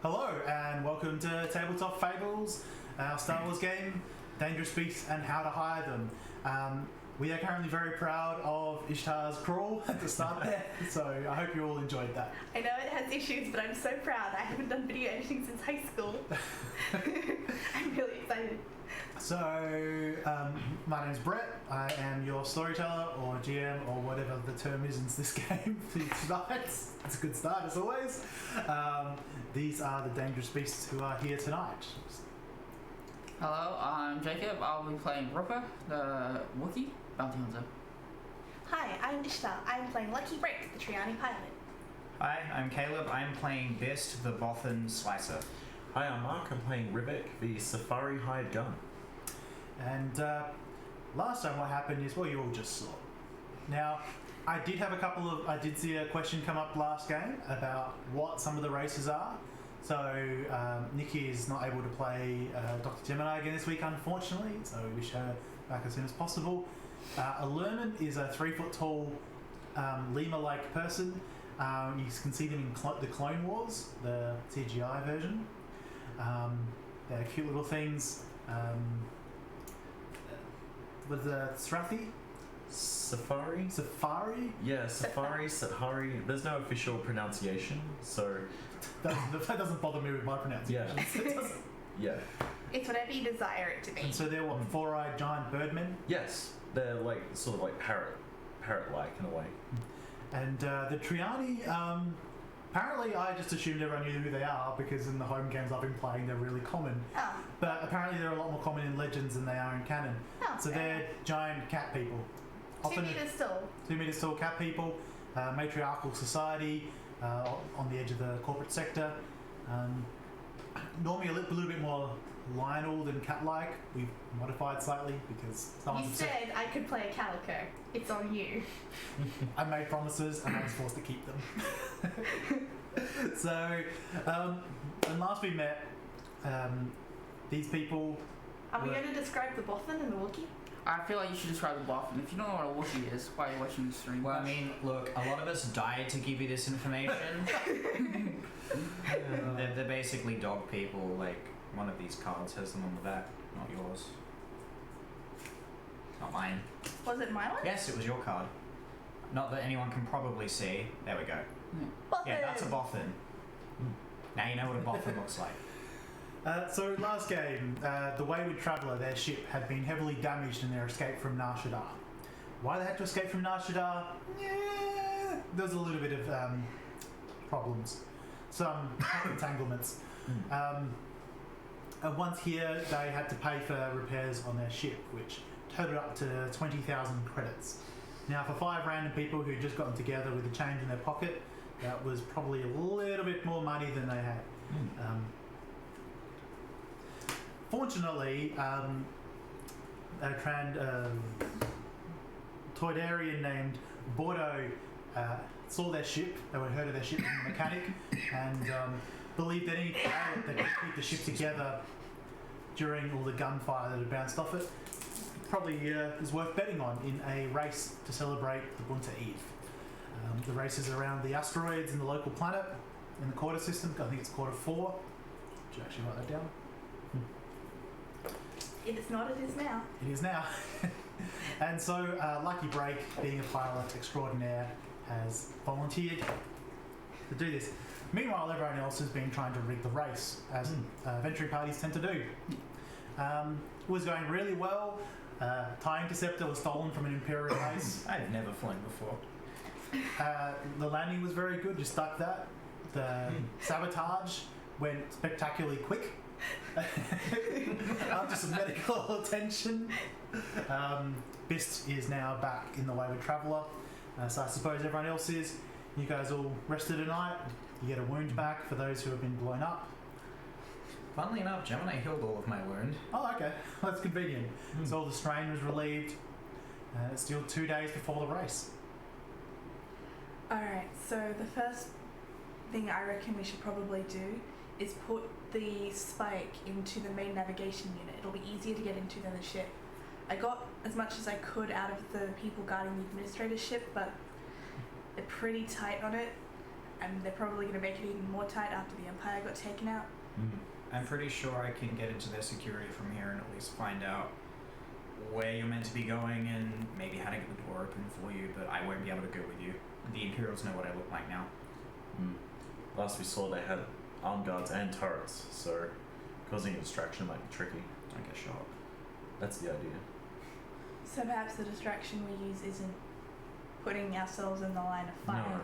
Hello and welcome to Tabletop Fables, our Star Wars game, Dangerous Beasts and How to Hire Them. We are currently very proud of Ishtar's crawl at the start there, so I hope you all enjoyed that. I know it has issues, but I'm so proud. I haven't done video editing since high school. I'm really excited. So, my name's Brett. I am your storyteller or GM or whatever the term is in this game tonight. It's a good start as always. These are the Dangerous Beasts who are here tonight. Hello, I'm Jacob. I'll be playing Rooker, the Wookiee bounty hunter. Hi, I'm Ishtar. I'm playing Lucky Break, the Triani pilot. Hi, I'm Caleb. I'm playing Best, the Bothan Slicer. Hi, I'm Mark. I'm playing Rivik, the Safari hired gun. And last time what happened is, well, you all just saw. Now, I did see a question come up last game about what some of the races are. So, Nikki is not able to play Dr. Gemini again this week, unfortunately, so we wish her back as soon as possible. Allurman is a 3-foot tall lemur-like person. You can see them in the Clone Wars, the CGI version. They're cute little things. With the Strathi? Safari? Safari? Yeah, Safari, Sahari. There's no official pronunciation, so... that doesn't bother me with my pronunciation. Yeah. It's whatever you desire it to be. And so they're what, four-eyed giant birdmen? Yes, they're like sort of like parrot-like in a way. And the Triani, apparently I just assumed everyone knew who they are because in the home games I've been playing they're really common. Oh. But apparently they're a lot more common in Legends than they are in canon. Oh, so they're giant cat people. 2 meters tall. 2 meters tall cat people, matriarchal society, on the edge of the corporate sector. Normally a little bit more lionel than cat-like. We've modified slightly because someone You said I could play a calico. It's on you. I made promises and I was forced to keep them. So, when last we met, these people... Are we going to describe the Bothan and the Wookiee? I feel like you should describe the Bothan. If you don't know what a Wookiee is, why are you watching the stream? Well, I mean, look, a lot of us died to give you this information. They're basically dog people. Like, one of these cards has them on the back, not yours. Not mine. Was it my one? Yes, it was your card. Not that anyone can probably see. There we go. Bothan! Yeah, that's a Bothan. Now you know what a Bothan looks like. So last game, the Wayward Traveller, their ship, had been heavily damaged in their escape from Nar Shaddaa. Why they had to escape from Nar Shaddaa? Yeah, there's a little bit of problems. Some entanglements. And once here, they had to pay for repairs on their ship, which totaled up to 20,000 credits. Now, for 5 random people who'd just gotten together with a change in their pocket, that was probably a little bit more money than they had. Fortunately, a Toydarian named Bordeaux saw their ship. They were heard of their ship from the mechanic and believed that any pilot that could keep the ship together during all the gunfire that had bounced off it probably is worth betting on in a race to celebrate the Bunta Eve. The race is around the asteroids in the local planet in the quarter system. I think it's quarter 4. Did you actually write that down? If it's not, it is now. It is now. And so Lucky Break, being a pilot extraordinaire, has volunteered to do this. Meanwhile, everyone else has been trying to rig the race, as venturing parties tend to do. It was going really well. TIE Interceptor was stolen from an Imperial base. I've never flown before. The landing was very good, just stuck that. The sabotage went spectacularly quick. After some medical attention, Bist is now back in the Wayward Traveller. So I suppose everyone else is. You guys all rested tonight. You get a wound back for those who have been blown up. Funnily enough, Gemini healed all of my wound. Oh, okay. That's convenient. So all the strain was relieved. It's still 2 days before the race. Alright, so the first thing I reckon we should probably do is put the spike into the main navigation unit. It'll be easier to get into than the ship. I got as much as I could out of the people guarding the administrator's ship, but they're pretty tight on it. and they're probably going to make it even more tight after the Empire got taken out. I'm pretty sure I can get into their security from here and at least find out where you're meant to be going and maybe how to get the door open for you, but I won't be able to go with you. The Imperials know what I look like now. Last we saw, they had armed guards and turrets, so causing a distraction might be tricky. Don't get shot. That's the idea. So perhaps the distraction we use isn't putting ourselves in the line of fire. No.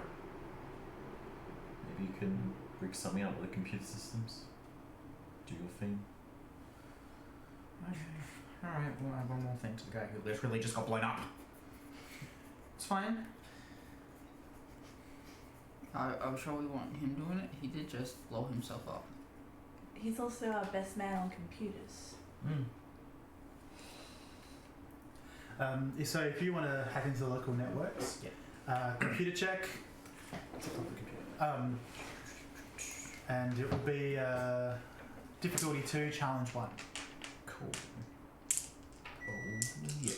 Maybe you can rig something up with the computer systems. Do your thing. Okay. Alright, we'll add one more thing to the guy who literally just got blown up. It's fine. I'm sure we want him doing it. He did just blow himself up. He's also our best man on computers. So if you want to hack into the local networks, computer check, and it will be difficulty 2, challenge 1. Cool. Oh, yeah.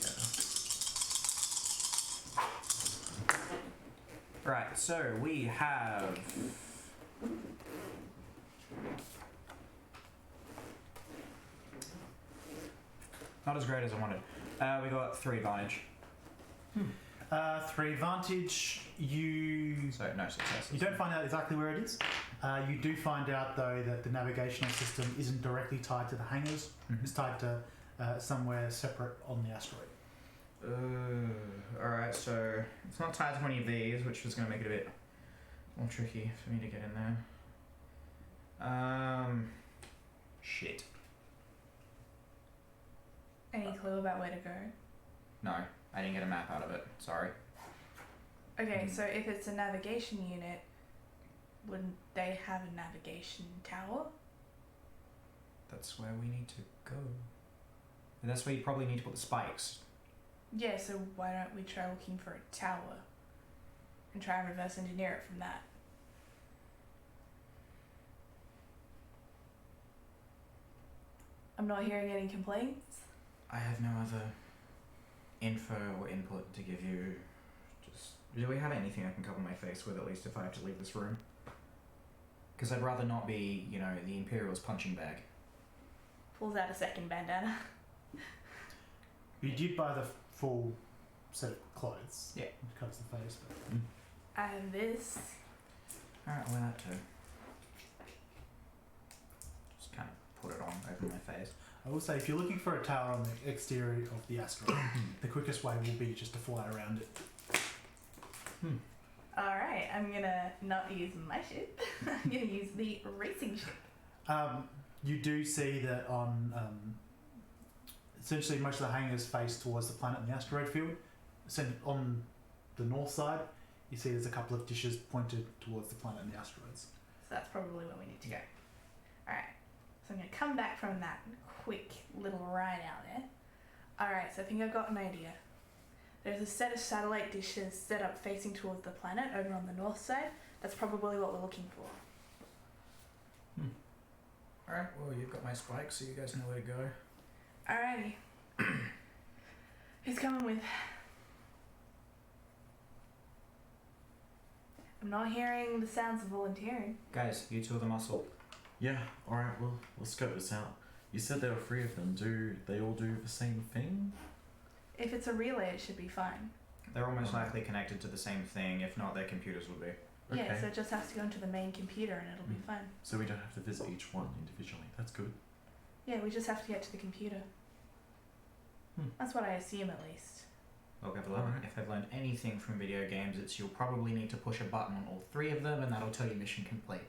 Right, so we have... Not as great as I wanted. We got 3 advantage. 3 advantage, you So, no successes. You don't find out exactly where it is. You do find out, though, that the navigational system isn't directly tied to the hangars. It's tied to somewhere separate on the asteroid. Alright, so it's not tied to any of these, which is going to make it a bit more tricky for me to get in there. Shit. Any clue about where to go? No, I didn't get a map out of it. Sorry. Okay, so if it's a navigation unit, wouldn't they have a navigation tower? That's where we need to go. And that's where you probably need to put the spikes. Yeah, so why don't we try looking for a tower and try and reverse engineer it from that? I'm not hearing any complaints. I have no other info or input to give you. Just, do we have anything I can cover my face with, at least if I have to leave this room? Because I'd rather not be, you know, the Imperial's punching bag. Pulls out a second bandana. You did buy the full set of clothes. Yeah. Which covers the face. But And this. Alright, I'll wear that too. Just kind of put it on over my face. I will say, if you're looking for a tower on the exterior of the asteroid, the quickest way will be just to fly around it. Alright, I'm gonna not use my ship. I'm gonna use the racing ship. You do see that on essentially most of the hangars face towards the planet and the asteroid field. On the north side, you see there's a couple of dishes pointed towards the planet and the asteroids. So that's probably where we need to go. Alright, so I'm gonna come back from that quick little ride out there. Alright, so I think I've got an idea. There's a set of satellite dishes set up facing towards the planet over on the north side. That's probably what we're looking for. Alright, well, you've got my spikes, so you guys know where to go. Alrighty. Who's coming with? I'm not hearing the sounds of volunteering. Guys, you two are the muscle. Yeah, alright, we'll scope this out. You said there were 3 of them. Do they all do the same thing? If it's a relay, it should be fine. They're almost likely connected to the same thing, if not their computers would be. Yeah, Okay. so it just has to go into the main computer and it'll be fine. So we don't have to visit each one individually. That's good. Yeah, we just have to get to the computer. That's what I assume, at least. Look, Alright. if I've learned anything from video games, it's you'll probably need to push a button on all 3 of them, and that'll tell you mission complete.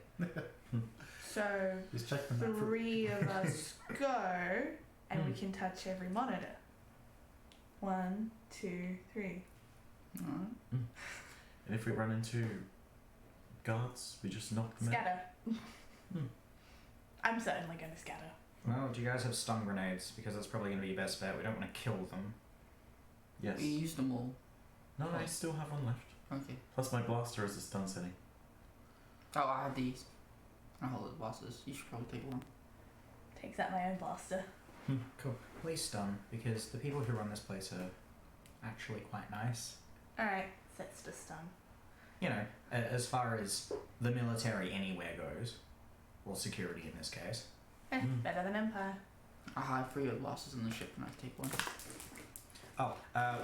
So Just check the map. 3 of us go, and we can touch every monitor. 1, 2, 3. Alright. And if we run into guards, we just knock them out. Scatter. I'm certainly going to scatter. Well, do you guys have stun grenades? Because that's probably going to be your best bet. We don't want to kill them. Yes. We used them all. No, I still have one left. Okay. Plus my blaster is a stun setting. Oh, I have these. I hold the bosses. You should probably take one. Takes out my own blaster. Cool. Please stun, because the people who run this place are actually quite nice. Alright, sets to stun. You know, as far as the military anywhere goes, or security in this case. Better than Empire. I hide 3 of losses in the ship and I take 1. Oh,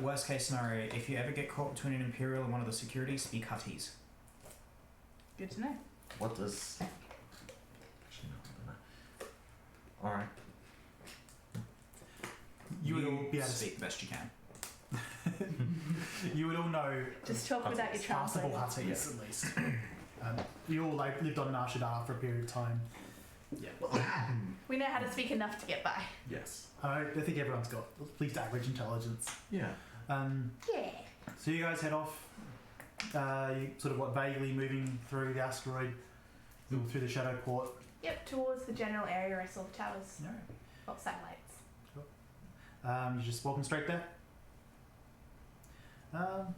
worst case scenario, if you ever get caught between an Imperial and one of the security, speak Huttese. Good to know. What does? Actually, no, I don't know. All right. You would all be able to speak the best you can. You would all know Just talk without your passable translator. Huttese at least. You all lived on Nar Shaddaa for a period of time. Yeah. We know how to speak enough to get by. Yes. I think everyone's got at least average intelligence. Yeah. Yeah. So you guys head off. You sort of vaguely moving through the asteroid, through the shadow port. Yep, towards the general area I saw the towers. No. Well, satellites. You're just walking straight there. I'm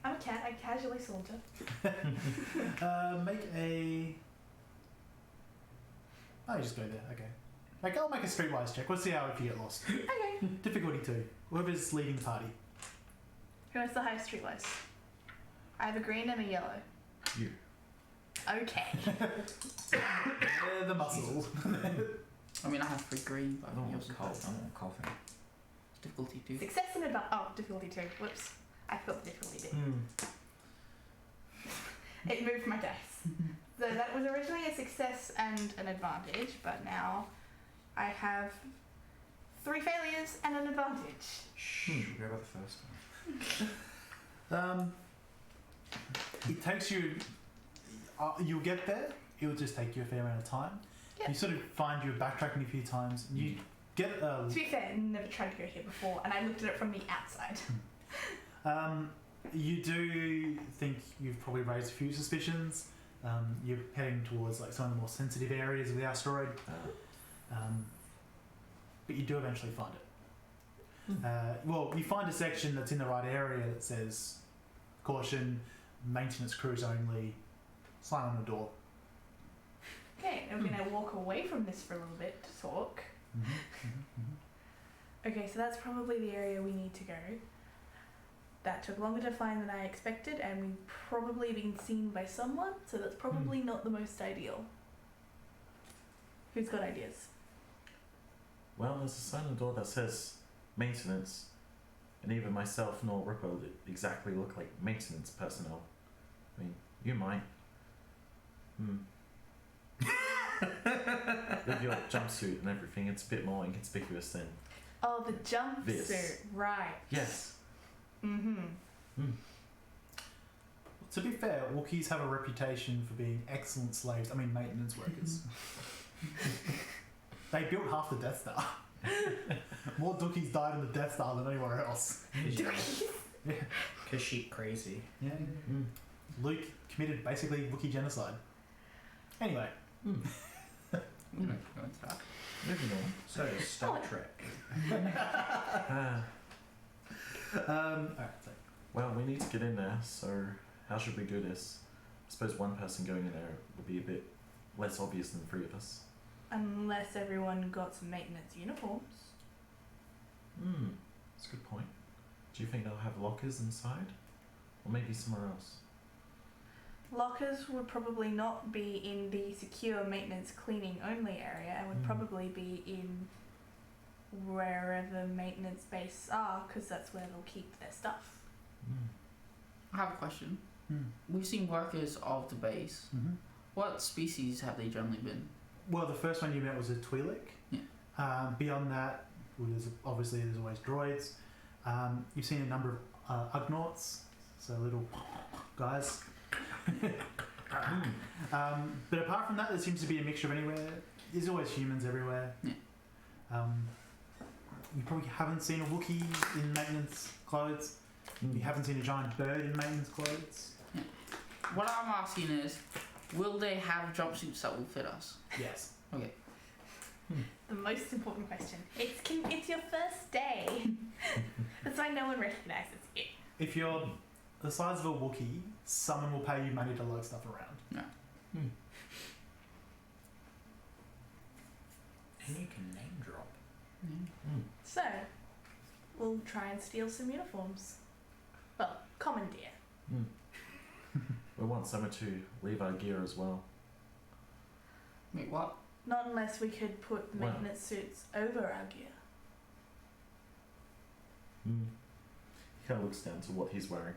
a cat, I casually saunter. Make a. Oh, you just go there. Okay. I'll make a streetwise check. We'll see how if you get lost. Okay. Difficulty 2. Whoever's leading the party. Who has the highest streetwise? I have a green and a yellow. You. Okay. The muscle. I mean, I have 3 green, but I don't yours want is cold. better. I don't want coughing. Difficulty 2. Success and advantage. Oh, difficulty 2. Whoops. I forgot the difficulty bit. It moved my dice. So that was originally a success and an advantage, but now I have 3 failures and an advantage. Shh. Go about the first one. It takes you. You'll get there. It'll just take you a fair amount of time. Yep. You sort of find you're backtracking a few times. You get. To be fair, I never tried to go here before, and I looked at it from the outside. You do think you've probably raised a few suspicions. You're heading towards some of the more sensitive areas of the asteroid, but you do eventually find it. Well, you find a section that's in the right area that says, "Caution, maintenance crews only." Sign on the door. Okay, I'm going to walk away from this for a little bit to talk. Okay, so that's probably the area we need to go. That took longer to find than I expected, and we've probably been seen by someone, so that's probably not the most ideal. Who's got ideas? Well, there's a sign on the door that says maintenance, and neither myself nor Ripple exactly look like maintenance personnel. I mean, you might. With your jumpsuit and everything, it's a bit more inconspicuous than. Oh, the jumpsuit, This. right. Yes. To be fair, Wookiees have a reputation for being excellent slaves. I mean, maintenance workers. They built half the Death Star. More Wookiees died in the Death Star than anywhere else. Because she's crazy. Yeah. Luke committed basically Wookiee genocide. Anyway. We're gonna go into that. Moving on. So, Star Trek. Alright, so Well, we need to get in there, so how should we do this? I suppose one person going in there would be a bit less obvious than 3 of us. Unless everyone got some maintenance uniforms. That's a good point. Do you think they'll have lockers inside? Or maybe somewhere else? Lockers would probably not be in the secure maintenance cleaning only area, and would probably be in wherever maintenance bases are, because that's where they'll keep their stuff. I have a question. We've seen workers of the base. What species have they generally been? Well, the first one you met was a Twi'lek. Yeah. Beyond that, well, there's always droids. You've seen a number of Ugnaughts, so little guys. But apart from that, there seems to be a mixture of anywhere. There's always humans everywhere. Yeah. You probably haven't seen a Wookiee in maintenance clothes. You haven't seen a giant bird in maintenance clothes. Yeah. What I'm asking is, will they have jumpsuits that will fit us? Yes. Okay. The most important question. It's your first day. That's why no one recognizes you. If you're the size of a Wookiee, someone will pay you money to lug stuff around. No. And you can name drop. So, we'll try and steal some uniforms. Well, commandeer. We're want somewhere to leave our gear as well. Wait, what? Not unless we could put Wow. maintenance suits over our gear. Mm. He kind of looks down to what he's wearing.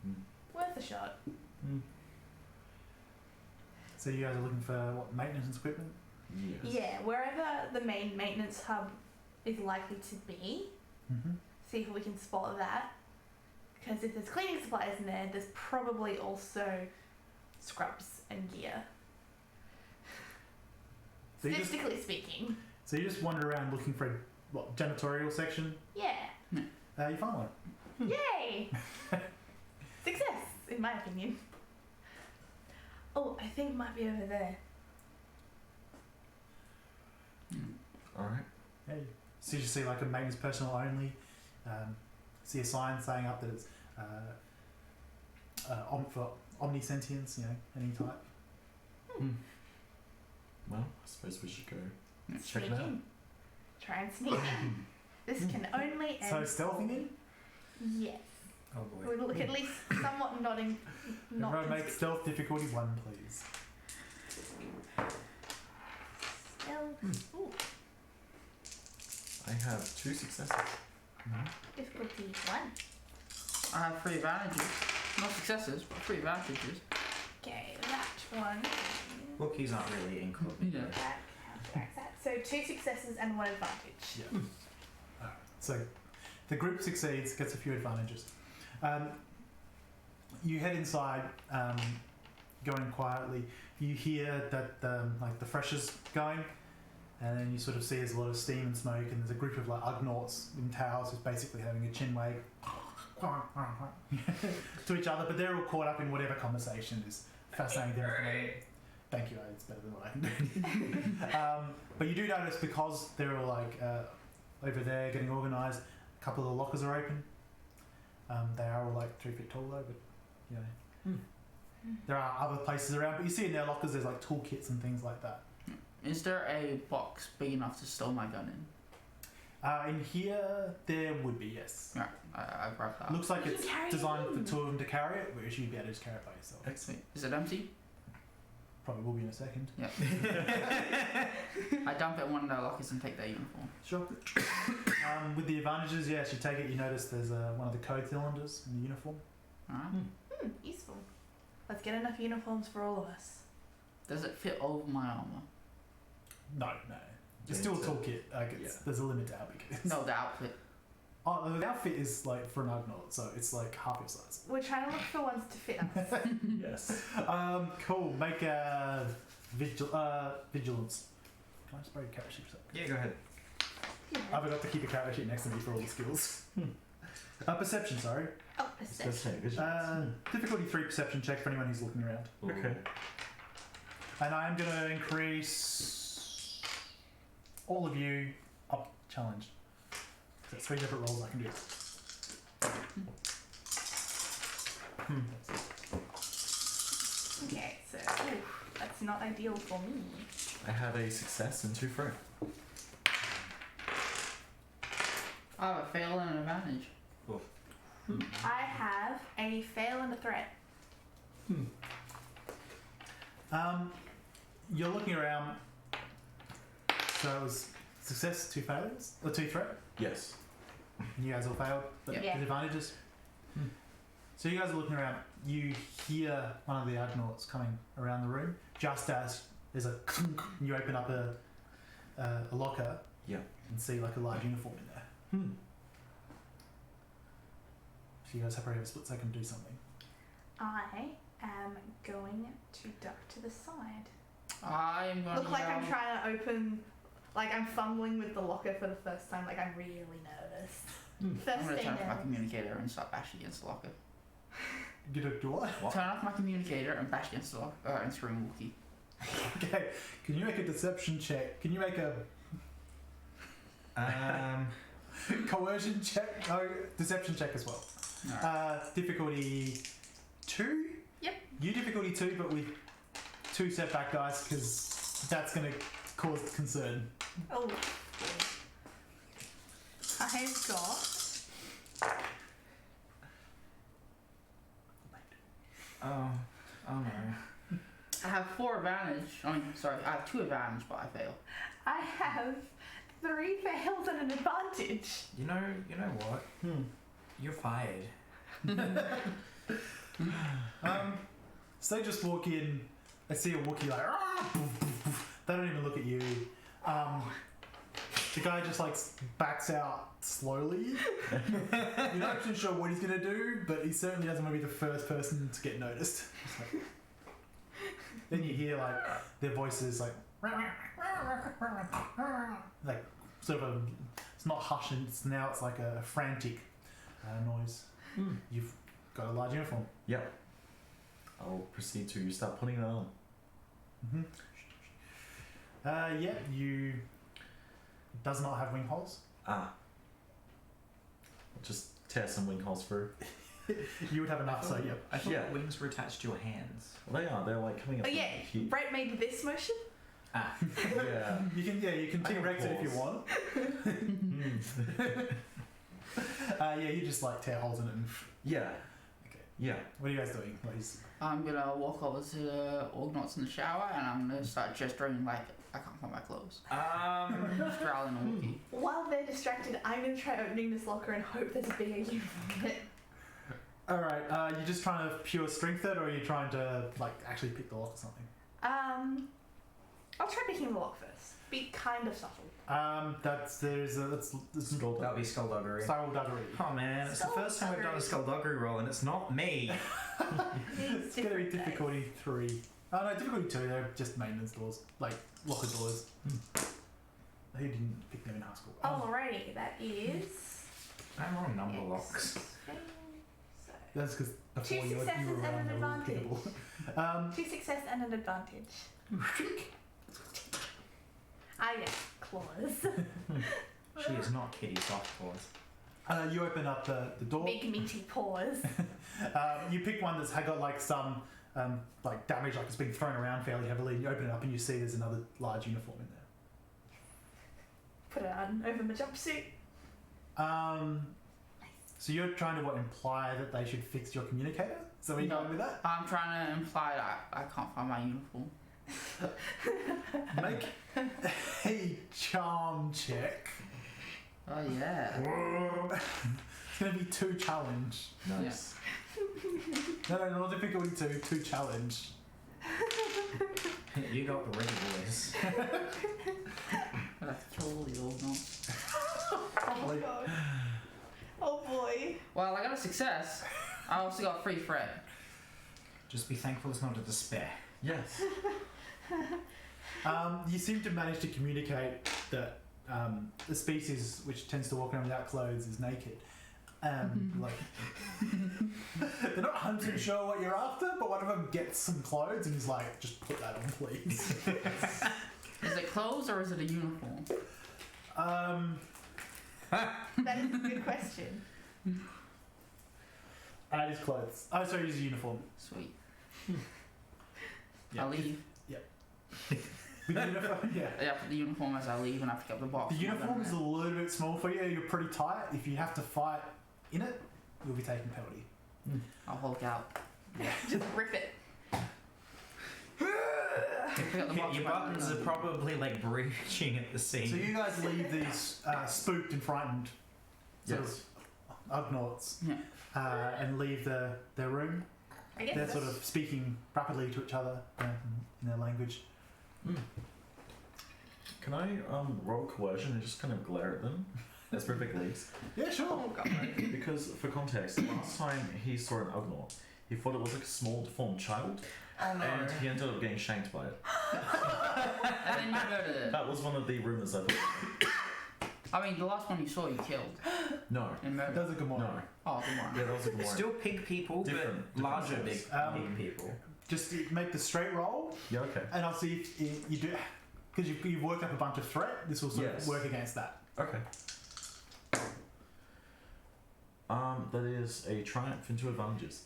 Mm. Worth a shot. Mm. So you guys are looking for what, maintenance equipment? Yes. Yeah, wherever the main maintenance hub is likely to be, Mm-hmm. see if we can spot that. Because if there's cleaning supplies in there, there's probably also scrubs and gear. So you Statistically speaking. So you just wander around looking for a what, janitorial section. Yeah. You find one. Yay! Success, in my opinion. Oh, I think it might be over there. All right. Hey. So you just see like a maintenance personnel only. See a sign saying up that it's for omnisentience, any type. Hmm. Well, I suppose we should go check Sneak it out. in. Try and sneak in. This can only end. So stealthing in. Yes. Oh boy. We look at least somewhat nodding. Everyone make stealth difficulty 1, please. Stealth. Ooh, I have 2 successes. difficulty 1. I have 3 advantages. Not successes, but 3 advantages. Okay, that one. Bookkeys aren't really included. Yeah. That counteracts that. So 2 successes and 1 advantage. Yeah. Alright. So the group succeeds, gets a few advantages. You head inside, going quietly. You hear that the freshers going, and then you sort of see there's a lot of steam and smoke, and there's a group of like Ugnaughts in towers who's basically having a chin wag to each other, but they're all caught up in whatever conversation is fascinating them. Thank you, it's better than what I can do. But you do notice because they're all like over there getting organised, a couple of the lockers are open. They are all like 3 feet tall though, but there are other places around. But you see in their lockers there's like toolkits and things like that. Is there a box big enough to store my gun in? In here there would be, yes. Right, I grabbed that. Looks like You it's can carry it designed in. for 2 of them to carry it, whereas you'd be able to just carry it by yourself. Wait, is it empty? Probably will be in a second. Yeah. I dump it in one of their lockers and take their uniform. Sure. With the advantages, yes, you take it, you notice there's one of the code cylinders in the uniform. Alright. Useful. Let's get enough uniforms for all of us. Does it fit over my armor? No. It's still a toolkit. There's a limit to how big it is. No, the outfit. Oh, the outfit is like for an Ugnaught, so it's like half your size. We're trying to look for ones to fit us. Yes. Cool. Make a vigilance. Can I just borrow your character sheet for a second? Yeah, go ahead. I forgot to keep a character sheet next to me for all the skills. Perception, sorry. Oh, Let's perception. say vision. Difficulty 3 perception check for anyone who's looking around. Okay. And I am going to increase all of you up challenge. So it's 3 different rolls I can do. Okay, so that's not ideal for me. I have a success and 2 threat. I have a fail and an advantage. I have a fail and a threat. You're looking around. So it was success, 2 failures, or 2 threat. Yes. And you guys all failed, but Yeah. with advantages. So you guys are looking around. You hear one of the Ugnaughts coming around the room. Just as there's a clunk, you open up a locker. Yeah. And see like a large uniform in there. So you guys have probably have a split second to do something. I am going to duck to the side. I'm going Look to like I'm yell- trying to open, like I'm fumbling with the locker for the first time, like I'm really nervous. I'm First going to day turn off my nervous. communicator and start bashing against the locker. You do what? Turn off my communicator and bash against the locker and scream Wookie. Okay. Can you make a deception check? Can you make a coercion check? No, deception check as well. Alright. Difficulty 2? Yep. You difficulty 2, but with 2 setback dice, because that's going to cause concern. Oh. I've got Oh no. I have 4 advantage. I have 2 advantage, but I fail. I have 3 fails and an advantage. You know what? You're fired. So they just walk in. They see a Wookiee like. They don't even look at you. The guy just like backs out slowly. You're not actually sure what he's gonna do, but he certainly doesn't want to be the first person to get noticed. Like, then you hear like their voices like sort of it's not hushing. It's like a frantic noise. You've got a large uniform. Yep. I'll proceed to start putting it on. Yeah, you does not have wing holes. I'll just tear some wing holes through. You would have enough, so yeah. I thought Yeah. the wings were attached to your hands. Well, they are. They're like coming up. Oh yeah, Here. Brett made this motion. Ah. Yeah. You can I T-Rex it if you pause. want. Yeah, you just like tear holes in it. And Yeah. Okay. Yeah. What are you guys doing? Please. I'm gonna walk over to the Orgnauts in the shower and I'm gonna start gesturing like I can't find my clothes. Just growling a Wookiee. While they're distracted, I'm gonna try opening this locker and hope there's a bigger uniform in it. All right. You just trying to pure strength it, or are you trying to like actually pick the lock or something? I'll try picking the lock first. Be kind of subtle. That's That'll be skullduggery. skullduggery. Oh man, it's the first time we've done a skullduggery roll and it's not me. It's gonna be difficulty 3. Oh no, difficulty 2. They're just maintenance doors, like locker doors. Who didn't pick them in high school? Alrighty, that is. I'm on number locks. So, That's because before Two you were successes and around, an they were all advantage. pickable. 2 success and an advantage. Ah yes, claws. She is not kitty soft paws. You open up the door. Big meaty paws. You pick one that's got like some like damage, like it's been thrown around fairly heavily. And you open it up and you see there's another large uniform in Put it on over my jumpsuit. there. So you're trying to imply that they should fix your communicator? So are you No. going with that? I'm trying to imply that I can't find my uniform. Make a charm check. Oh yeah. It's going to be 2 challenge. Nice. No, not difficulty 2, 2 challenge. You got the ready boys. I'll have to kill all the Orgnauts. Probably. God. Oh boy. Well, I got a success. I also got 3 threat. Just be thankful it's not a despair. Yes. You seem to manage to communicate that the species which tends to walk around without clothes is naked. Like they're not 100% sure what you're after, but one of them gets some clothes and is like, "Just put that on, please." Is it clothes or is it a uniform? That is a good question. It is clothes. Oh, sorry, it is a uniform. Sweet. Yeah. I leave. With the uniform, yeah. Yeah, put the uniform as I leave and I pick up the box. The uniform is a little bit small for you. You're pretty tight. If you have to fight in it, you'll be taking penalty. I'll Hulk out. Just rip it. Pick up the box Your with my buttons gun. are probably like breaching at the seam. So you guys leave these spooked and frightened sort Yes. of Ugnaughts Yeah. and leave their room. I guess They're that's- sort of speaking rapidly to each other in their language. Can I roll coercion and just kind of glare at them as Rivik leaves? Yeah, sure. Oh god. Because for context, last time he saw an Ugnaught, he thought it was like a small deformed child, Oh no. and he ended up getting shanked by it. And then you murdered it. That was one of the rumors I've heard. I mean, the last one you saw, you killed. No. And murdered. That's a good morning. No. Oh, good one. Yeah, that was a good It's one. still pig people, Different but larger big size. pig people. Just make the straight roll, Yeah, okay. and I'll see if you do. Because you've worked up a bunch of threat, this will sort Yes. of work against that. Okay. That is a triumph into advantages.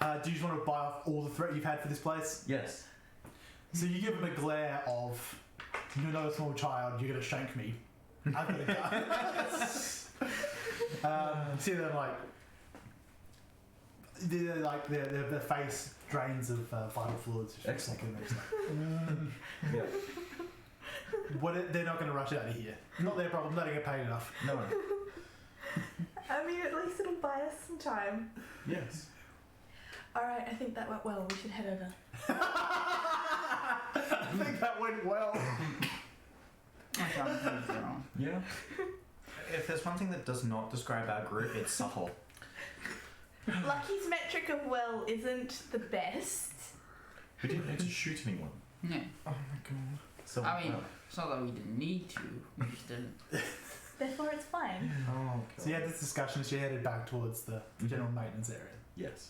Do you just want to buy off all the threat you've had for this place? Yes. So you give him a glare of, "You're not a small child, you're going to shank me. I've got a gun." See them like, the face drains of vital fluids for a second. They're just like, Yeah. they're not going to rush out of here. Not their problem. They don't get paid enough. No. I mean, at least it'll buy us some time. Yes. Alright, I think that went well. We should head over. I think that went well. I can't think they're on. Yeah. If there's one thing that does not describe our group, it's subtle. Lucky's metric of well isn't the best. We didn't need to shoot anyone. Yeah. Oh my god. So, I mean, it's not that we didn't need to, we just didn't. Therefore, it's fine. Oh god. So you had this discussion as you headed back towards the general maintenance area. yes.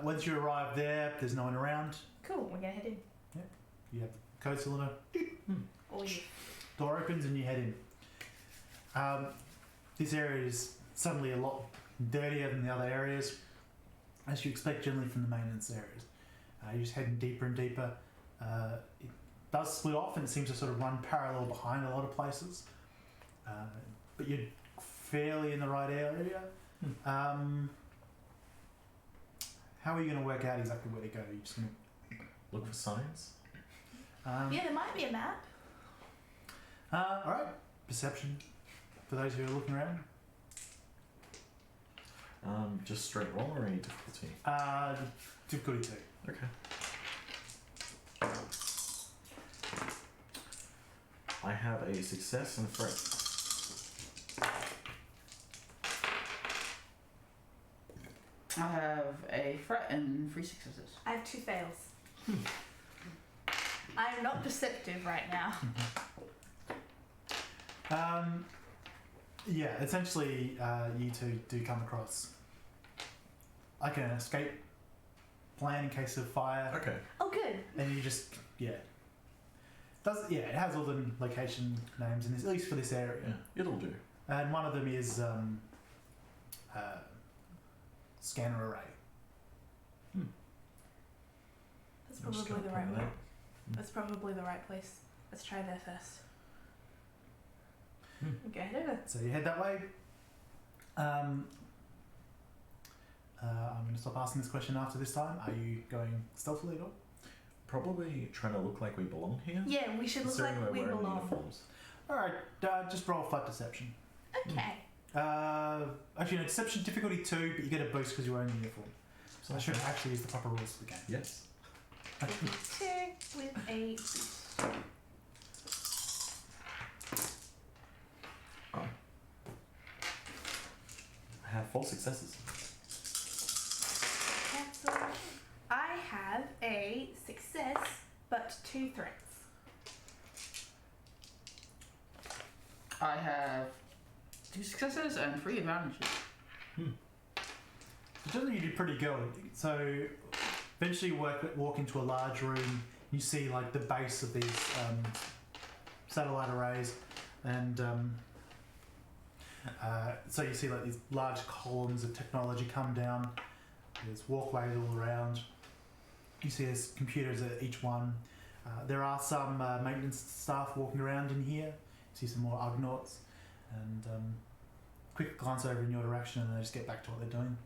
Once you arrive there, there's no one around. Cool, we're gonna head in. You have the code cylinder. Or you. Door opens and you head in. This area is suddenly a lot dirtier than the other areas, as you expect generally from the maintenance areas. You're just heading deeper and deeper. It does split off and it seems to sort of run parallel behind a lot of places. But you're fairly in the right area. How are you going to work out exactly where to go? You're just going Look for signs. to... Yeah, there might be a map. Alright, perception for those who are looking around. Just straight roll or any difficulty? Difficulty 2. Okay. I have a success and a threat. I have a threat and 3 successes. I have 2 fails. I'm not perceptive right now. Yeah, essentially, you two do come across like an escape plan in case of fire, Okay. Oh, good. and you just it has all the location names in this, at least for this area, Yeah, it'll do. and one of them is scanner array. That's I'm just probably the gonna right put way. that. That's probably the right place. Let's try there first. Go head over. So you head that way. I'm going to stop asking this question after this time. Are you going stealthily at all? Probably trying to look like we belong here. Yeah, we should look Considering like we're we wearing belong. uniforms. Alright, just roll flight deception. Okay. Actually, no, deception difficulty 2, but you get a boost because you're wearing a uniform. So I should actually use the proper rules for the game. Yes. 2 with a boost. I have 4 successes. Cancel. I have a success, but 2 threats. I have 2 successes and 3 advantages. Generally, you did pretty good. So eventually, you walk into a large room. You see like the base of these satellite arrays, and so you see like these large columns of technology come down. There's walkways all around. You see there's computers at each one. There are some maintenance staff walking around in here. You see some more Ugnaughts, and quick glance over in your direction, and they just get back to what they're doing.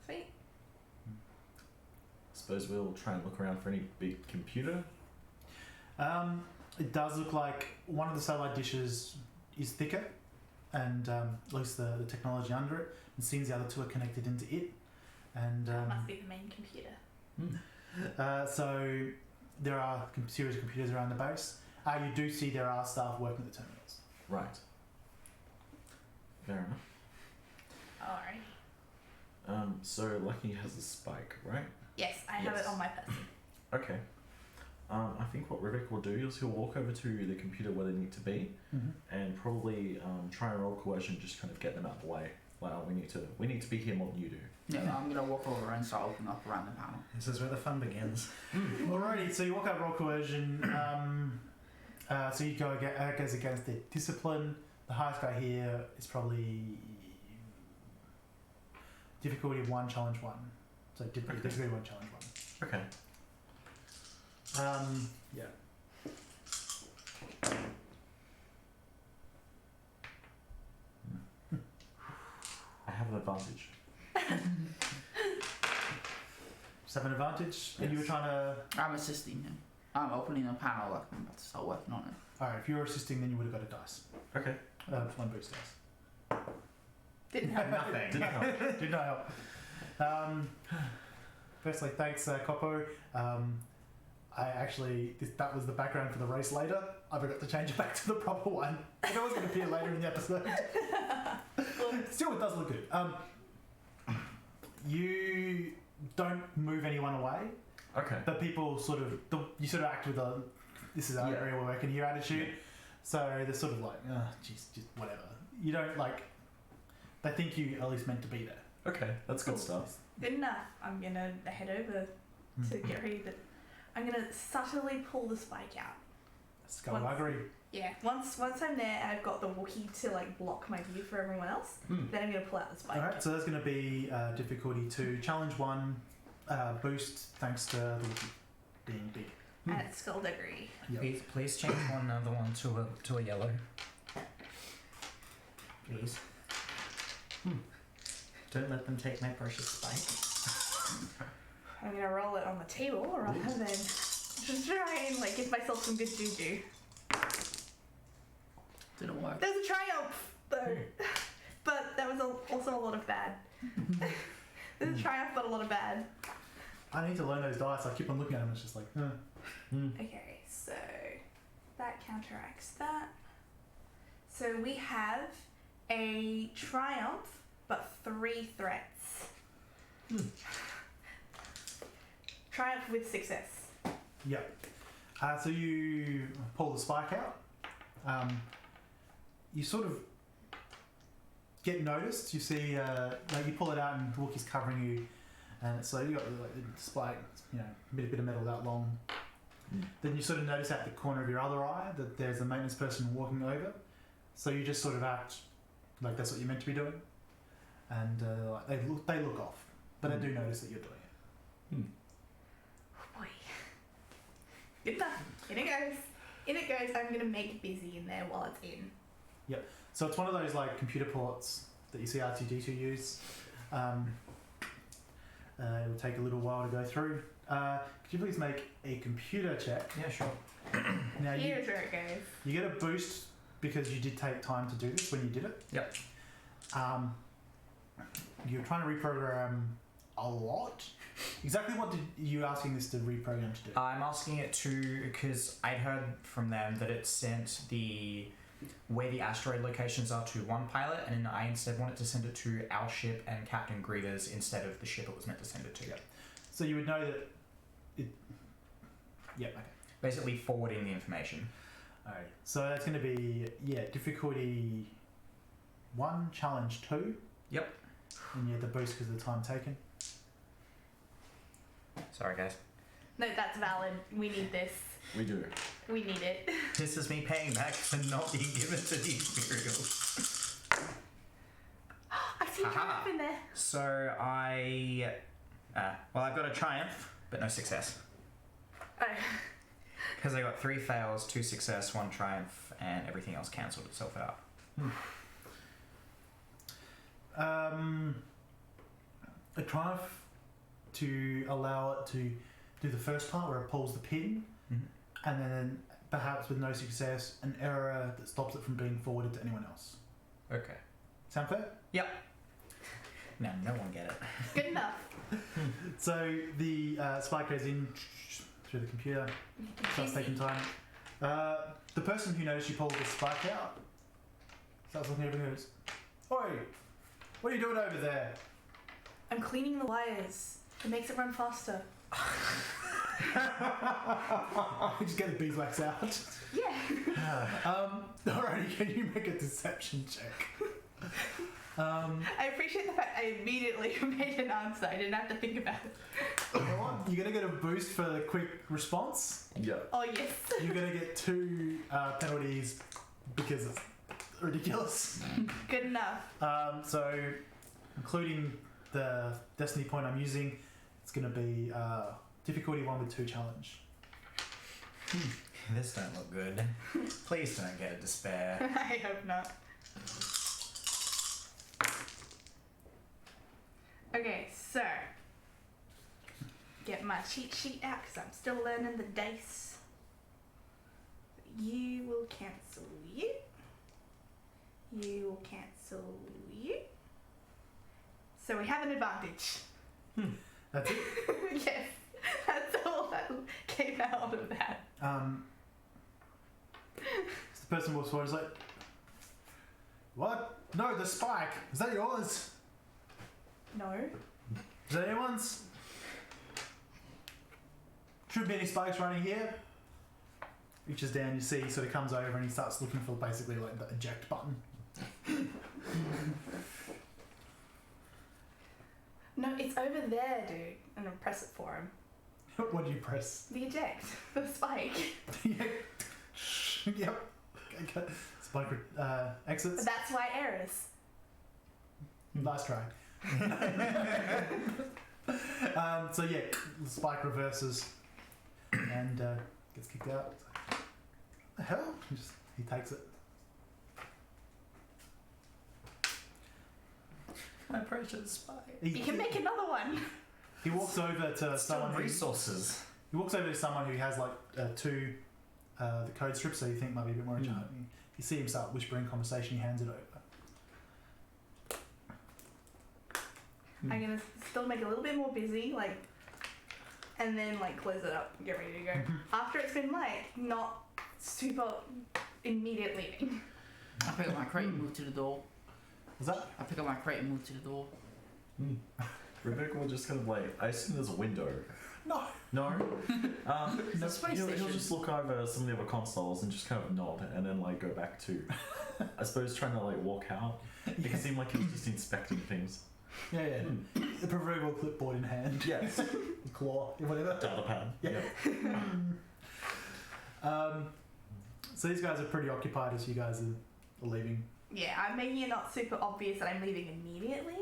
Sweet. Suppose we'll try and look around for any big computer. It does look like one of the satellite dishes is thicker, and at least the technology under it. It seems the other 2 are connected into it, and That must be the main computer. so there are serious computers around the base. You do see there are staff working at the terminals. Right. Fair enough. Alright. So Lucky has a spike, right? Yes, I have Yes. it on my person. Okay. I think what Rivik will do is he'll walk over to the computer where they need to be, and probably try and roll coercion, just kind of get them out of the way. Like, oh, we need to be here more than you do. Yeah, I'm gonna walk over and start opening up around the panel. This is where the fun begins. Alrighty, so you walk out roll coercion. So you go goes against their discipline. The highest guy here is probably difficulty of 1, challenge 1. So difficulty 1, challenge 1. Okay. Yeah. I have an advantage. Just have an advantage. And you were Yes. trying to. I'm assisting him. I'm opening a panel. Like I'm about to start working on it. Alright, if you were assisting, then you would have got a dice. Okay. One boost dice. Didn't have Nothing. Didn't help. Did not help. Firstly, thanks, Coppo. I actually, that was the background for the race later. I forgot to change it back to the proper one. I know it's going to appear later in the episode. Still, it does look good. You don't move anyone away, Okay. but people sort of, you sort of act with a, this is our Yeah. area where we can hear attitude. Yeah. So they're sort of like, jeez, just whatever. You don't like, they think you at least meant to be there. Okay, that's good stuff. Good enough. I'm gonna head over to get ready, but I'm gonna subtly pull the spike out. Skullduggery. Yeah. Once I'm there and I've got the Wookiee to like block my view for everyone else, then I'm gonna pull out the spike. Alright, so there's going to be difficulty 2, challenge 1, boost thanks to the Wookiee being big. And it's skullduggery. Yep. Please change another one to a yellow. Please. Don't let them take my precious spike. I'm gonna roll it on the table rather than try and like give myself some good juju. Didn't work. There's a triumph though, but that was also a lot of bad. There's a triumph, but a lot of bad. I need to learn those dice. I keep on looking at them. It's just like, Okay, so that counteracts that. So we have a triumph, but 3 threats. Triumph with success. Yep. So you pull the spike out. You sort of get noticed. You see, like you pull it out and the Wookiee's covering you, and so you got like the spike, a bit of metal that long. Then you sort of notice out the corner of your other eye that there's a maintenance person walking over. So you just sort of act like that's what you're meant to be doing, and like they look off, but they do notice that you're doing it. Oh boy. Good enough. In it goes. In it goes. I'm gonna make busy in there while it's in. So it's one of those like computer ports that you see R2D2 use. It'll take a little while to go through. Could you please make a computer check? Yeah, sure. Now Here's where it goes. you get a boost because you did take time to do this when you did it. Yep. You're trying to reprogram a lot. Exactly what did you asking this to reprogram to do? I'm asking it to because I'd heard from them that it sent where the asteroid locations are to one pilot, and then I instead wanted to send it to our ship and Captain Greeter's instead of the ship it was meant to send it to. Yep. So you would know that it. Yep. Okay. Basically forwarding the information. Alright. So that's going to be difficulty 1, challenge 2. Yep. And you have the boost because of the time taken. Sorry, guys. No, that's valid. We need this. We do. We need it. This is me paying back for not being given to the Imperials. I see a Aha. triumph in there. So I've got a triumph, but no success. Oh. Because I got 3 fails, 2 success, 1 triumph, and everything else cancelled itself out. A triumph to allow it to do the first part where it pulls the pin, and then perhaps with no success, an error that stops it from being forwarded to anyone else. Okay. Sound fair? Yep. Now, no one get it. Good enough. So the spike goes in through the computer, starts taking time. The person who noticed you pulled the spike out starts looking over and goes, "Oi, what are you doing over there?" I'm cleaning the wires. It makes it run faster. Just get the beeswax out. Yeah. Alrighty, can you make a deception check? I appreciate the fact I immediately made an answer. I didn't have to think about it. You know what? You're gonna get a boost for the quick response. Yeah. Oh, yes. You're gonna get 2 penalties because it's ridiculous. Good enough. So, including the destiny point I'm using, it's gonna be difficulty 1 with 2 challenge. This don't look good. Please don't get a despair. I hope not. Okay, so get my cheat sheet out because I'm still learning the dice. You will cancel you. You will cancel you. So we have an advantage. That's it. Yes, that's all that came out of that. So the person walks forward and is like, what? No, the spike. Is that yours? No. Is that anyone's? Shouldn't be any spikes running here. Reaches down, you see he sort of comes over and he starts looking for basically like the eject button. No, it's over there, dude. And I'll press it for him. What do you press? The eject. The spike. Yep. Okay. Spike exits. But that's why errors. Nice try. So yeah, the spike reverses and gets kicked out. What the hell? He takes it. My precious spike. You can make another one. He walks over to someone. Resources. He walks over to someone who has like two the code strips, so you think might be a bit more in charge. You see him start whispering conversation. He hands it over. I'm gonna still make it a little bit more busy, like, and then like close it up and get ready to go. After it's been like not super immediate leaving. I pick up my crate and move to the door. Was that? I pick up my crate and move to the door. Rebecca will just kind of like, I assume there's a window. No. No? It's a space he'll station. just look over some of the other consoles and just kind of nod and then like go back to, I suppose, trying to like walk out. It can seem like he's just inspecting things. Yeah, yeah. The proverbial clipboard in hand. Yes. Claw, whatever. Data pad. Yeah. So these guys are pretty occupied as you guys are leaving. Yeah, I'm making it not super obvious that I'm leaving immediately.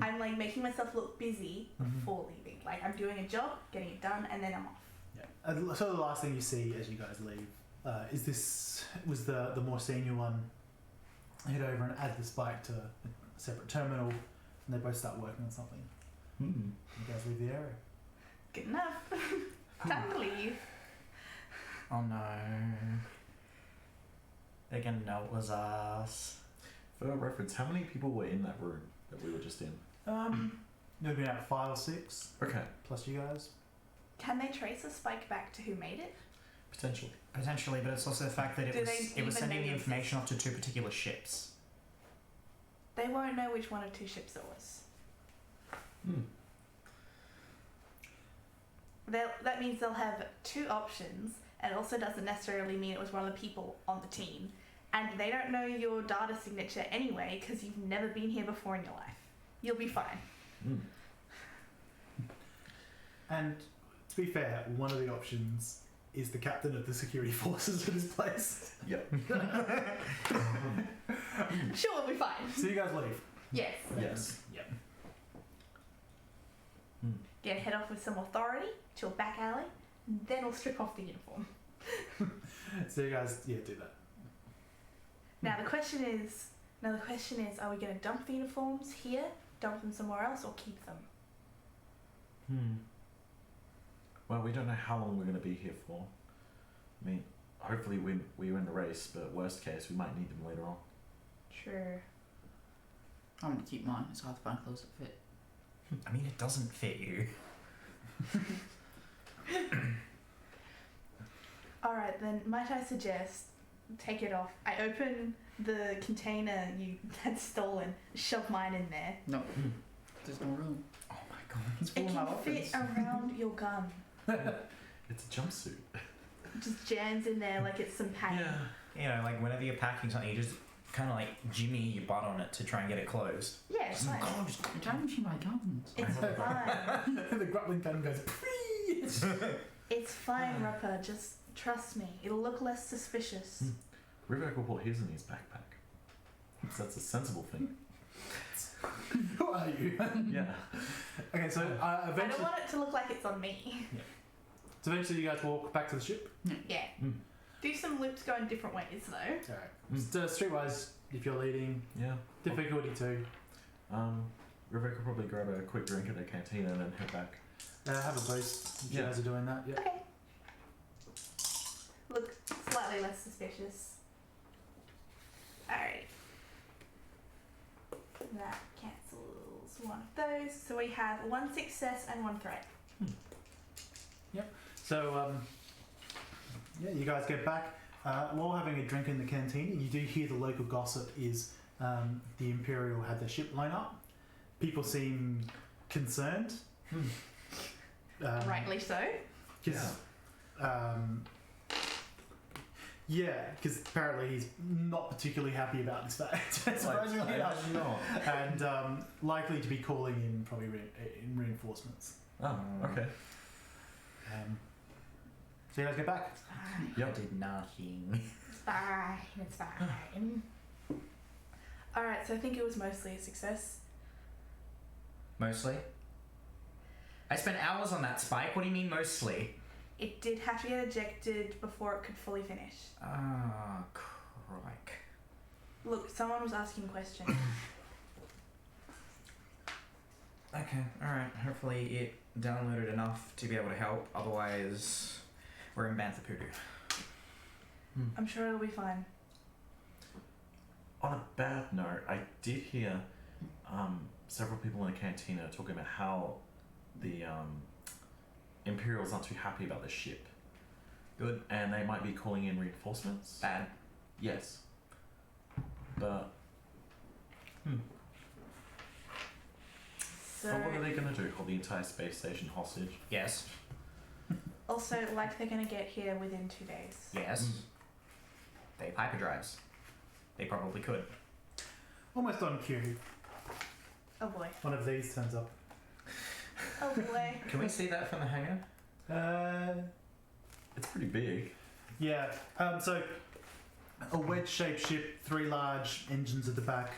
I'm like making myself look busy before leaving. Like I'm doing a job, getting it done, and then I'm off. Yeah. So the last thing you see as you guys leave was the more senior one head over and add the spike to a separate terminal, and they both start working on something. You guys leave the area. Good enough. Time to leave. Oh no. They're gonna know it was us. For reference, how many people were in that room that we were just in? Maybe about 5 or 6. Okay. Plus you guys. Can they trace a spike back to who made it? Potentially. Potentially, but it's also the fact that Do it they was even sending maybe the information off to 2 particular ships. They won't know which one of 2 ships it was. That means they'll have 2 options, and it also doesn't necessarily mean it was one of the people on the team. And they don't know your data signature anyway, because you've never been here before in your life. You'll be fine. And to be fair, one of the options is the captain of the security forces at his place. Yep. Sure, we'll be fine. So you guys leave. Yes. Yes. Yep. Get head off with some authority to a back alley, and then we'll strip off the uniform. So you guys, do that. Now the question is, are we going to dump the uniforms here, dump them somewhere else, or keep them? Well, we don't know how long we're going to be here for. I mean, hopefully we win the race, but worst case, we might need them later on. Sure. I'm gonna keep mine. It's hard to find clothes that fit. I mean, it doesn't fit you. Alright, then might I suggest take it off. I open the container you had stolen, shove mine in there. No, there's no room. Oh my god. It's full It of my can fit weapons. around your gun. It's a jumpsuit. Just jams in there like it's some paint. You know, like whenever you're packing something, you just kind of like jimmy your butt on it to try and get it closed. Yeah, it's fine. You're damaging my guns. It's fine. The grappling gun goes. It's fine, Rupper. Just trust me. It'll look less suspicious. Rivek will put his in his backpack. That's a sensible thing. Who are you? Yeah. Okay, so I don't eventually, want it to look like it's on me. you guys walk back to the ship. Yeah. Do some loops going different ways though. Alright. Streetwise, if you're leading, Yeah. difficulty 2. Rebecca will probably grab a quick drink at the canteen and then head back. Have a boost. You Yeah. guys are doing that. Yeah. Okay. Look slightly less suspicious. Alright. That cancels one of those. So we have 1 success and 1 threat. So, yeah, you guys get back. While having a drink in the canteen, you do hear the local gossip is the Imperial had their ship blown up. People seem concerned. Rightly so. Because apparently he's not particularly happy about this fact. Surprisingly enough. not. And likely to be calling in probably in reinforcements. Oh, okay. So you guys get back. Yep. I did nothing. It's fine. It's fine. Alright, so I think it was mostly a success. Mostly? I spent hours on that spike. What do you mean mostly? It did have to get ejected before it could fully finish. Ah, crike. Look, someone was asking questions. Okay, alright. Hopefully it downloaded enough to be able to help. Otherwise, we're in Bantha Poodoo. I'm sure it'll be fine. On a bad note, I did hear several people in the cantina talking about how the Imperials aren't too happy about the ship. Good. And they might be calling in reinforcements. Bad. Yes. But So, what are they going to do? Hold the entire space station hostage? Yes. also, like they're gonna get here within 2 days. Yes. They have hyperdrives. They probably could. Almost on cue. Oh boy. One of these turns up. Oh boy. Can we see that from the hangar? It's pretty big. Yeah. So a wedge-shaped ship, 3 large engines at the back.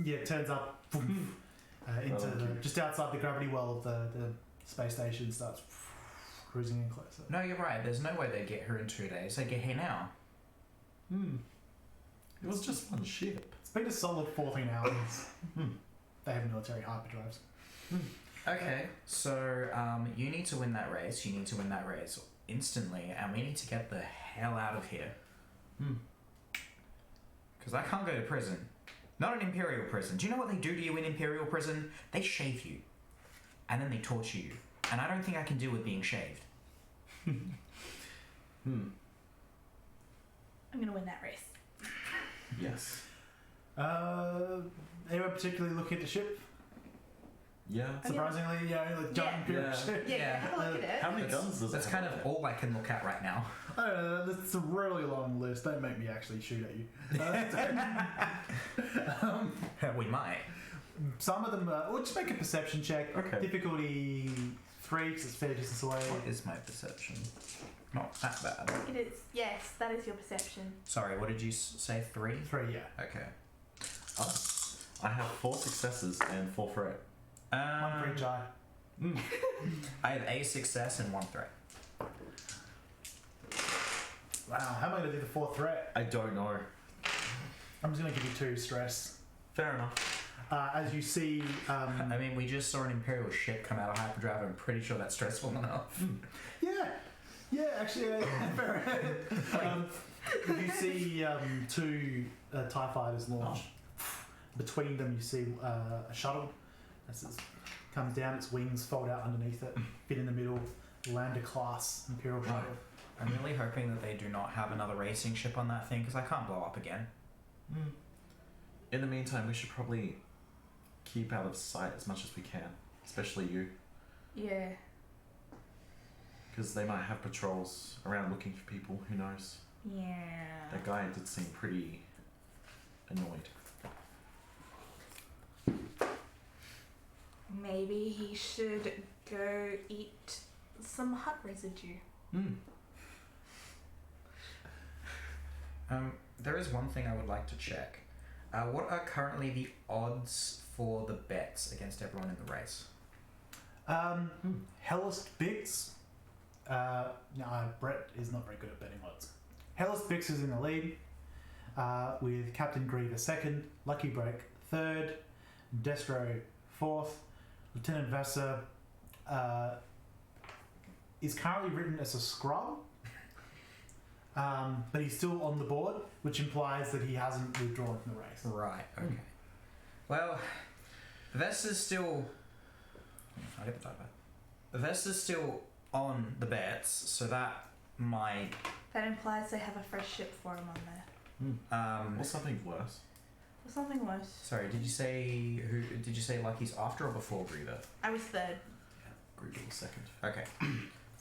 It turns up into just outside the gravity well of the space station. Starts cruising in closer. No, you're right. There's no way they get here in 2 days. They get here now. It was just one ship. It's been a solid 14 hours. They have military hyperdrives. Okay, so you need to win that race. You need to win that race instantly, and we need to get the hell out of here. Because I can't go to prison. Not an Imperial prison. Do you know what they do to you in Imperial prison? They shave you. And then they torture you. And I don't think I can deal with being shaved. I'm gonna win that race. Yes. Anyone particularly looking at the ship? Yeah. Surprisingly, like giant Imperial Yeah. ship. Yeah, have a look at it. How many guns does it That's have? kind of all I can look at right now. I don't know, it's a really long list. Don't make me actually shoot at you. We might. Some of them, we'll just make a perception check. Okay. Difficulty 3, because it's fair distance away. What is my perception? Not that bad. It is. Yes, that is your perception. Sorry, what did you say? 3? 3, yeah. Okay. I have 4 successes and 4 threat. 1 for each eye. I have a success and 1 threat. Wow, how am I going to do the 4th threat? I don't know. I'm just going to give you 2 stress. Fair enough. As you see, I mean, we just saw an Imperial ship come out of hyperdrive. I'm pretty sure that's stressful enough. yeah, actually, fair enough. You see 2 TIE fighters launch. Between them, you see a shuttle. As it comes down, its wings fold out underneath it, fit in the middle, lander class Imperial shuttle. I'm really hoping that they do not have another racing ship on that thing, because I can't blow up again. In the meantime, we should probably keep out of sight as much as we can, especially you, Yeah. because they might have patrols around looking for people. Who knows? Yeah. That guy did seem pretty annoyed. Maybe he should go eat some hut residue. There is one thing I would like to check. What are currently the odds for the bets against everyone in the race? Hellas Bix. No, Brett is not very good at betting odds. Hellas Bix is in the lead with Captain Grievous second, Lucky Break third, Destro 4th. Lieutenant Vassar is currently written as a scrub, but he's still on the board, which implies that he hasn't withdrawn from the race. Right, okay. Well, Vesta's still... I get the typo. Vesta's still on the bets, so that might... That implies they have a fresh ship for him on there. Or something worse. Or something worse. Sorry, did you say Lucky's after or before Griever? I was third. Griever was second. Okay.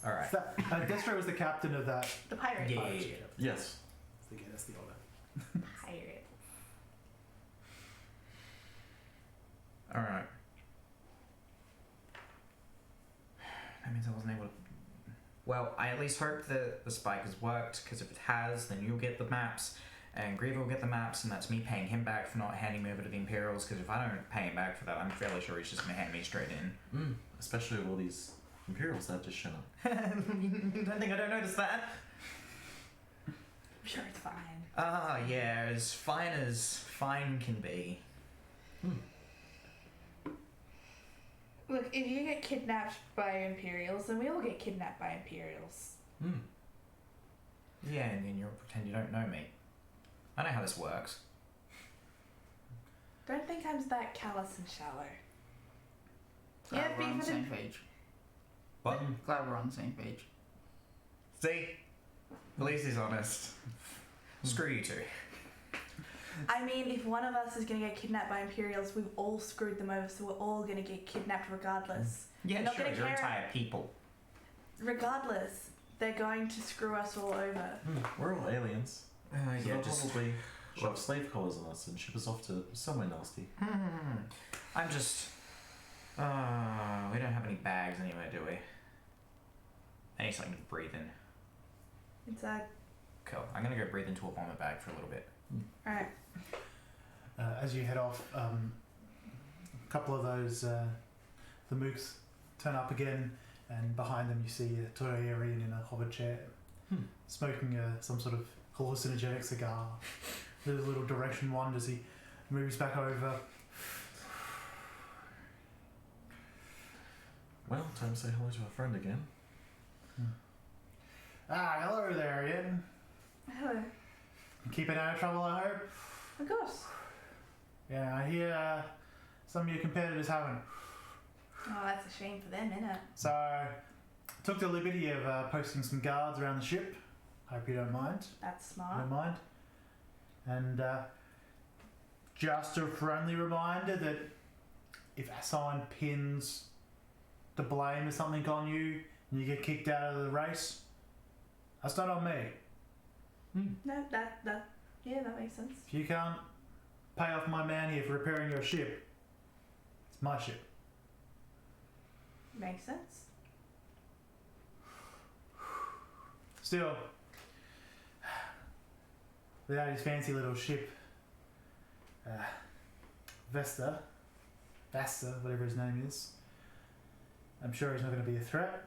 Alright. So Destro was the captain of that. The pirate. Yeah. pirate ship. Yes. That's the order. Pirate. Alright. That means I wasn't able to... Well, I at least hope that the spike has worked, because if it has, then you'll get the maps, and Griever will get the maps, and that's me paying him back for not handing me over to the Imperials, because if I don't pay him back for that, I'm fairly sure he's just going to hand me straight in. Especially with all these Imperials that have just shown up. You don't think I don't notice that? I'm sure it's fine. Ah, yeah, as fine can be. Look, if you get kidnapped by Imperials, then we all get kidnapped by Imperials. Yeah, and then you'll pretend you don't know me. I know how this works. Don't think I'm that callous and shallow. Glad Yeah, we're on the beef same and- page. What? Glad we're on the same page. See? At least he's honest. Screw you two. I mean, if one of us is going to get kidnapped by Imperials, we've all screwed them over, so we're all going to get kidnapped regardless. Yeah, You're not sure, gonna your care- entire people. Regardless, they're going to screw us all over. We're all aliens. So Yeah, they'll just... probably shove slave collars on us and ship us off to somewhere nasty. I'm just... we don't have any bags anywhere, do we? I need something to breathe in. Inside. Cool. I'm gonna go breathe into a vomit bag for a little bit. Alright. As you head off, a couple of those the mooks turn up again, and behind them you see a Toyarian in a hover chair, smoking some sort of hallucinogenic cigar. There's a little direction one as he moves back over. Well, time to say hello to our friend again. Hello there, Ian. Hello. Keeping out of trouble, I hope? Of course. Yeah, I hear some of your competitors haven't. Oh, that's a shame for them, innit? So, took the liberty of posting some guards around the ship. Hope you don't mind. That's smart. Don't mind. And just a friendly reminder that if Assign pins the blame of something on you and you get kicked out of the race, that's not on me. No, that makes sense. If you can't pay off my man here for repairing your ship, it's my ship. Makes sense. Still, without his fancy little ship, Vesta, whatever his name is, I'm sure he's not going to be a threat.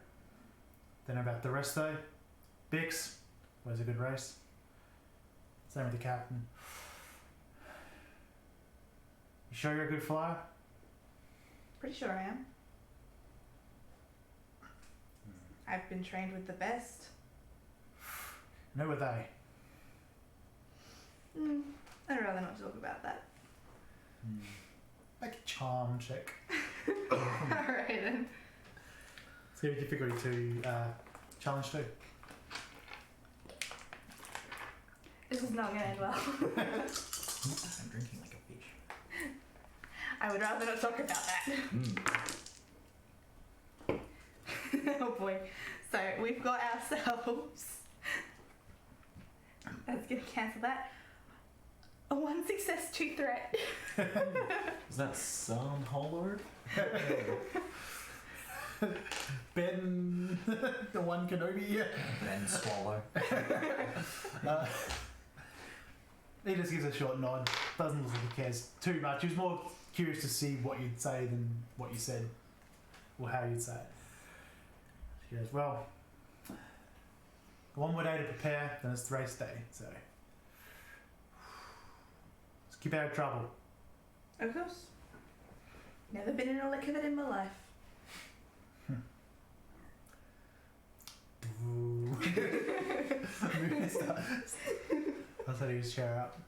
Don't know about the rest though. Bix, always a good race. Same with the captain. You sure you're a good flyer? Pretty sure I am. I've been trained with the best. And who are they? I'd rather not talk about that. Make a charm check. Alright then. Let's give a difficulty to challenge 2. This is not going to end well. I'm drinking like a fish. I would rather not talk about that. Oh boy. So we've got ourselves. That's going to cancel that. A 1 success, 2 threat. Does that sound hollow? Ben, the one Kenobi. Then swallow. He just gives a short nod. Doesn't look like he cares too much. He was more curious to see what you'd say than what you said, or how you'd say it. She goes, well, one more day to prepare, then it's the race day, so let's keep out of trouble. Of course. Never been in a lick of it in my life. I'll set his chair up.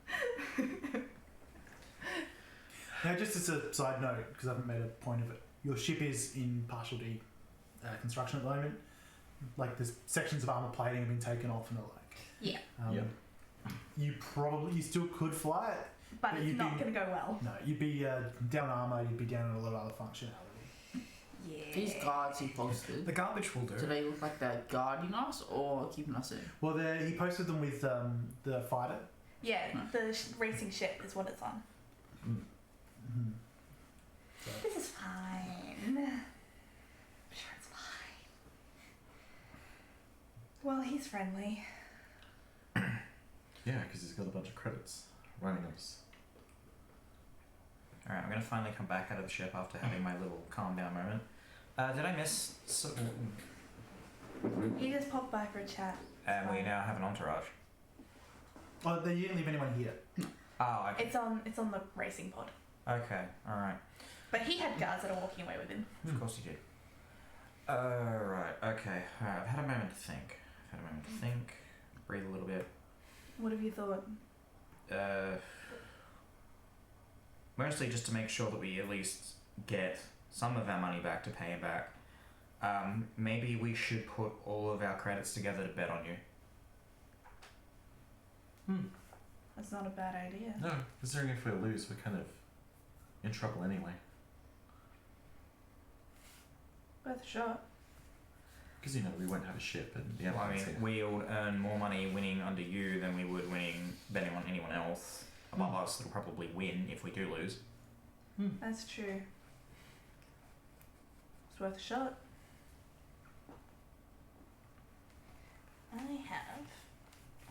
Now, just as a side note, because I haven't made a point of it, your ship is in partial construction at the moment. Like, there's sections of armor plating have been taken off and the like. Yeah. You still could fly it. But But it's you'd not be- going to go well. No, you'd be down armor, you'd be down in a lot of other functionality. Yeah. These guards he posted, The garbage will do. do they look like they're guarding us or keeping us in? Well, he posted them with the fighter. Yeah, the racing ship is what it's on. Mm-hmm. So, This is fine. I'm sure it's fine. Well, he's friendly. Yeah, because he's got a bunch of credits running us. Alright, I'm gonna finally come back out of the ship after having my little calm down moment. Did I miss... He just popped by for a chat. And we now have an entourage. oh, they didn't leave anyone here. Oh, okay. It's on the racing pod. Okay, alright. But he had guards that are walking away with him. Of course you did. Right, okay. Alright, I've had a moment to think. Breathe a little bit. What have you thought? Mostly just to make sure that we at least get some of our money back to pay him back. Maybe we should put all of our credits together to bet on you. That's not a bad idea. No, considering if we lose, we're kind of in trouble anyway. Worth a shot. Because, we won't have a ship and the Well, I Empires mean, here. we'll earn more money winning under you than we would betting on anyone else above us that'll probably win if we do lose. That's true. It's worth a shot. I have...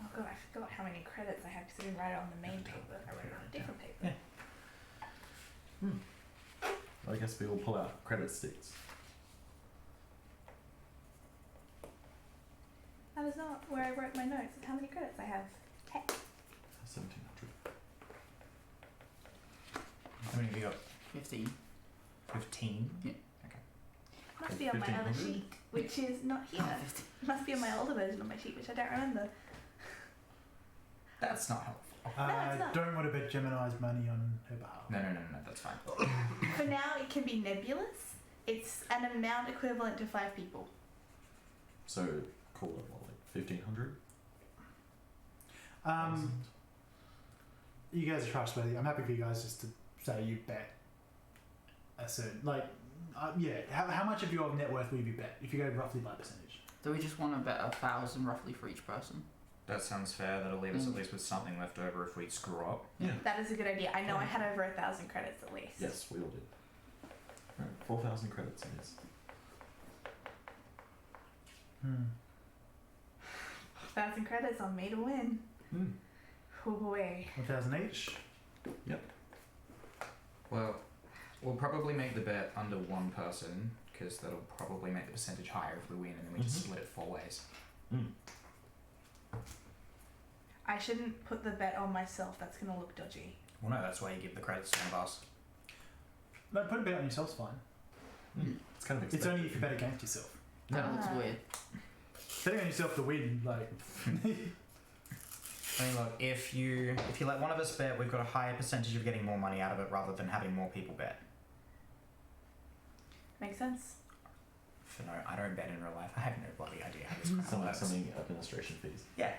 Oh god, I forgot how many credits I have because I didn't write it on the main paper. I wrote it on a different paper. Well, I guess we will pull out credit sticks. That is not where I wrote my notes. It's how many credits I have. Heck. 1700. How many have you got? 15. 15? Must be on my other 1500? sheet, which is not here. Must be on my older version of my sheet, which I don't remember. That's not helpful. it's not. Don't want to bet Gemini's money on her behalf. No, that's fine. For now, it can be nebulous. It's an amount equivalent to 5 people. So, call it what, like 1500? You guys are trustworthy. I'm happy for you guys just to say you bet a certain, how much of your net worth will you bet if you go roughly by percentage? Do we just want to bet 1,000 roughly for each person? That sounds fair. That'll leave us at least with something left over if we screw up. Yeah. That is a good idea. I know I had over 1,000 credits at least. Yes, we all did. Right, 4,000 credits it is. 1,000 credits on me to win. Oh boy. 1,000 each. Well, we'll probably make the bet under one person because that'll probably make the percentage higher if we win, and then we just split it 4 ways. I shouldn't put the bet on myself. That's going to look dodgy. Well, no, that's why you give the credits to one of us. No, put a bet on yourself's fine. It's kind of It's expected. only if you bet against yourself. That looks Ah. weird. Betting on yourself to win, I mean, look, if you let one of us bet, we've got a higher percentage of getting more money out of it rather than having more people bet. Makes sense. For no, I don't bet in real life. I have no bloody idea how this crap works. Something administration fees. Yeah.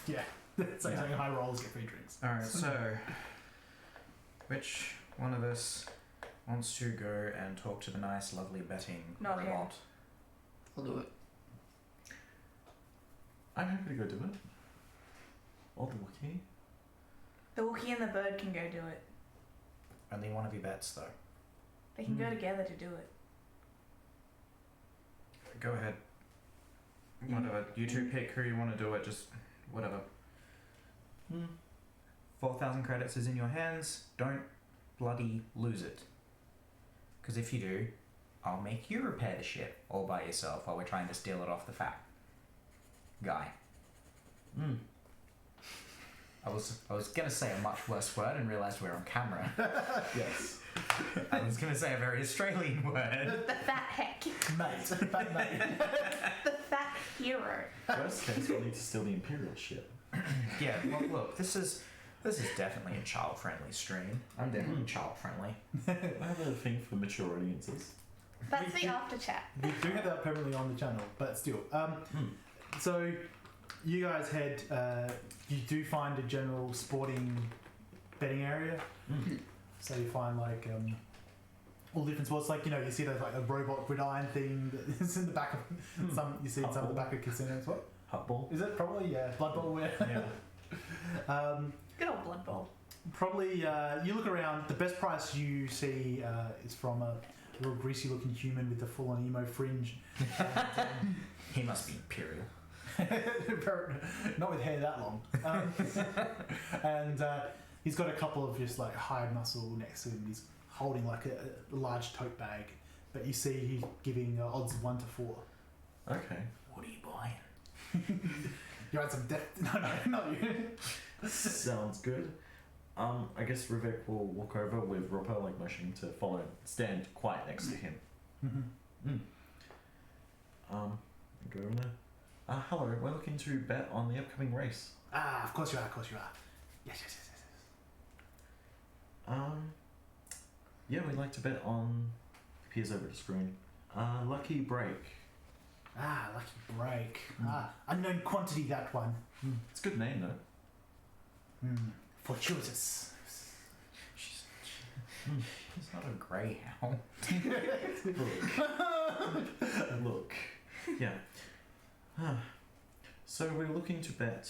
yeah. It's like saying high rolls get free drinks. Alright, so which one of us wants to go and talk to the nice, lovely betting Not him. robot? I'll do it. I'm happy to go do it. Or the Wookiee. The Wookiee and the bird can go do it. Only one of you bets, though. They can go together to do it. Go ahead. Whatever. You two pick who you want to do it, just whatever. 4,000 credits is in your hands. Don't bloody lose it. Because if you do, I'll make you repair the ship all by yourself while we're trying to steal it off the fat guy. I was gonna say a much worse word and realised we're on camera. Yes. I was going to say a very Australian word. The fat heck. Mate. Fat mate. The fat hero. Worst case, we'll need to steal the Imperial ship. Yeah, well, look, this is definitely a child-friendly stream. I'm definitely child-friendly. I have a thing for mature audiences. That's We the do- after chat. We do have that permanently on the channel, but still. So, you guys head. You do find a general sporting betting area. So you find like all different sports. Like you see those like a robot gridiron thing that's in the back of some. You see in some of the back of casinos. What Hutball. is it? Probably Blood Bowl. Yeah. Good old Blood Bowl. Probably. You look around. The best price you see is from a little greasy-looking human with a full-on emo fringe. And, He must be Imperial. not with hair that long. And he's got a couple of just like hide muscle next to him. He's holding like a large tote bag, but you see he's giving odds 1 to 4. Okay. What are you buying? You had some depth. No, not you. Sounds good. I guess Rivek will walk over with Roper, like motioning to follow, stand quiet next to him. Go over there. Hello, we're looking to bet on the upcoming race. Of course you are. Of course you are. Yes. Yeah, we'd like to bet on. Appears over the screen. Lucky Break. Lucky break. Unknown quantity, that one. It's a good name though. Fortuitous. She's not a greyhound. Look. Yeah. So we're looking to bet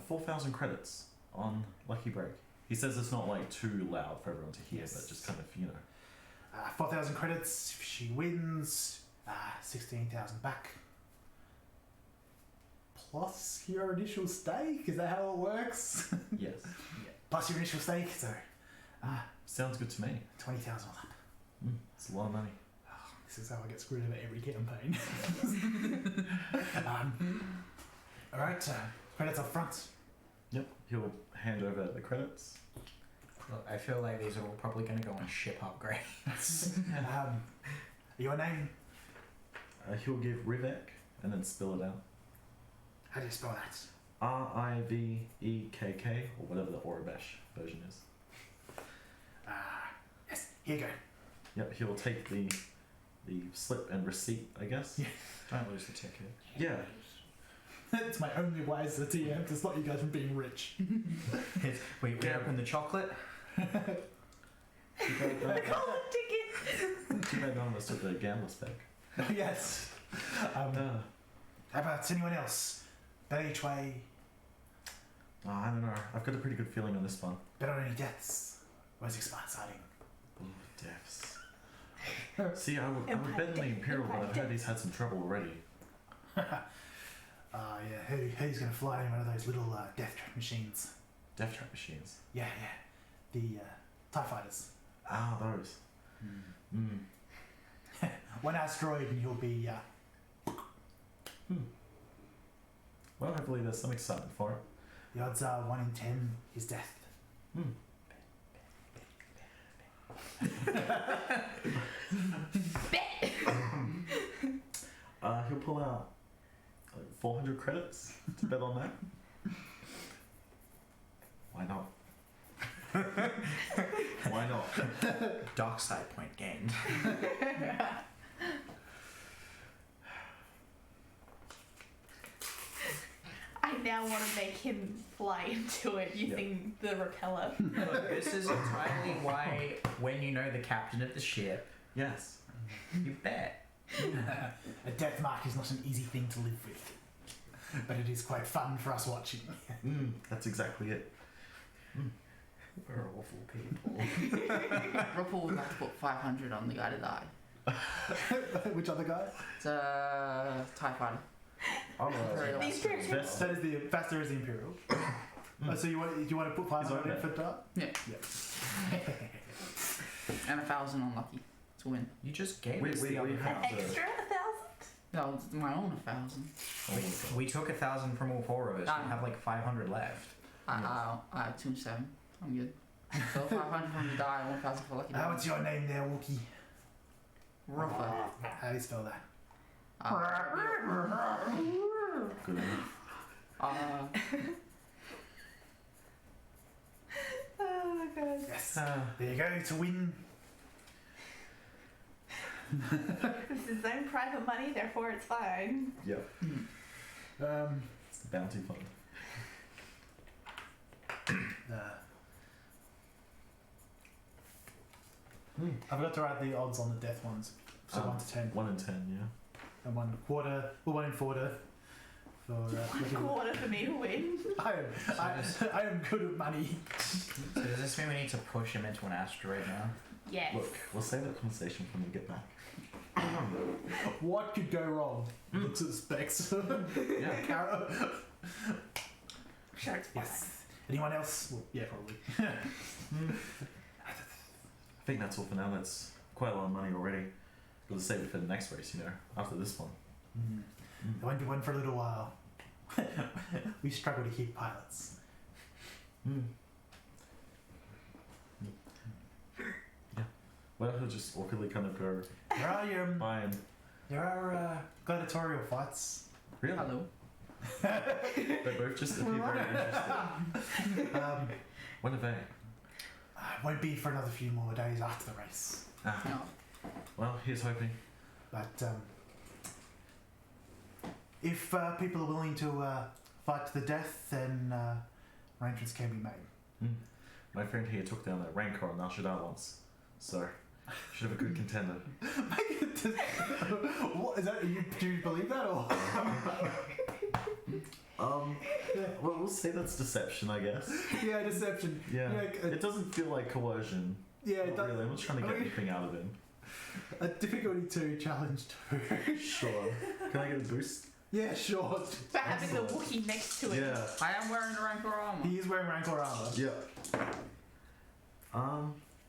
4,000 credits on Lucky Break. He says it's not like too loud for everyone to hear, Yes. but just kind of 4,000 credits. If she wins, 16,000 back. Plus your initial stake. Is that how it works? Yes. Plus your initial stake. So, Sounds good to me. 20,000 all up. It's a lot of money. This is how I get screwed over every campaign. All right, credits up front. Yep. He'll hand over the credits. Look, I feel like these are all probably going to go on ship upgrades. Your name? He'll give Rivek and then spill it out. How do you spell that? Rivekk, or whatever the Orabesh version is. Yes, here you go. Yep. He'll take the slip and receipt, I guess. Yeah. Don't lose the ticket. Yeah. It's my only way as a TM to stop you guys from being rich. We open the chocolate. I call it ticket. Too bad none of us took the gambler's bag. Yes. How about anyone else? Bet each way. I don't know. I've got a pretty good feeling on this one. Bet on any deaths. Where's the exciting? Oh, deaths. See, I would bet on the Imperial, but I've heard he's had some trouble already. Yeah. Who's going to fly in one of those little death trap machines? Death trap machines. Yeah. The TIE fighters. Those. One asteroid and you'll be. Well, hopefully there's some excitement for it. The odds are 1 in 10 is death. Bet. He'll pull out 400 credits to bet on that. Why not? Why not? Dark side point gained. I now want to make him fly into it using the repeller. Look, this is entirely why, when you know the captain of the ship, Yes. you bet. A death mark is not an easy thing to live with, but it is quite fun for us watching. That's exactly it. We're awful people. Ripple would like to put 500 on the guy to die. Which other guy? It's a TIE fighter. Very These last two. one. That is the faster is the Imperial. So you want to put 500 in for dart? Yeah. Yeah. And 1,000 on lucky to win. You just gave We us the other have half. the- Extra 1,000? No, it's my own 1,000. We took 1,000 from all 4 of us. We have like 500 left. I have 2,700. I'm good. So 500 from the die, 1,000 for lucky die. What's your name there, Wookie? Ruffer. How do you spell that? Good enough. Oh my god. Yes. There you go, to win. This is his own private money, therefore it's fine. Yep. It's the bounty fund. I forgot to write the odds on the death ones. So 1 to 10. 1 in 10, yeah. And 1 quarter, well 1 in quarter. For, Quarter for me to win. I am good at money. So does this mean we need to push him into an asteroid now? Yes. Look, we'll save that conversation when we get back. What could go wrong? Looks at the specs. Yeah. Sure, it's fine. Yes. Anyone else? Well, yeah, probably. I think that's all for now. That's quite a lot of money already. We'll save it for the next race, you know, after this one. There won't be one for a little while. We struggle to keep pilots. Yeah. Well, he'll just awkwardly kind of go by and... There are gladiatorial fights. Really? Hello. They both just appear very interested. When are they? It won't be for another few more days after the race. No. Well, here's hoping. But if people are willing to fight to the death, then arrangements can be made. My friend here took down a Rancor on Nashidar once, so should have a good contender. What is that? Do you believe that or? Well, we'll say that's deception, I guess. Yeah, deception. Yeah. Yeah, It doesn't feel like coercion. Yeah, it Not does. really. I'm not trying to get anything out of him. A difficulty 2, challenge 2. Sure. Can I get a boost? Yeah, sure. For having the Wookiee next to it. Yeah. I am wearing the Rancor armor. He is wearing Rancor armor. Yeah.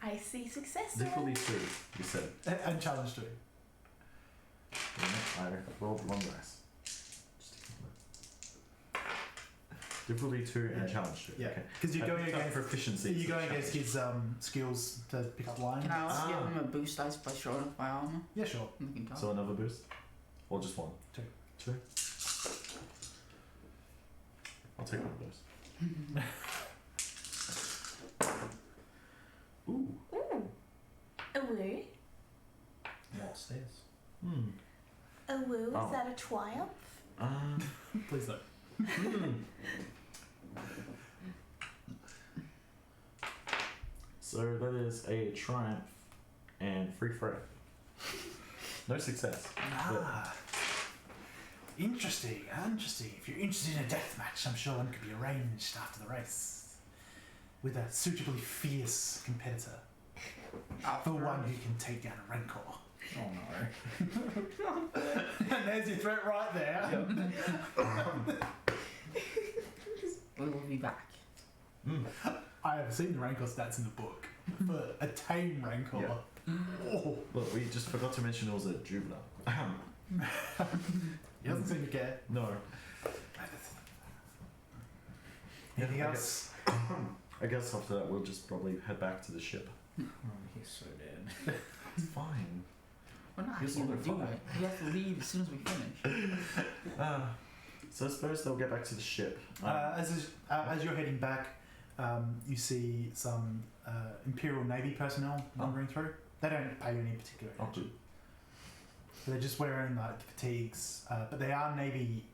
I see success. Difficulty 2, you said. And challenge 2. I rolled one dice. Difficulty 2 and challenge 2. Yeah. Okay. Because you're going against proficiency. You're going against his skills to pick up line. Can I also give him a boost dice by showing off my armor? Yeah, sure. Looking top. So another boost? Or just one? 2. 2? I'll take one of those. Ooh. Ooh. A woo. What's this? A woo. Oh. Is that a triumph? Please don't. So that is a triumph and free throw. No success. Interesting, interesting. If you're interested in a death match, I'm sure one could be arranged after the race with a suitably fierce competitor. For one who can take down a Rancor. Oh no. And there's your threat right there. We will be back. I have seen the Rancor stats in the book. For a tame Rancor. Yeah. Oh. Look, we just forgot to mention it was a juvenile. He doesn't seem to care. No. Anything Yeah, else? I guess after that we'll just probably head back to the ship. Oh, he's so dead. It's fine. We're not Yes, actually on going to the do fire. it. We have to leave as soon as we finish. So I suppose they'll get back to the ship. As you're heading back, you see some Imperial Navy personnel wandering through. They don't pay you any particular Oh, attention. So they're just wearing like fatigues, but they are Navy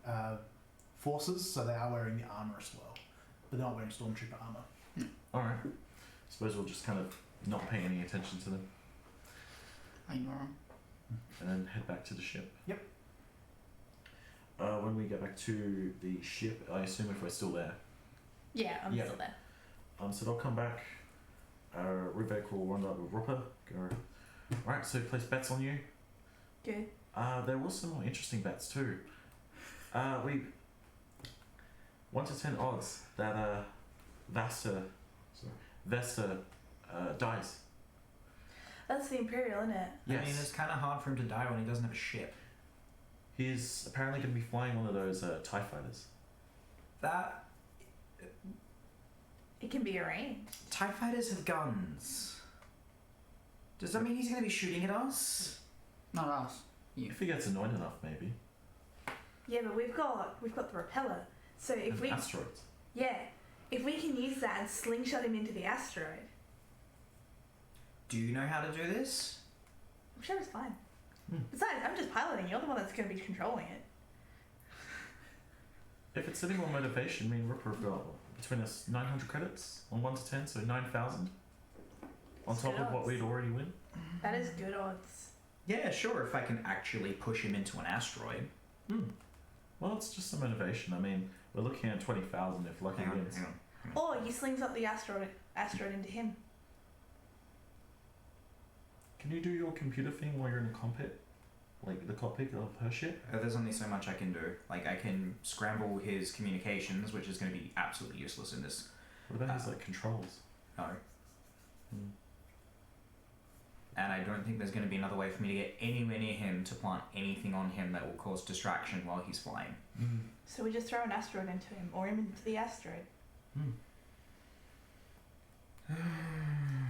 forces, so they are wearing the armor as well. But they're not wearing Stormtrooper armor. Alright. Suppose we'll just kind of not pay any attention to them Ignore him. and then head back to the ship. Yep. When we get back to the ship, I assume if we're still there. Yeah, I'm Yeah. still there. So they'll come back. Rubek will run up with Rupper. Go. Alright, so place bets on you. Good. There was some more interesting bets too. 1 to 10 odds that Vesta dies. That's the Imperial, isn't it? Yes. I mean, it's kind of hard for him to die when he doesn't have a ship. He's apparently going to be flying one of those TIE fighters. That It can be arranged. TIE fighters have guns. Does that mean he's going to be shooting at us? Not us. You. If he gets annoyed enough, maybe. Yeah, but we've got the repeller. So if And we asteroids. if we can use that and slingshot him into the asteroid, Do you know how to do this? I'm sure it's fine. Hmm. Besides, I'm just piloting. You're the one that's going to be controlling it. If it's any more motivation, me and Ripper have got between us 900 credits on 1 to 10, so 9,000. On That's top good of what odds. we'd already win. That is good odds. Yeah, sure, if I can actually push him into an asteroid. Well, it's just a motivation. I mean, we're looking at 20,000 if lucky Hang on, wins. hang on. Or you slingshot the asteroid into him. Can you do your computer thing while you're in the cockpit? Like the cockpit of her ship? There's only so much I can do. Like, I can scramble his communications, which is going to be absolutely useless in this. What about his like controls? No. Hmm. And I don't think there's going to be another way for me to get anywhere near him to plant anything on him that will cause distraction while he's flying. So we just throw an asteroid into him, or him into the asteroid.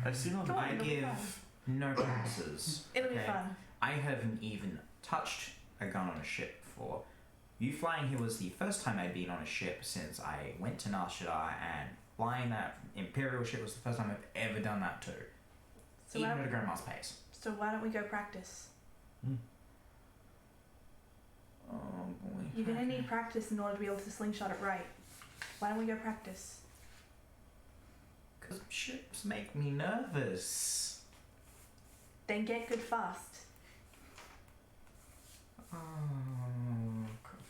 I've seen on Come the on. I it'll be give no promises. It'll be okay? fun. I haven't even touched a gun on a ship before. You flying here was the first time I'd been on a ship since I went to Nar Shaddaa, and flying that Imperial ship was the first time I've ever done that too. So Even why, at a grandma's pace. so why don't we go practice? Oh boy. You're going to need practice in order to be able to slingshot it right. Why don't we go practice? Because ships make me nervous. Then get good fast. Oh,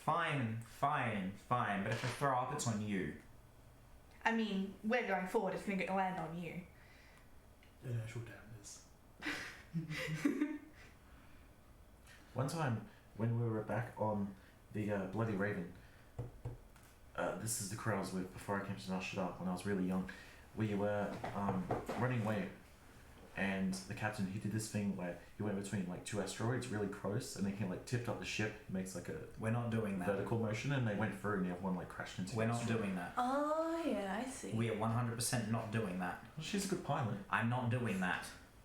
fine. But if I throw up, it's on you. I mean, we're going forward. It's going to land on you. Inertial damage. One time when we were back on the Bloody Raven, this is the crew I was with before I came to Nar Shaddaa when I was really young. We were running away, and the captain, he did this thing where he went between like two asteroids really close, and then he like tipped up the ship, makes like a We're not doing that. vertical motion, and they went through, and the other one like crashed into. We're the not asteroid. doing that. Oh, yeah, I see. We are 100% not doing that. Well, she's a good pilot. I'm not doing that.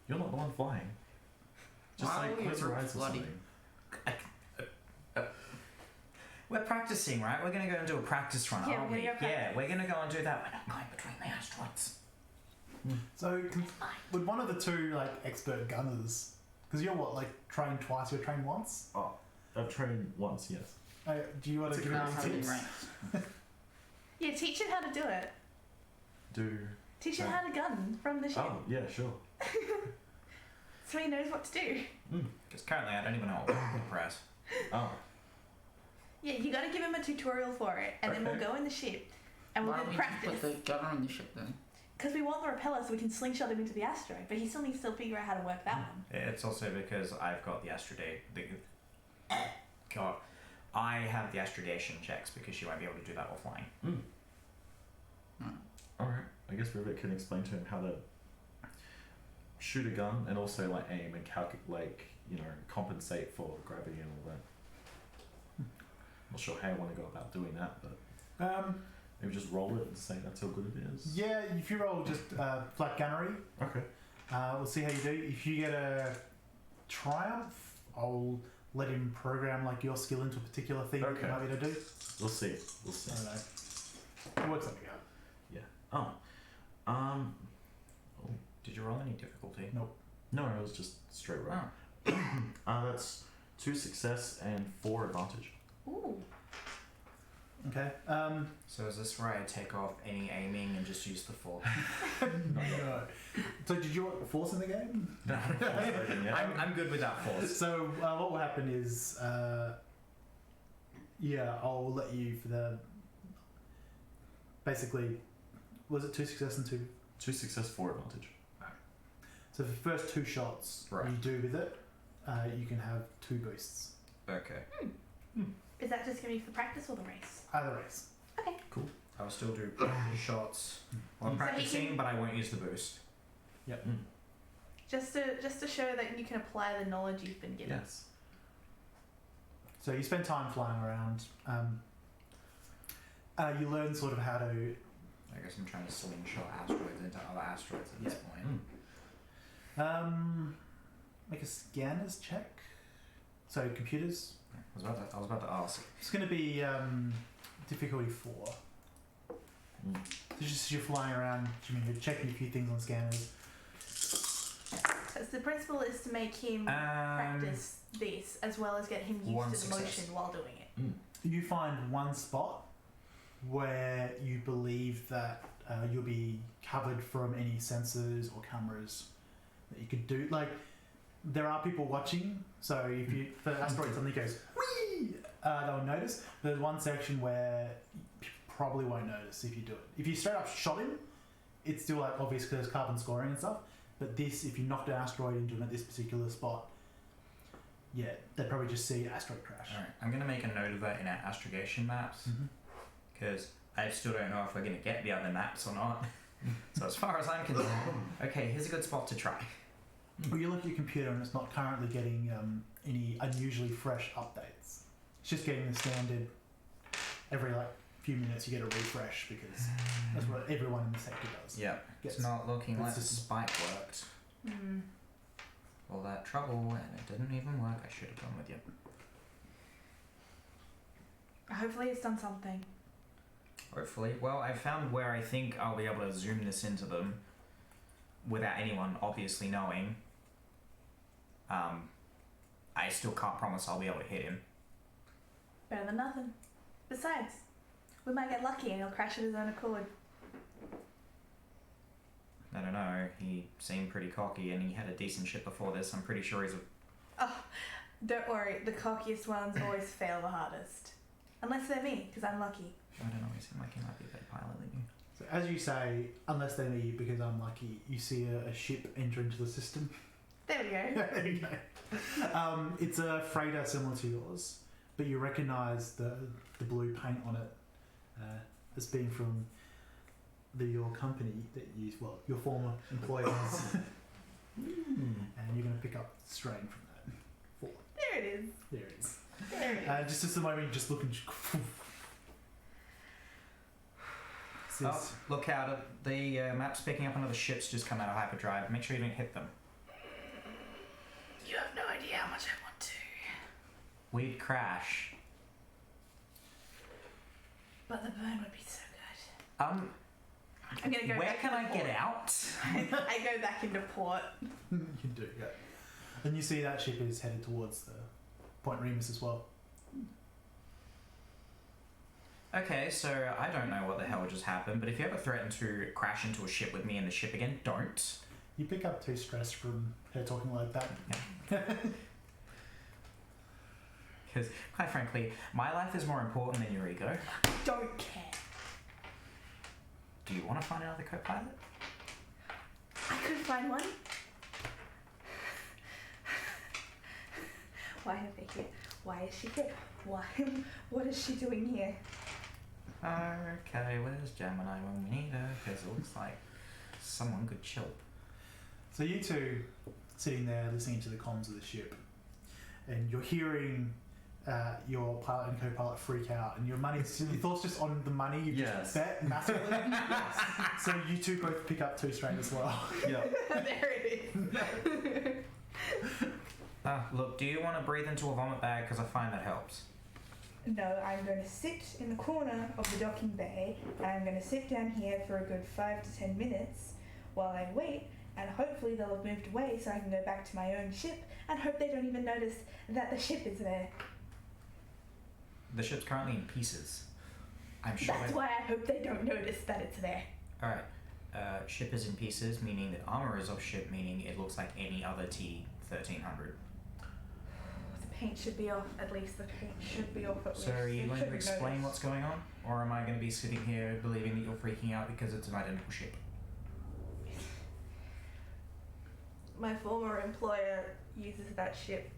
You're not the one flying. Just Why like are we close your eyes or bloody- something. We're practicing, right? We're going to go and do a practice run, Yeah, aren't we're we? gonna go Yeah, practice. we're going to go and do that. We're not going between the asteroids. So, would one of the two like expert gunners? Because you're what, like trained twice? You're trained once. Oh, I've trained once, yes. Do you want to It's a give me crown any having tips? rank. Yeah, teach him how to do it. Do. Teach him Yeah. how to gun from the ship. Oh, yeah, sure. So he knows what to do. Because currently I don't even know what we're press. Oh, Yeah, you got to give him a tutorial for it, and then we'll Okay. go in the ship, and we'll Why do don't the we just put practice. the gunner on the ship then? Because we want the repeller so we can slingshot him into the asteroid, but he still needs to figure out how to work that one. It's also because I've got the astrogation. God. I have the astrogation checks because she won't be able to do that while flying. alright. I guess Rivet can explain to him how to shoot a gun and also like aim and calculate, compensate for gravity and all that. Not sure how I want to go about doing that, but maybe just roll it and say that's how good it is. Yeah, if you roll just flat gunnery, Okay. we'll see how you do. If you get a triumph, I'll let him program like your skill into a particular thing that Okay. you might be able to do. We'll see. We'll see. I don't know. It works something out. Oh. Did you roll any difficulty? No, it was just straight roll. Oh. That's 2 success and 4 advantage. Ooh. Okay. So is this where I take off any aiming and just use the force? No. So did you want force in the game? No. I'm good with that force. So what will happen is, I'll let you for the. Basically, was it 2 success and 2? 2 success, 4 advantage. So the first 2 shots Right. you do with it, you can have 2 boosts. Okay. Is that just going to be for practice or the race? Either race. Okay. I'll still do practice shots while So he practicing, can- but I won't use the boost. Yep. Just to show that you can apply the knowledge you've been given. Yes. So you spend time flying around. You learn sort of how to I guess I'm trying to slingshot asteroids into other asteroids at this point. Make a scanners check. So computers. I was about to ask. It's going to be difficulty 4. So just you're flying around, you're checking a few things on scanners. So the principle is to make him practice this, as well as get him used to the motion while doing it. You find one spot where you believe that you'll be covered from any sensors or cameras that you could do. Like, there are people watching, so if you for asteroid something goes whee, they'll notice. There's one section where you probably won't notice if you do it. If you straight up shot him, it's still like obvious because there's carbon scoring and stuff. But this, if you knocked an asteroid into him at this particular spot, yeah, they'd probably just see asteroid crash. Alright, I'm going to make a note of that in our astrogation maps, because I still don't know if we're going to get the other maps or not. So as far as I'm concerned, okay, here's a good spot to try. Well, you look at your computer and it's not currently getting any unusually fresh updates. It's just getting the standard every few minutes you get a refresh because that's what everyone in the sector does. Yeah, it's not looking like the spike worked. All that trouble and it didn't even work. I should have gone with you. Hopefully it's done something. Hopefully. Well, I found where I think I'll be able to zoom this into them without anyone obviously knowing. I still can't promise I'll be able to hit him. Better than nothing. Besides, we might get lucky and he'll crash of his own accord. I don't know. He seemed pretty cocky and he had a decent ship before this. I'm pretty sure he's a... Oh, don't worry. The cockiest ones always fail the hardest. Unless they're me, because I'm lucky. I don't know. He seemed like he might be a better pilot than you. So as you say, unless they're me because I'm lucky, you see a ship enter into the system. There we go. There you go. It's a freighter similar to yours, but you recognise the blue paint on it as being from your company that you your former employers, and you're going to pick up strain from that. 4. There it is. There it is. There it is. Just at the moment, you just look and. Oh, look out. The map's picking up another ship's just come out of hyperdrive. Make sure you don't hit them. You have no idea how much I want to. We'd crash. But the burn would be so good. I'm gonna go where back can to I the get port. out? I go back into port. You do, yeah. And you see that ship is headed towards the Point Remus as well. Okay, so I don't know what the hell just happened, but if you ever threaten to crash into a ship with me in the ship again, don't. You pick up 2 stress from her talking like that. Because, quite frankly, my life is more important than your ego. Don't care. Do you want to find another co-pilot? I could find one. Why are they here? Why is she here? Why? What is she doing here? Okay, where's Gemini when we need her? Because it looks like someone could chill. So you two sitting there listening to the comms of the ship, and you're hearing your pilot and co-pilot freak out, and your thoughts just on the money you just bet massively. So you two both pick up 2 strain as well. Yeah. There it is. Look, do you want to breathe into a vomit bag? Because I find that helps. No, I'm going to sit in the corner of the docking bay, and I'm going to sit down here for a good 5 to 10 minutes while I wait, and hopefully they'll have moved away so I can go back to my own ship and hope they don't even notice that the ship is there. The ship's currently in pieces. I'm sure. That's why I hope they don't notice that it's there. Alright. Ship is in pieces, meaning that armor is off ship, meaning it looks like any other T-1300. The paint should be off, at least the paint should be off at least. So are you They going to shouldn't explain notice. what's going on? Or am I going to be sitting here believing that you're freaking out because it's an identical ship? My former employer uses that ship.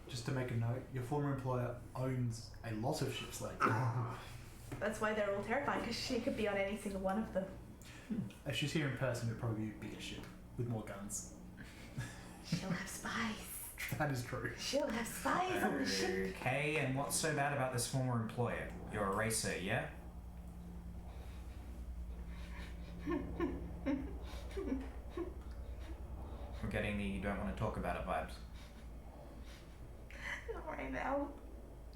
Just to make a note, your former employer owns a lot of ships like that. That's why they're all terrifying, because she could be on any single one of them. If she's here in person, it'd probably be a bigger ship with more guns. She'll have spies. That is true. She'll have spies on the ship. Okay, and what's so bad about this former employer? You're a racer, yeah? We're getting the you don't want to talk about it vibes. Not right now.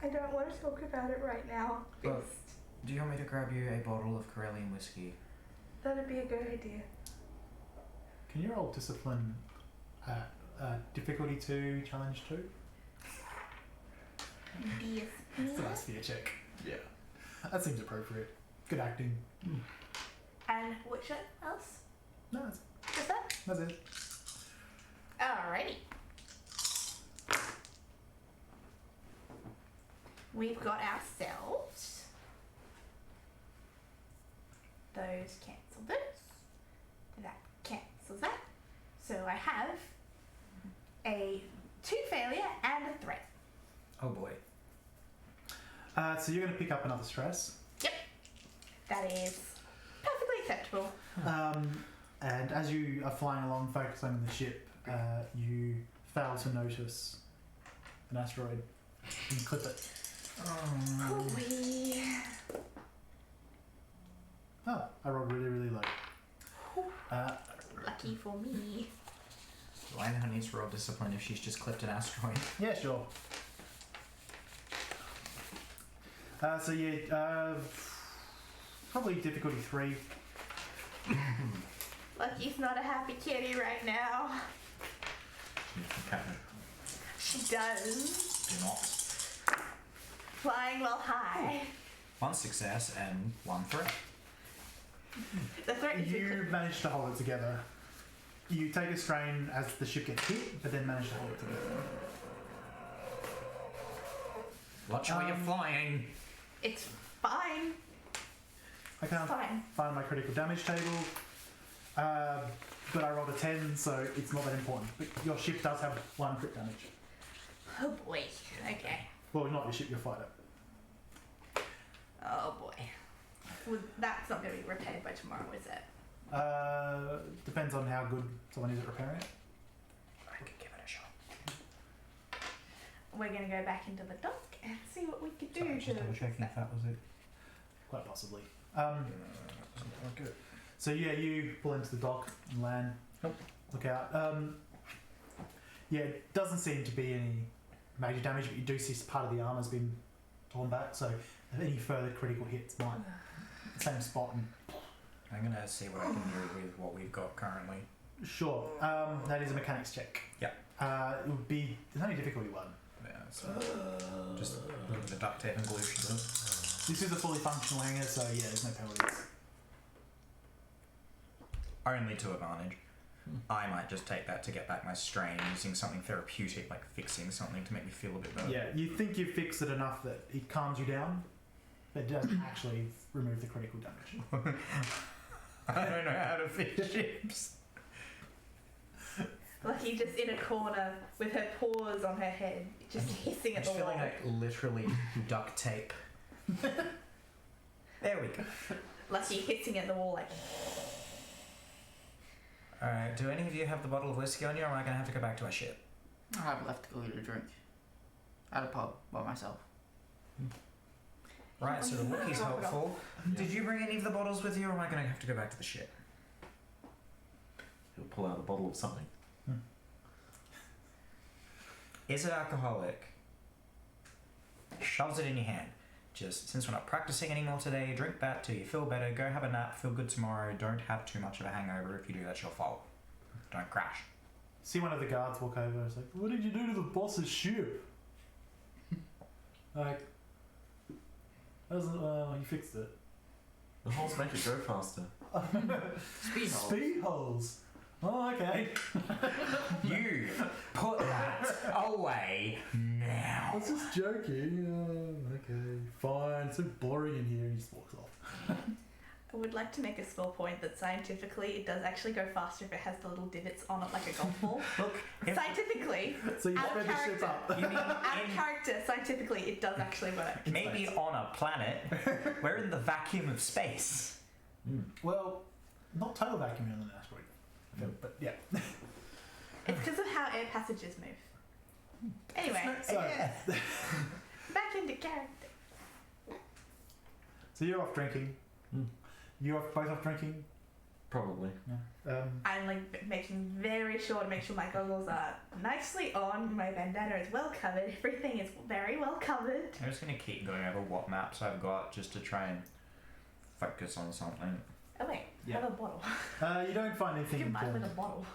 I don't want to talk about it right now. Look, do you want me to grab you a bottle of Corellian whiskey? That'd be a good idea. Can you roll discipline at difficulty 2, challenge 2? Yes. It's a nice fear check. Yeah. That seems appropriate. Good acting. And what else? No, that's, What's that? that's it. Alrighty. We've got ourselves those cancel this. That cancels that. So I have a 2 failure and a threat. Oh boy. So you're going to pick up another stress. Yep. That is perfectly acceptable. And as you are flying along, focusing on the ship, you fail to notice an asteroid and clip it. Hooey. Oh, I rolled really, really low. Lucky for me. Lionheart needs to roll discipline if she's just clipped an asteroid. Yeah, sure. So yeah, probably difficulty 3. Lucky's not a happy kitty right now. Okay. She does. Do not. Flying well high. 1 success and 1 threat. The threat is You manage to hold it together. You take a strain as the ship gets hit, but then manage to hold it together. Watch where you're flying. It's fine. I can't Fine. find my critical damage table, but I rolled a 10, so it's not that important. But your ship does have 1 crit damage. Oh boy. Okay. Well, not your ship, your fighter. Oh boy. Well, that's not going to be repaired by tomorrow, is it? Depends on how good someone is at repairing it. I could give it a shot. We're going to go back into the dock and see what we could do. Sorry, just double checking if that was it. Quite possibly. So yeah, you pull into the dock and land. Look out. Yeah, it doesn't seem to be any major damage, but you do see part of the armor's been torn back, so any further critical hits might same spot. And I'm gonna see what I can do with what we've got currently. sure, that is a mechanics check. Yeah. It would be it's only a difficulty 1. Yeah, so just a little bit of duct tape and glue should do it. This is a fully functional hanger, so yeah, there's no penalties. Only to advantage. I might just take that to get back my strain using something therapeutic, like fixing something to make me feel a bit better. Yeah, you think you've fixed it enough that it calms you down, but it doesn't actually remove the critical damage. I don't know how to fix ships. Lucky just in a corner with her paws on her head, just hissing I'm at the just wall. feeling like literally duct tape. There we go. Lucky hissing at the wall like... Alright, do any of you have the bottle of whiskey on you, or am I going to have to go back to our ship? I have left to go get a drink. At a pub by myself. Right, so the Wookiee's helpful. Did you bring any of the bottles with you, or am I going to have to go back to the ship? He'll pull out a bottle of something. Is it alcoholic? Shoves it in your hand. Just, since we're not practicing anymore today, drink that till you feel better, go have a nap, feel good tomorrow, don't have too much of a hangover. If you do, that's your fault. Don't crash. See one of the guards walk over and it's like, what did you do to the boss's ship? Like, you fixed it. The holes make it go faster. Speed hole. Speed holes. Oh, okay. You put that away now. I was just joking. Okay, fine. It's so boring in here. And he just walks off. I would like to make a small point that scientifically it does actually go faster if it has the little divots on it like a golf ball. Look, if Scientifically, So you Out of sped the ship character. up. you mean out of character, scientifically it does actually work. maybe on a planet, we're in the vacuum of space. Well, not total vacuum on an asteroid. But yeah. It's because of how air passages move. So, Back into character. so you're off drinking. Mm. You're both off drinking. Probably. I'm like making very sure to make sure my goggles are nicely on. My bandana is well covered. Everything is very well covered. I'm just gonna keep going over what maps I've got just to try and focus on something. Oh wait, I have a bottle. You don't find anything Get mine with a important. bottle.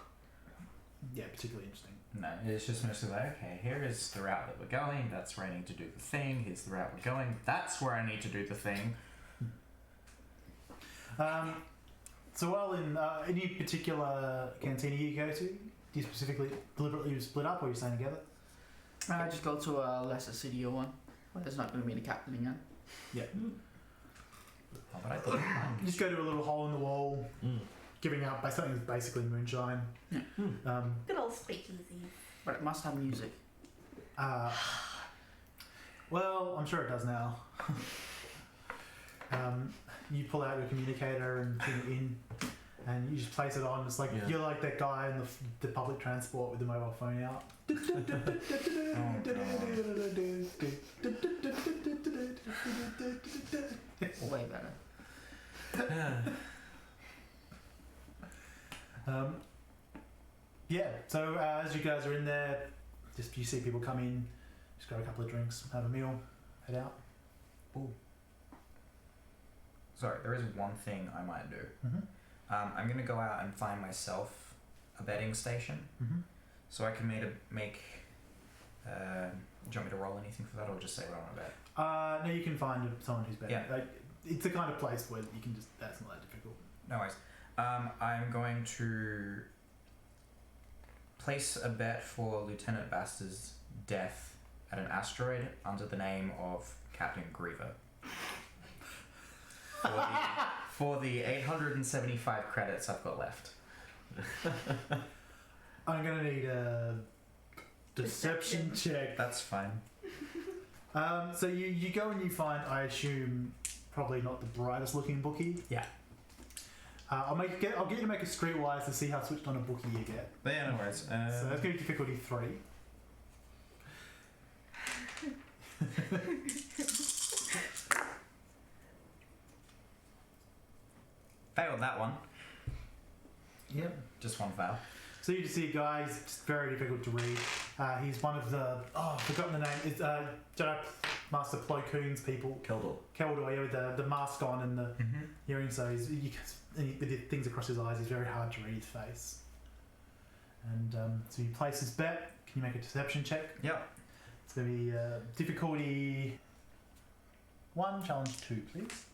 Yeah, particularly interesting. No, it's just mostly like, okay, here is the route that we're going, that's where I need to do the thing, here's the route we're going, that's where I need to do the thing. So while in any particular cantina you go to, do you specifically deliberately split up or you staying together? Just go to a lesser city or one where there's not going to be the captain again. Yeah. Oh, but I thought You just go to a little hole in the wall, giving out something that's basically moonshine. Yeah. Good old speakeasy. But it must have music. Well, I'm sure it does now. You pull out your communicator and put it in, and you just place it on. It's like you're like that guy in the public transport with the mobile phone out. Way better. Yeah. So as you guys are in there, just you see people come in, just grab a couple of drinks, have a meal, head out. Ooh. Sorry, there is one thing I might do. Mm-hmm. I'm gonna go out and find myself a betting station, Mm-hmm. so I can make. Do you want me to roll anything for that, or just say what I want to bet? No, you can find someone who's better. Yeah. Like, it's the kind of place where you can just. That's not that difficult. No worries. I'm going to place a bet for Lieutenant Baster's death at an asteroid under the name of Captain Griever. For the 875 credits I've got left. I'm gonna need a deception check. That's fine. So you go and you find, I assume, probably not the brightest looking bookie. Yeah. I'll get you to make a streetwise to see how switched on a bookie you get. But yeah, no worries. So that's gonna be difficulty 3. Failed that one. Yep. Just one fail. So you just see a guy, he's just very difficult to read. He's one of the, I've forgotten the name, it's Jedi Master Plo Koon's people. Keldor. Keldor, yeah, with the mask on and the hearing, so with the things across his eyes, he's very hard to read his face. And so you place his bet. Can you make a deception check? Yep. It's going to be difficulty 1, challenge 2, please.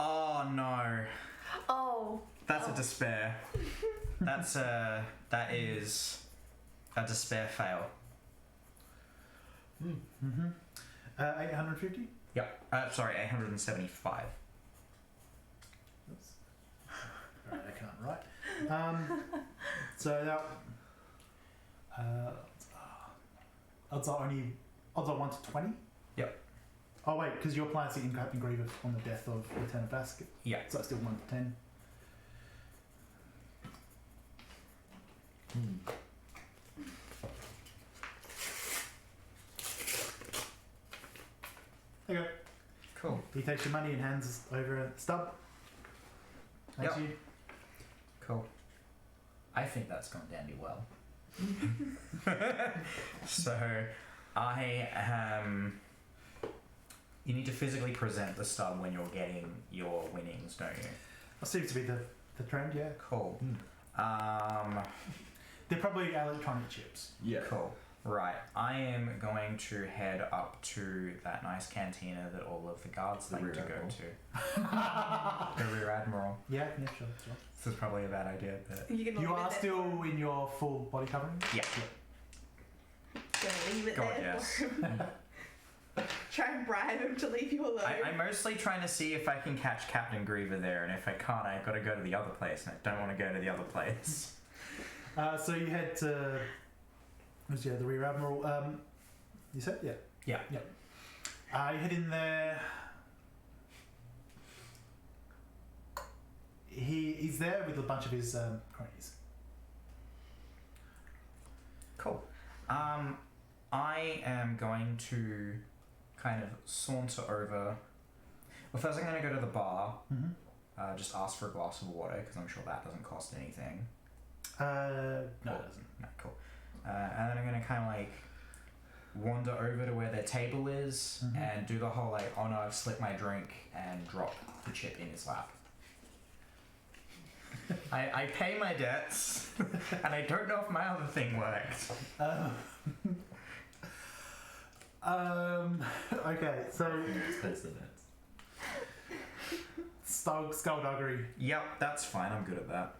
Oh no. Oh. That's a despair. That is a despair fail. 850? Yep. Sorry, 875. Oops. Alright, I can't write. So that odds are 1 to 20? Yep. Oh wait, because you're placing Captain Grievous on the death of Lieutenant Basket. Yeah. So it's still 1 to 10. There you go. Cool. He takes your money and hands over a stub. Thanks Yep. you. Cool. I think that's gone dandy well. So, you need to physically present the stub when you're getting your winnings, don't you? That seems to be the trend, yeah. Cool. They're probably electronic chips. Yeah. Cool. Right. I am going to head up to that nice cantina that all of the guards The like Rear to go Admiral. to. The Rear Admiral. Yeah, sure. This is probably a bad idea, but You are still in your full body covering? yeah. Gonna leave it God, there yes. for him. Try and bribe him to leave you alone. I'm mostly trying to see if I can catch Captain Griever there, and if I can't, I've got to go to the other place, and I don't want to go to the other place. So you head to the Rear Admiral. You said? Yeah. Yeah. You head in there. He's there with a bunch of his cronies. I am going to kind of saunter over. Well, first I'm going to go to the bar. Mm-hmm. Just ask for a glass of water because I'm sure that doesn't cost anything. No, it doesn't. No, cool. And then I'm going to kind of like wander over to where their table is and do the whole like, oh no, I've slipped my drink and drop the chip in his lap. I pay my debts and I don't know if my other thing worked. Okay, so Space the nets. skullduggery. Yep, that's fine. I'm good at that.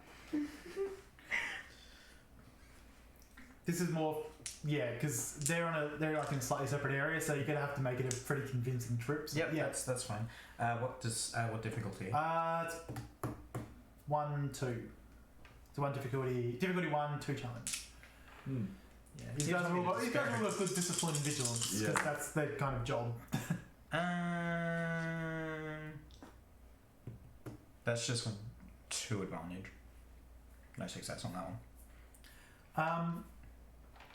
This is more, yeah, because they're like in a slightly separate area, so you're gonna have to make it a pretty convincing trip. So Yep, yeah, that's fine. What difficulty? it's 1, 2. So one difficulty 1, 2 challenge. Yeah, These guys have all got good discipline and vigilance because that's their kind of job. That's just 2 advantage. No success on that one.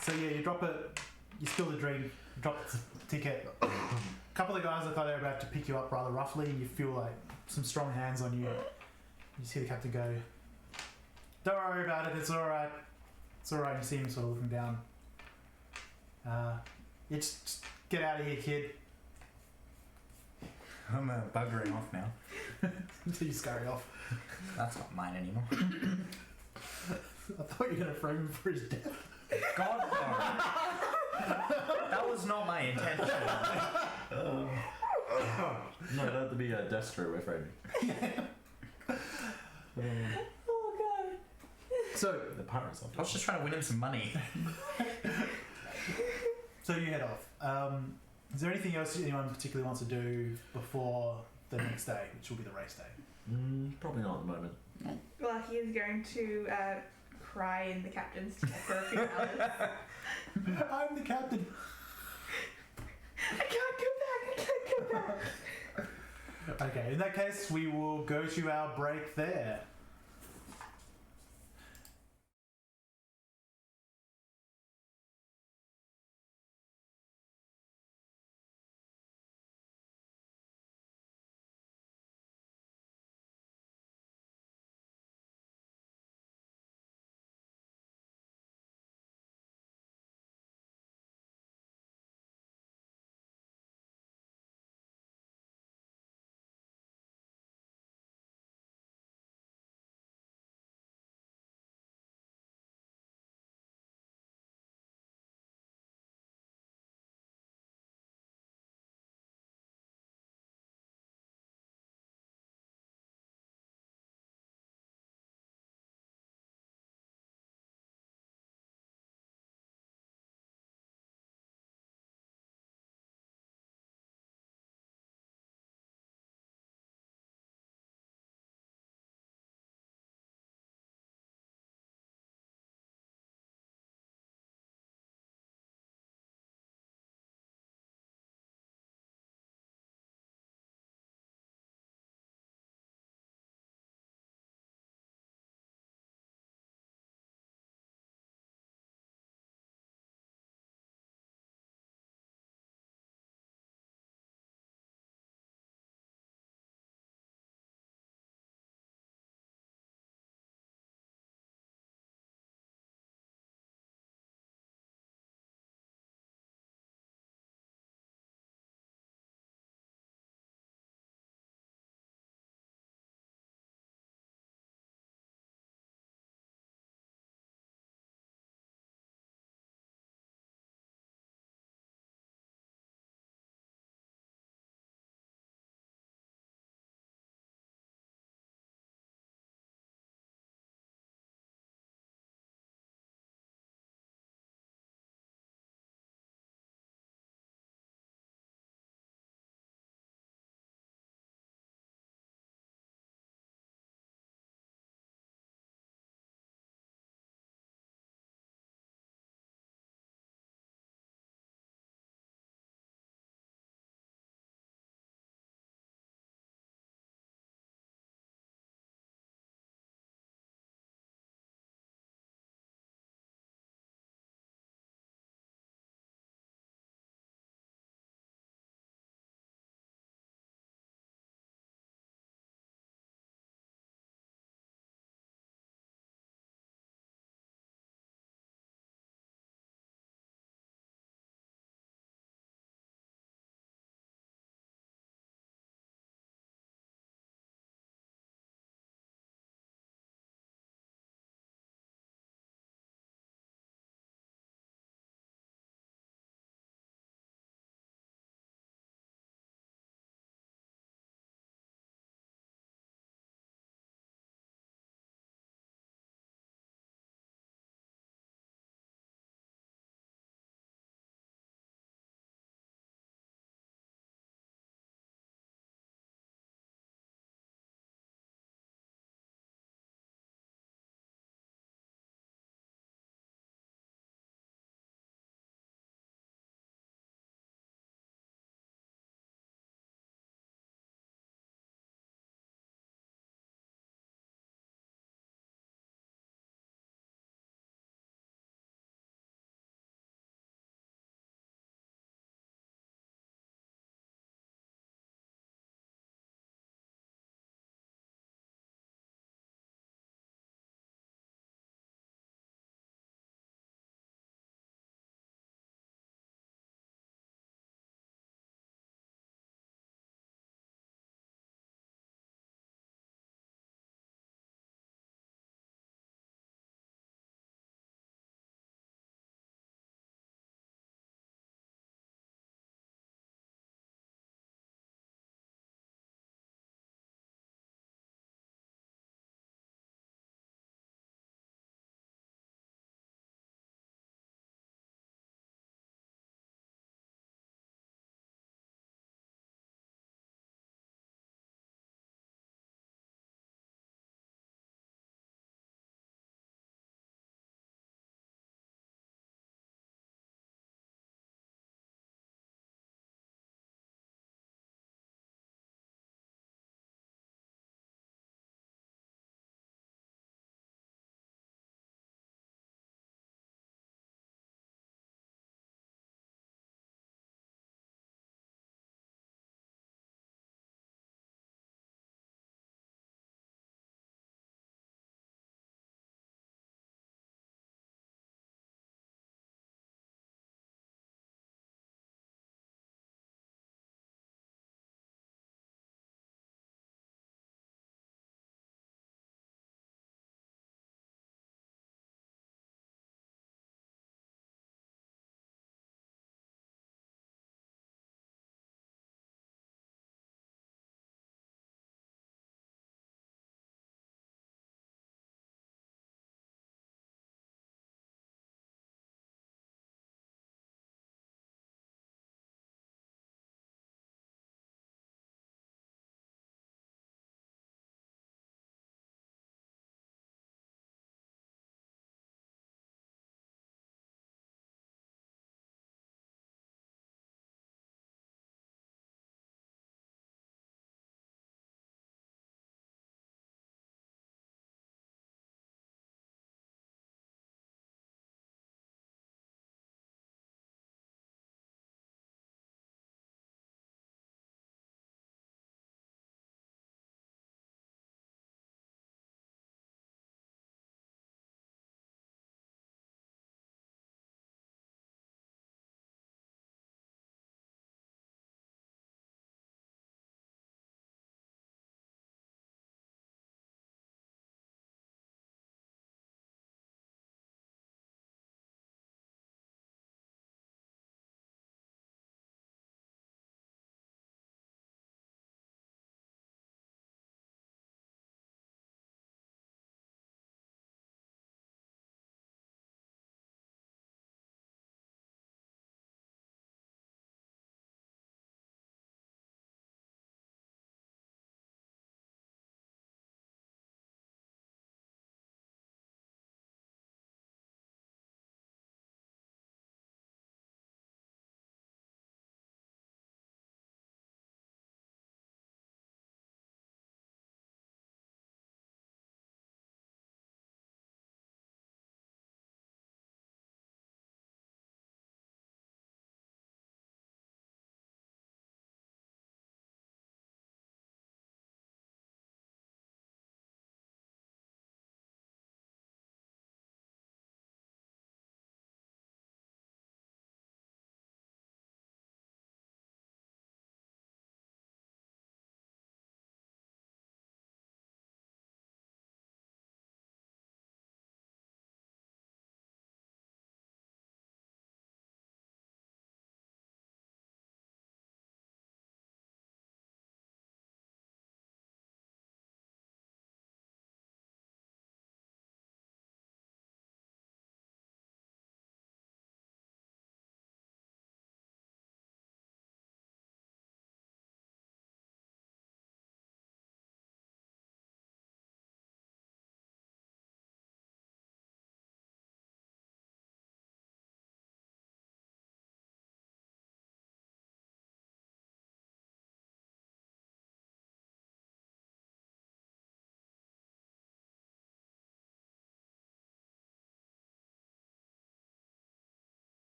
So yeah, you drop it, you spill the drink, drop the ticket. A couple of guys look like they're about to pick you up rather roughly, and you feel like some strong hands on you. You see the captain go, "Don't worry about it, it's alright. It's alright." You see him sort of looking down. You just get out of here, kid. I'm buggering off now. So you scurry off. That's not mine anymore. I thought you were going to frame him for his death. God, no. That was not my intention. No, that'd have to be a Destro we're framing. Oh god. So The pirates I was just trying to win him some money. So you head off. Is there anything else anyone particularly wants to do before the next day, which will be the race day? Probably not at the moment. Well, he is going to cry in the captain's chair for a few hours. I'm the captain. I can't come back. Okay, in that case, we will go to our break there.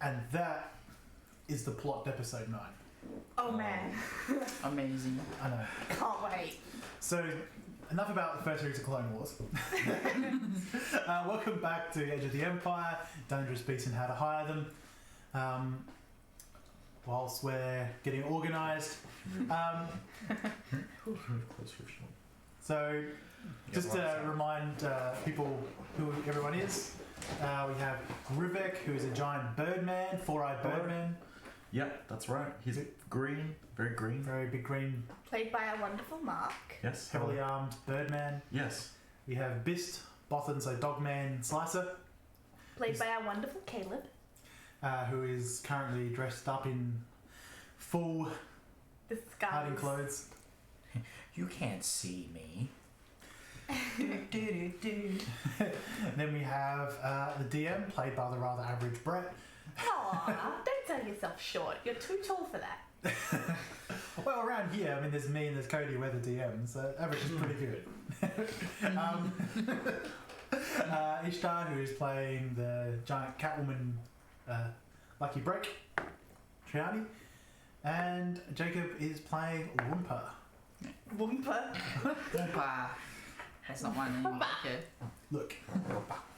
And that is the plot to episode 9. Oh man, Amazing. I know. can't wait. So, enough about the first series of Clone Wars. Welcome back to Edge of the Empire, Dangerous Beasts and How to Hire Them. Whilst we're getting organised. So, just to remind people who everyone is, we have Rivek, who is a giant birdman, four-eyed birdman. Yep, that's right. He's green, very green. Very big green, Played by our wonderful Mark. Yes. heavily armed birdman. Yes. We have Bist, Bothan, so Dogman Slicer, Played by our wonderful Caleb. who is currently dressed up in full Disguise. hiding clothes. You can't see me. And then we have the DM, played by the rather average Brett. Aw, don't sell yourself short. You're too tall for that. Well, around here, I mean, there's me and there's Cody, we're the DMs, so average is pretty good. Ishtar, who is playing the giant Catwoman, Lucky Break, Triani, and Jacob is playing Wumpa. Wumpa. Oompa. That's not my name. Okay. Look,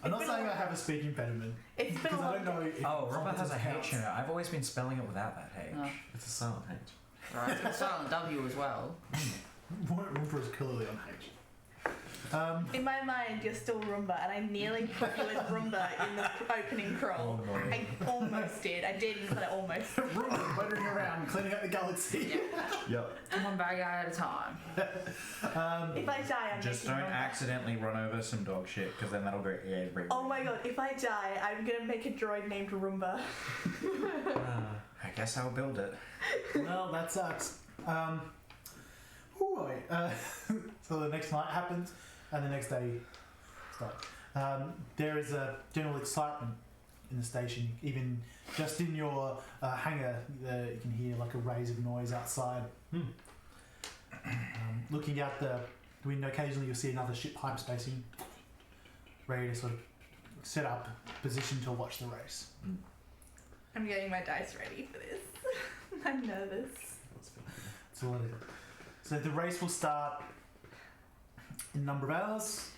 I'm not saying I have a speech impediment, It's been because a I long don't know if Oh, Robert has a H counts. in it. I've always been spelling it without that H. Oh, It's a silent H. right. It's got a silent W as well. Wumpa is clearly on H. In my mind, you're still Roomba, and I nearly put you as Roomba in the opening crawl. Oh, no. I almost did. I didn't, but I almost. Wumpa wandering around, cleaning up the galaxy. Yep. One bag at a time. If I die, I'm Just making don't Roomba. accidentally run over some dog shit, because then that'll go everywhere. Oh my god, if I die, I'm gonna make a droid named Roomba. I guess I'll build it. Well, that sucks. So the next night happens, and the next day starts. There is a general excitement in the station. Even just in your hangar, you can hear like a raise of noise outside. Looking out the window, occasionally you'll see another ship hyperspacing, ready to sort of set up, position to watch the race. I'm getting my dice ready for this. I'm nervous. That's all it is. So the race will start in a number of hours.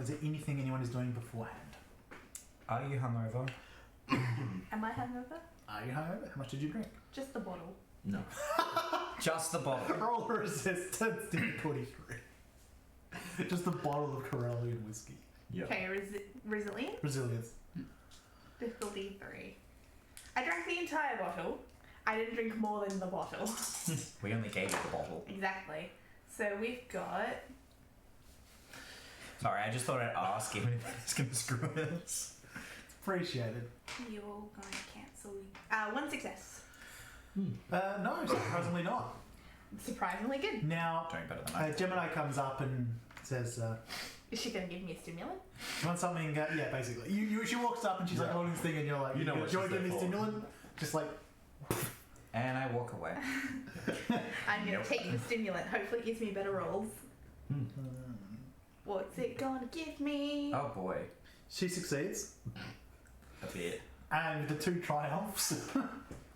Is there anything anyone is doing beforehand? Are you hungover? Am I hungover? Are you hungover? How much did you drink? Just the bottle. No. Just the bottle. Roll resistance difficulty 3. Just a bottle of Corellian whiskey. Yep. Okay, resilient. Resilience. Difficulty 3. I drank the entire bottle. I didn't drink more than the bottle. We only gave you the bottle. Exactly. So we've got. Sorry, I just thought I'd ask even if it's going to screw us. Appreciated. You're gonna cancel. One success. No, surprisingly not. Surprisingly good. Now, Doing better than I thought. Gemini comes up and says, Is she gonna give me a stimulant? you want something? Yeah, basically. She walks up and she's like holding this thing and you're like, You know what do you want she's to give me a there for. stimulant? Just like, And I walk away. I'm gonna take the stimulant. Hopefully it gives me better rolls. What's it gonna give me? Oh boy. she succeeds. A bit. And the 2 triumphs.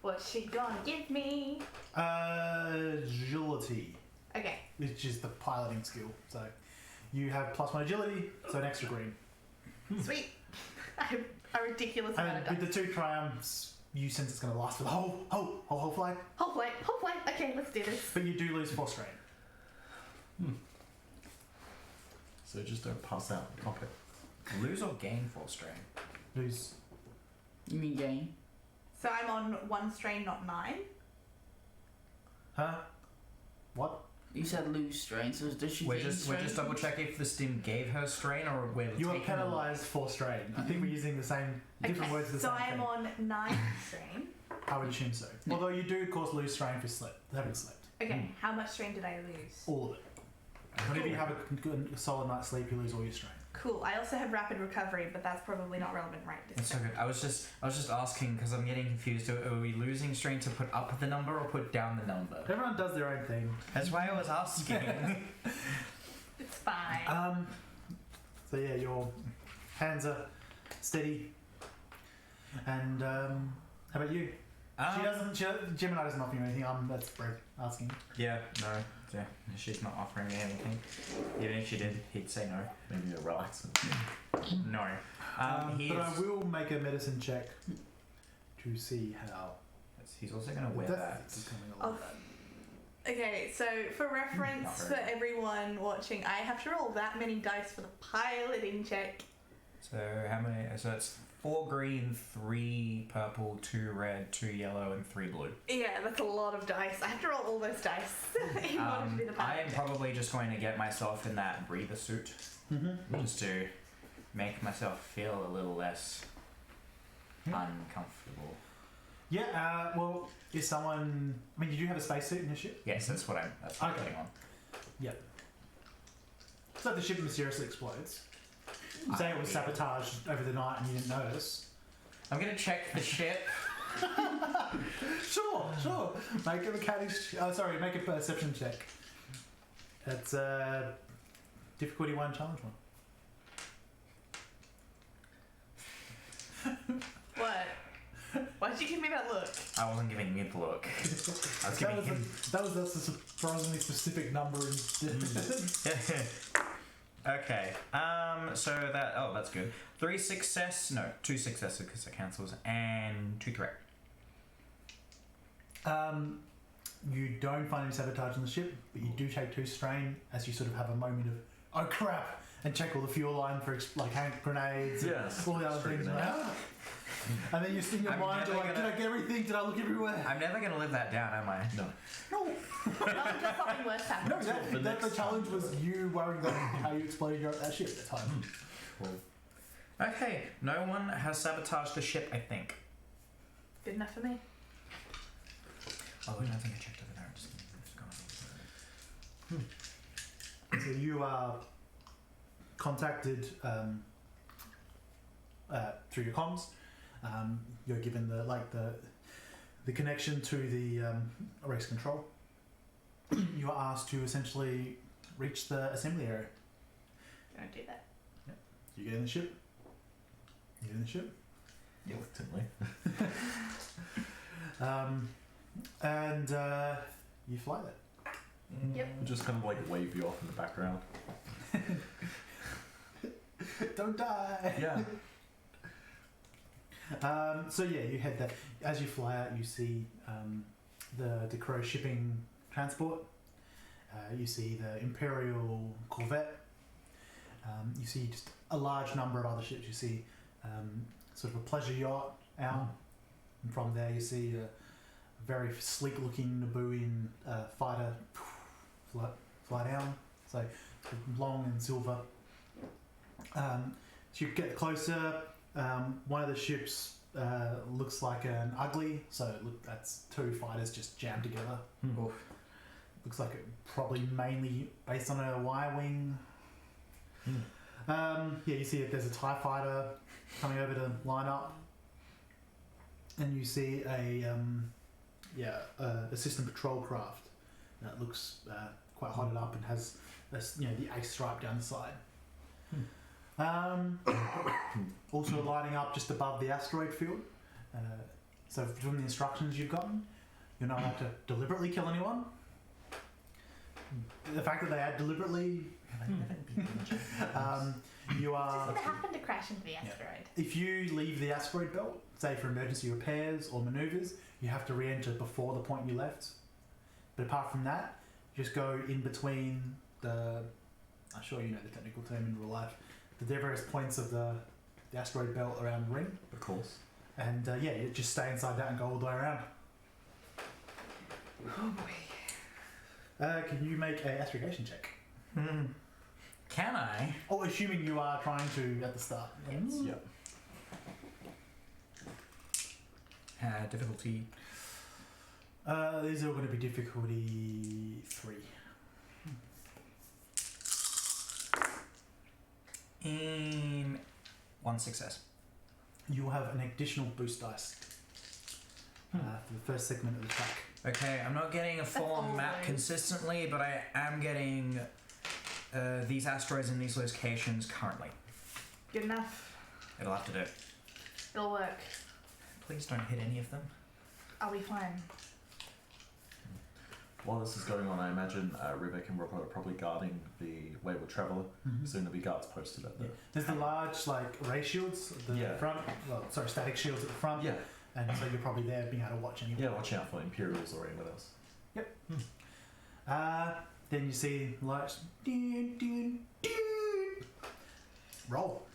What's she gonna give me? Agility, Okay. which is the piloting skill. So you have +1 agility, so an extra green. Sweet. I have a ridiculous amount And of with dice. the 2 triumphs, you sense it's going to last for the whole flight, Whole flight. Okay, let's do this. but you do lose 4 strain. So just don't pass out in cockpit. Lose or gain 4 strain? Lose. You mean gain? So I'm on 1 strain, not 9. Huh? What? You said lose strain, so does she We're gain just strain? double checking if the stim gave her strain or we're You are taking penalised 4 strain. I think we're using the same, different words for the so same I'm thing. on 9 strain. I would assume so. Yeah. Although you do, of course, lose strain for having slept. Okay, how much strain did I lose? All of it. Whenever you have a good solid night's sleep, you lose all your strain. Cool. I also have rapid recovery, but that's probably not relevant right this That's so second. good. I was just asking because I'm getting confused. Are we losing strain to put up the number or put down the number? Everyone does their own thing. That's why I was asking. It's fine. So yeah, your hands are steady, and How about you? Gemini doesn't offer you anything. That's Brett asking. Yeah, no. Yeah, she's not offering me anything. Even if she did, he'd say no. Maybe a relaxant. No. But I will make a medicine check to see how. He's also going to wear that. It's becoming a lot. Okay, so for reference for everyone watching, I have to roll that many dice for the piloting check. So how many? So it's 4 green, 3 purple, 2 red, 2 yellow, and 3 blue. Yeah, that's a lot of dice. I have to roll all those dice in order to be the pilot. I am probably just going to get myself in that breather suit, just to make myself feel a little less uncomfortable. Yeah, well, is someone... I mean, you do have a spacesuit in your ship? Yes, that's what I'm putting on. Yep. So if the ship mysteriously explodes, say it was sabotaged over the night and you didn't notice... I'm going to check the ship. Sure. Make a mechanics... make a perception check. It's difficulty 1, challenge 1. What? Why'd you give me that look? I wasn't giving you the look. I was giving him... That's a surprisingly specific number. Okay. So that... Oh, that's good. 3 success... No, 2 successes because it cancels. And 2 threat. You don't find any sabotage on the ship, but you do take 2 strain as you sort of have a moment of, oh crap, and check all the fuel line for hand grenades and all the other things. And then you in your mind, you're like, did I get everything? Did I look everywhere? I'm never going to live that down, am I? No. Just something worse happened. No, the challenge was you worrying about how you exploded that ship at the time. Cool. Okay, no one has sabotaged the ship, I think. Good enough for me. Oh, I think I checked over there. I'm just So you are contacted through your comms. You're given the connection to the race control. You are asked to essentially reach the assembly area. Don't do that. Yep. You get in the ship. Reluctantly. And you fly there. Yep. Just kind of like wave you off in the background. Don't die. Yeah. So yeah, you head there. As you fly out, you see the Crow shipping transport. You see the Imperial Corvette. You see just a large number of other ships. You see sort of a pleasure yacht out. And from there you see a very sleek-looking Nabooian fighter fly down. So long and silver. So you get closer. One of the ships looks like an ugly, so that's 2 fighters just jammed together. Oof. Looks like it probably mainly based on a Y-wing. You see there's a TIE fighter coming over to line up, and you see a system patrol craft that looks quite hotted up and has the ace stripe down the side. Also lighting up just above the asteroid field. So from the instructions you've gotten, you're not allowed to deliberately kill anyone. The fact that they add deliberately, you are... Just happen to crash into the asteroid. If you leave the asteroid belt, say for emergency repairs or maneuvers, you have to re-enter before the point you left. But apart from that, just go in between the... I'm sure you know the technical term in real life. The various points of the asteroid belt around the ring. Of course. And you just stay inside that and go all the way around. Oh boy. Can you make a astrogation check? Can I? Oh, assuming you are trying to at the start. Yes. Yep. Difficulty. These are all going to be difficulty 3. In 1 success. You will have an additional boost dice for the first segment of the track. Okay, I'm not getting a full-on map consistently, but I am getting these asteroids in these locations currently. Good enough. It'll have to do. It'll work. Please don't hit any of them. I'll be fine. While this is going on, I imagine Rivek and Robert are probably guarding the Wayward Traveller. Soon there'll be guards posted at the. Yeah. There's the large like ray shields at the Yeah. front. Well, sorry, static shields at the front. Yeah. And so you're probably there being able to watch anyone. Yeah, watch out for Imperials or anyone else. Then you see lights. Dun, dun, dun. Roll.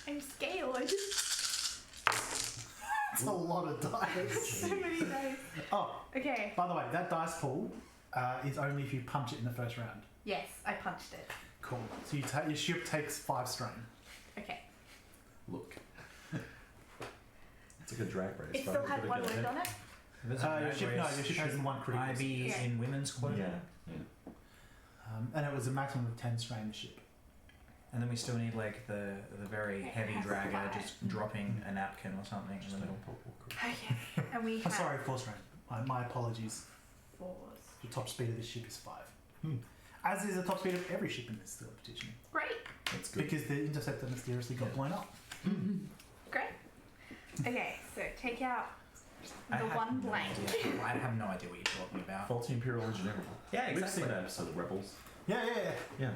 I'm scared. That's a lot of dice. So many dice. Oh, Okay. by the way, that dice pool is only if you punch it in the first round. Yes, I punched it. Cool. So your ship takes 5 strain. Okay. Look. It's like a drag race. It still had one word on it. Your ship has one critical. I be Yeah. in women's clothing? Yeah. And it was a maximum of 10 strain the ship. And then we still need like the very It heavy has dragger five. just dropping a napkin or something in the middle. Okay. And we I'm have sorry, 4 strain. My apologies. 4s. The top speed of this ship is 5. As is the top speed of every ship in this competition. Great. That's good. Because the interceptor mysteriously got blown up. Great. Okay, so take out I the have one no blank. idea. I have no idea what you're talking about. Faulty Imperial Engineering. Yeah, We've exactly. seen that episode of Rebels. Yeah. Yeah.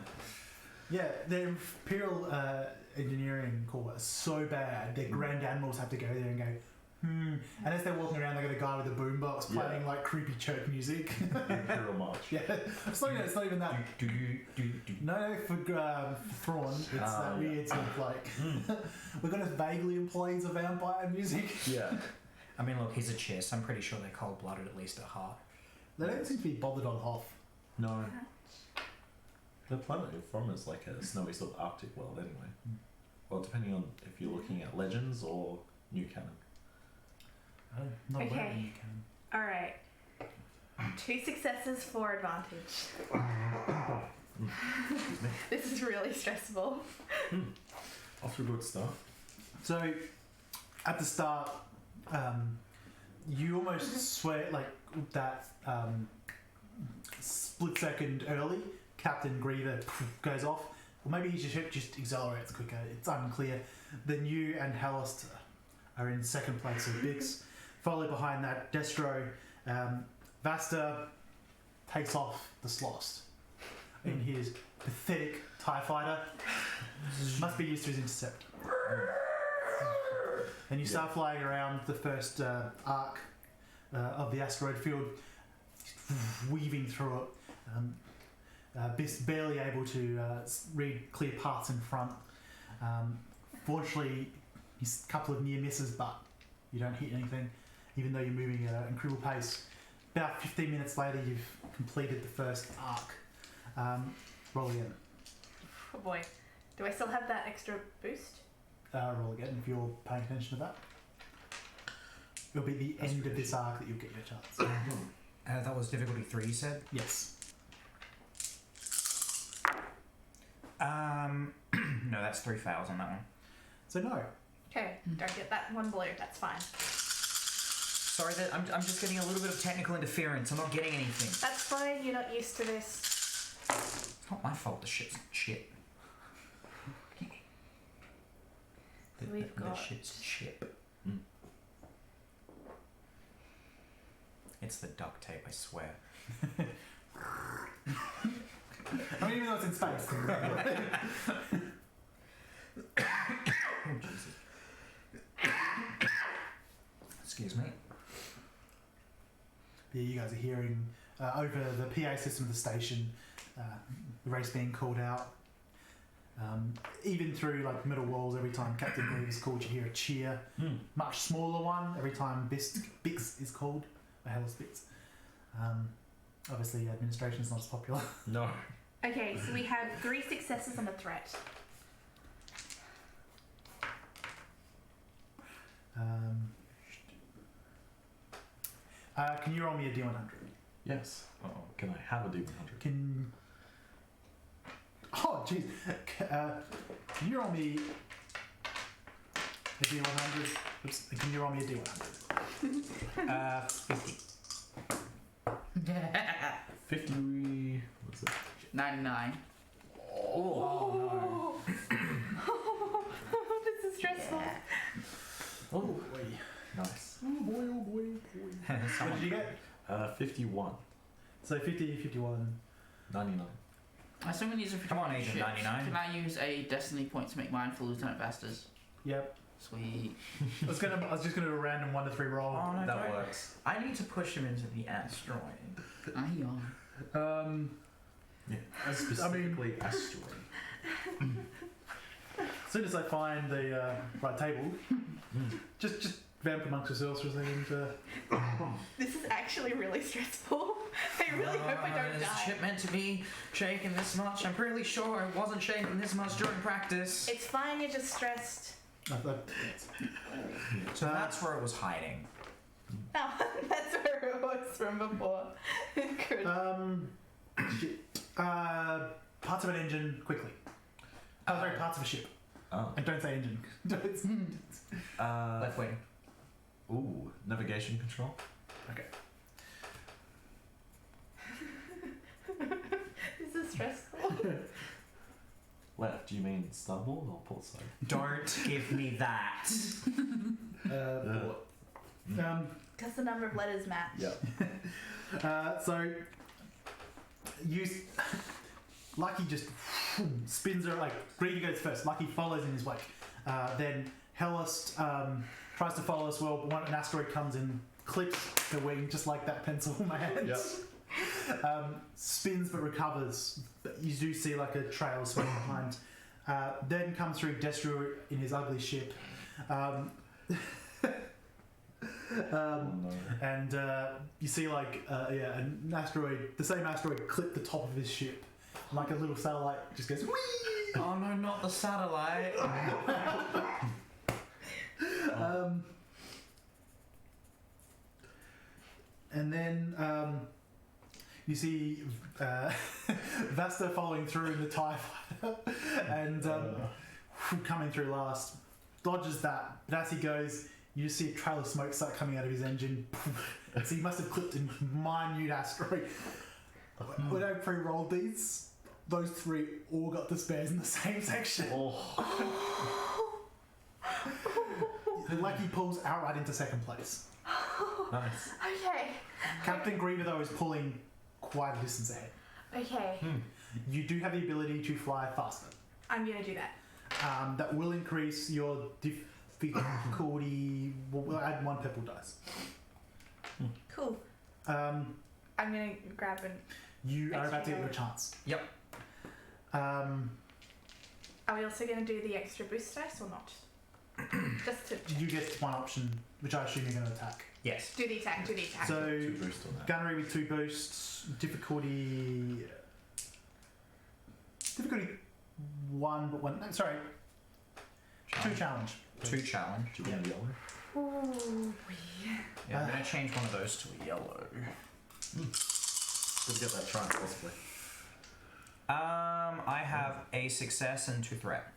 Yeah, the Imperial engineering corps is so bad that Grand Admirals have to go there and go, And as they're walking around, they got a guy with a boombox playing like creepy church music. Imperial March. Yeah, it's not even that. No, for Thrawn, it's that weird sort of like we're gonna vaguely imply it's a vampire music. Yeah. I mean, look, he's a chess. I'm pretty sure they're cold-blooded at least at heart. They don't seem to be bothered on Hoth. No. The planet you're from is like a snowy sort of Arctic world anyway. Well, depending on if you're looking at Legends or New Canon. Not Okay. aware you can. All right. 2 successes, 4 advantage. Excuse me. This is really stressful. Off to a good start. So, at the start, you almost swear like that split second early. Captain Griever goes off, or maybe his ship just accelerates quicker. It's unclear. Then you and Hallust are in second place with Bix. Followed behind that, Destro. Vasta takes off the Slost in his pathetic TIE fighter. Must be used to his intercept. And you start flying around the first arc of the asteroid field, weaving through it. Barely able to read clear paths in front. Fortunately, he's a couple of near misses, but you don't hit anything, even though you're moving at an incredible pace. About 15 minutes later, you've completed the first arc. Roll again. Oh boy. Do I still have that extra boost? Roll again if you're paying attention to that. It'll be the end of this arc that you'll get your chance. That was difficulty 3, you said? Yes. No, that's 3 fails on that one. So no. Okay, don't get that one blue. That's fine. Sorry, I'm just getting a little bit of technical interference. I'm not getting anything. That's fine. You're not used to this. It's not my fault. The shit's shit. We've The got- shit's chip. It's the duct tape, I swear. I mean, even though it's in space. Oh, Jesus. Excuse me. Yeah, you guys are hearing over the PA system of the station, the race being called out. Even through like middle walls, every time Captain Green is called, you hear a cheer. Much smaller one every time Bix is called. Hellas Bix. Obviously, administration is not as popular. No. Okay, so we have 3 successes and a threat. Can you roll me a D100? Yes. Uh-oh. Can I have a D100? Can. Oh, jeez. Can you roll me a D100? Oops. Can you roll me a D100? 50. 50. What's it? 99. Oh, this is stressful. Oh. What did you get? 51. So 50, 51. 99. Assuming these are for Come on, different Agent ships, 99. Can I use a destiny point to make mine for Lieutenant Vastas? Yep. Sweet. I was just gonna do a random 1 to 3 roll. Oh, no, That don't. works. I need to push him into the asteroid. Yeah. Specifically asteroid. As soon as I find the right table, just vamp amongst yourselves for a second. This is actually really stressful. I really hope I don't Is the die. ship meant to be shaking this much? I'm pretty sure it wasn't shaking this much during practice. It's fine, you're just stressed. So that's where it was hiding. Oh, that's where it was from before. Good. Parts of an engine, quickly. Oh, sorry, parts of a ship. Oh. And don't say engine. Left wing. Ooh, navigation control. Okay. This is stressful. Left, do you mean starboard or port side? Don't give me that. Because the number of letters match. Yeah. So, Lucky just spins her, like, Greedy goes first. Lucky follows in his wake. Then Hellist tries to follow as well, but an asteroid comes in, clips the wing, just like that pencil in my hand. Yep. Spins but recovers. But you do see like a trail swinging behind. Then comes through Destro in his ugly ship. And you see like an asteroid, the same asteroid clip the top of his ship. Like a little satellite just goes whee! Oh no, not the satellite. And then you see Vasta following through in the TIE fighter and coming through last. Dodges that, but as he goes, you just see a trail of smoke start coming out of his engine. So he must have clipped a minute asteroid. When I pre-rolled these, those 3 all got the spares in the same section. Lucky pulls outright into second place. Nice. Okay. Captain Greener, though, is pulling quite a distance ahead. Okay. You do have the ability to fly faster. I'm going to do that. That will increase your difficulty. We'll add 1 purple dice. Cool. I'm going to grab an... You are about to get your Extra chance. Yep. Are we also going to do the extra boost dice or not? Just to You get one option, which I assume you're going to attack. Yes. do the attack, do the attack. So, 2 boost on that. gunnery with 2 boosts, difficulty 1, but 1. No, sorry, 2 challenge. 2 challenge. Do you want yellow? Ooh. Yeah, I'm gonna change one of those to a yellow. Let's get that chance, possibly. I have a success and 2 threat.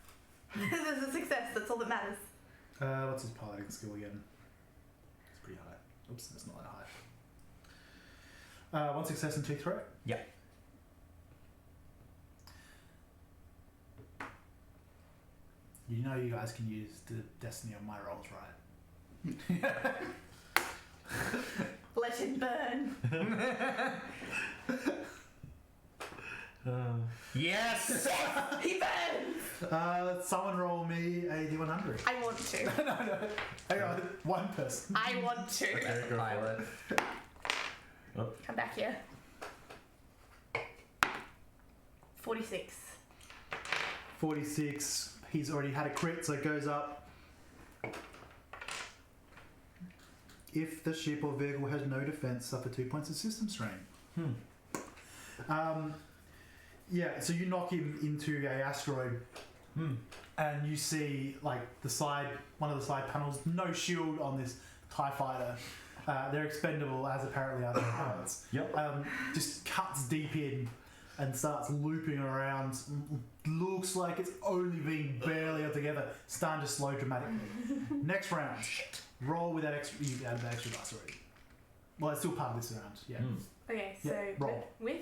This is a success, that's all that matters. What's his piloting skill again? It's pretty high. Oops, that's not that high. 1 success and 2 threat? Yeah. You know you guys can use the destiny on my rolls, right? Let it burn. Yes! He burns! Someone roll me a D100. I want to. no. Hang on, 1 person. I want to. Okay, go for Pilot. it. Come back here. 46. 46. He's already had a crit, so it goes up. If the ship or vehicle has no defense, suffer 2 points of system strain. Yeah, so you knock him into a asteroid, and you see like one of the side panels, no shield on this TIE fighter. They're expendable, as apparently are the pilots. Yep. Just cuts deep in and starts looping around. Looks like it's only being barely held together. Starting to slow dramatically. Next round, roll with that extra. You added the extra dice already. Well, it's still part of this round. Yeah. Okay, so Yeah, roll. with?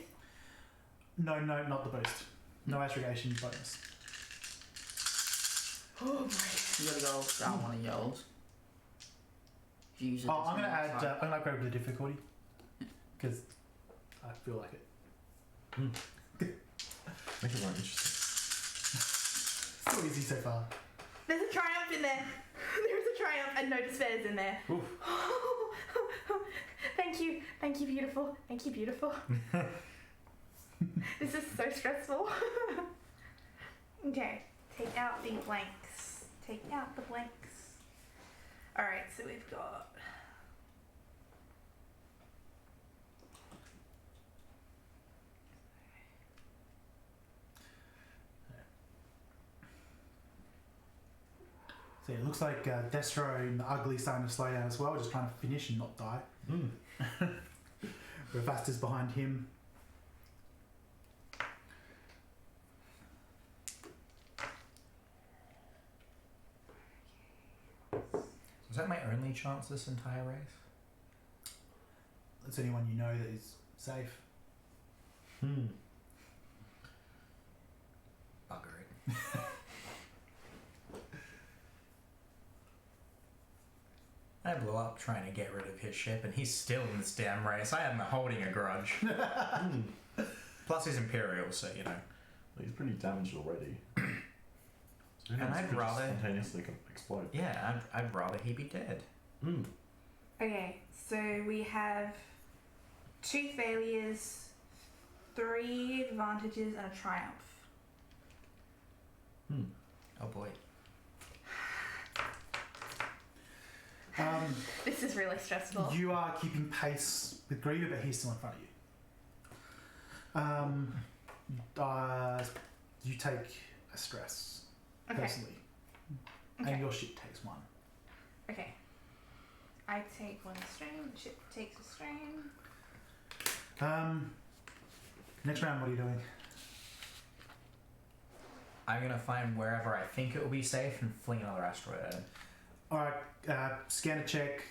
No, not the boost. No astrogation bonus. Oh my. You gotta go down 1 of yellows. You use it Oh, as I'm gonna an add. attack. I'm gonna upgrade the difficulty because I feel like it. Make it more interesting. Still easy so far. There's a triumph in there. There's a triumph and no despairs in there. Oof. Thank you, beautiful. Thank you, beautiful. This is so stressful. Okay, take out the blanks. Take out the blanks. Alright, so we've got... So it looks like Destro and the Ugly starting to slow down as well, just trying to finish and not die. Revasta's behind him. Is that my only chance this entire race? That's anyone you know that is safe. Bugger it. I blew up trying to get rid of his ship, and he's still in this damn race. I am holding a grudge. Plus he's Imperial, so you know. Well, he's pretty damaged already. So And I'd could just rather- spontaneously explode. Yeah, I'd rather he be dead. Okay, so we have 2 failures, 3 advantages, and a triumph. Oh boy. This is really stressful. You are keeping pace with Griever, but he's still in front of you. You take a stress personally, Okay. and your ship takes 1. Okay. I take 1 strain, the ship takes a strain. Next round, what are you doing? I'm gonna find wherever I think it will be safe and fling another asteroid at him. Alright, scanner check,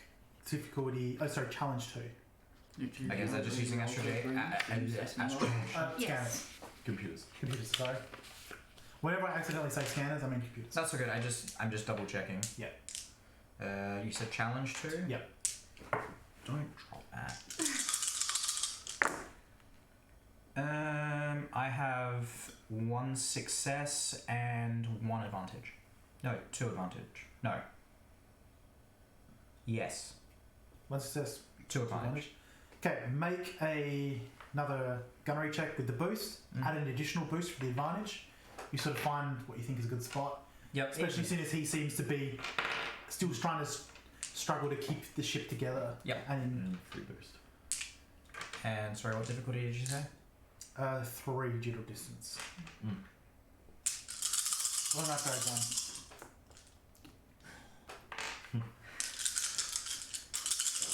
difficulty. Oh, sorry, challenge 2. I guess they're just using Astro J. Astro. Scanners. Computers. Computers, sorry. Whenever I accidentally say scanners, I mean computers. That's so good. I'm just double checking. Yep. You said challenge 2? Yep. Don't drop that. I have 1 success and 1 advantage. No, 2 advantage. No. Yes. 1 success, 2 advantage. Okay, make another gunnery check with the boost. Add an additional boost for the advantage. You sort of find what you think is a good spot. Yep. Especially since he seems to be still trying to struggle to keep the ship together. Yep. And Free boost. And sorry, what difficulty did you say? 3 due to distance. Well, not very done.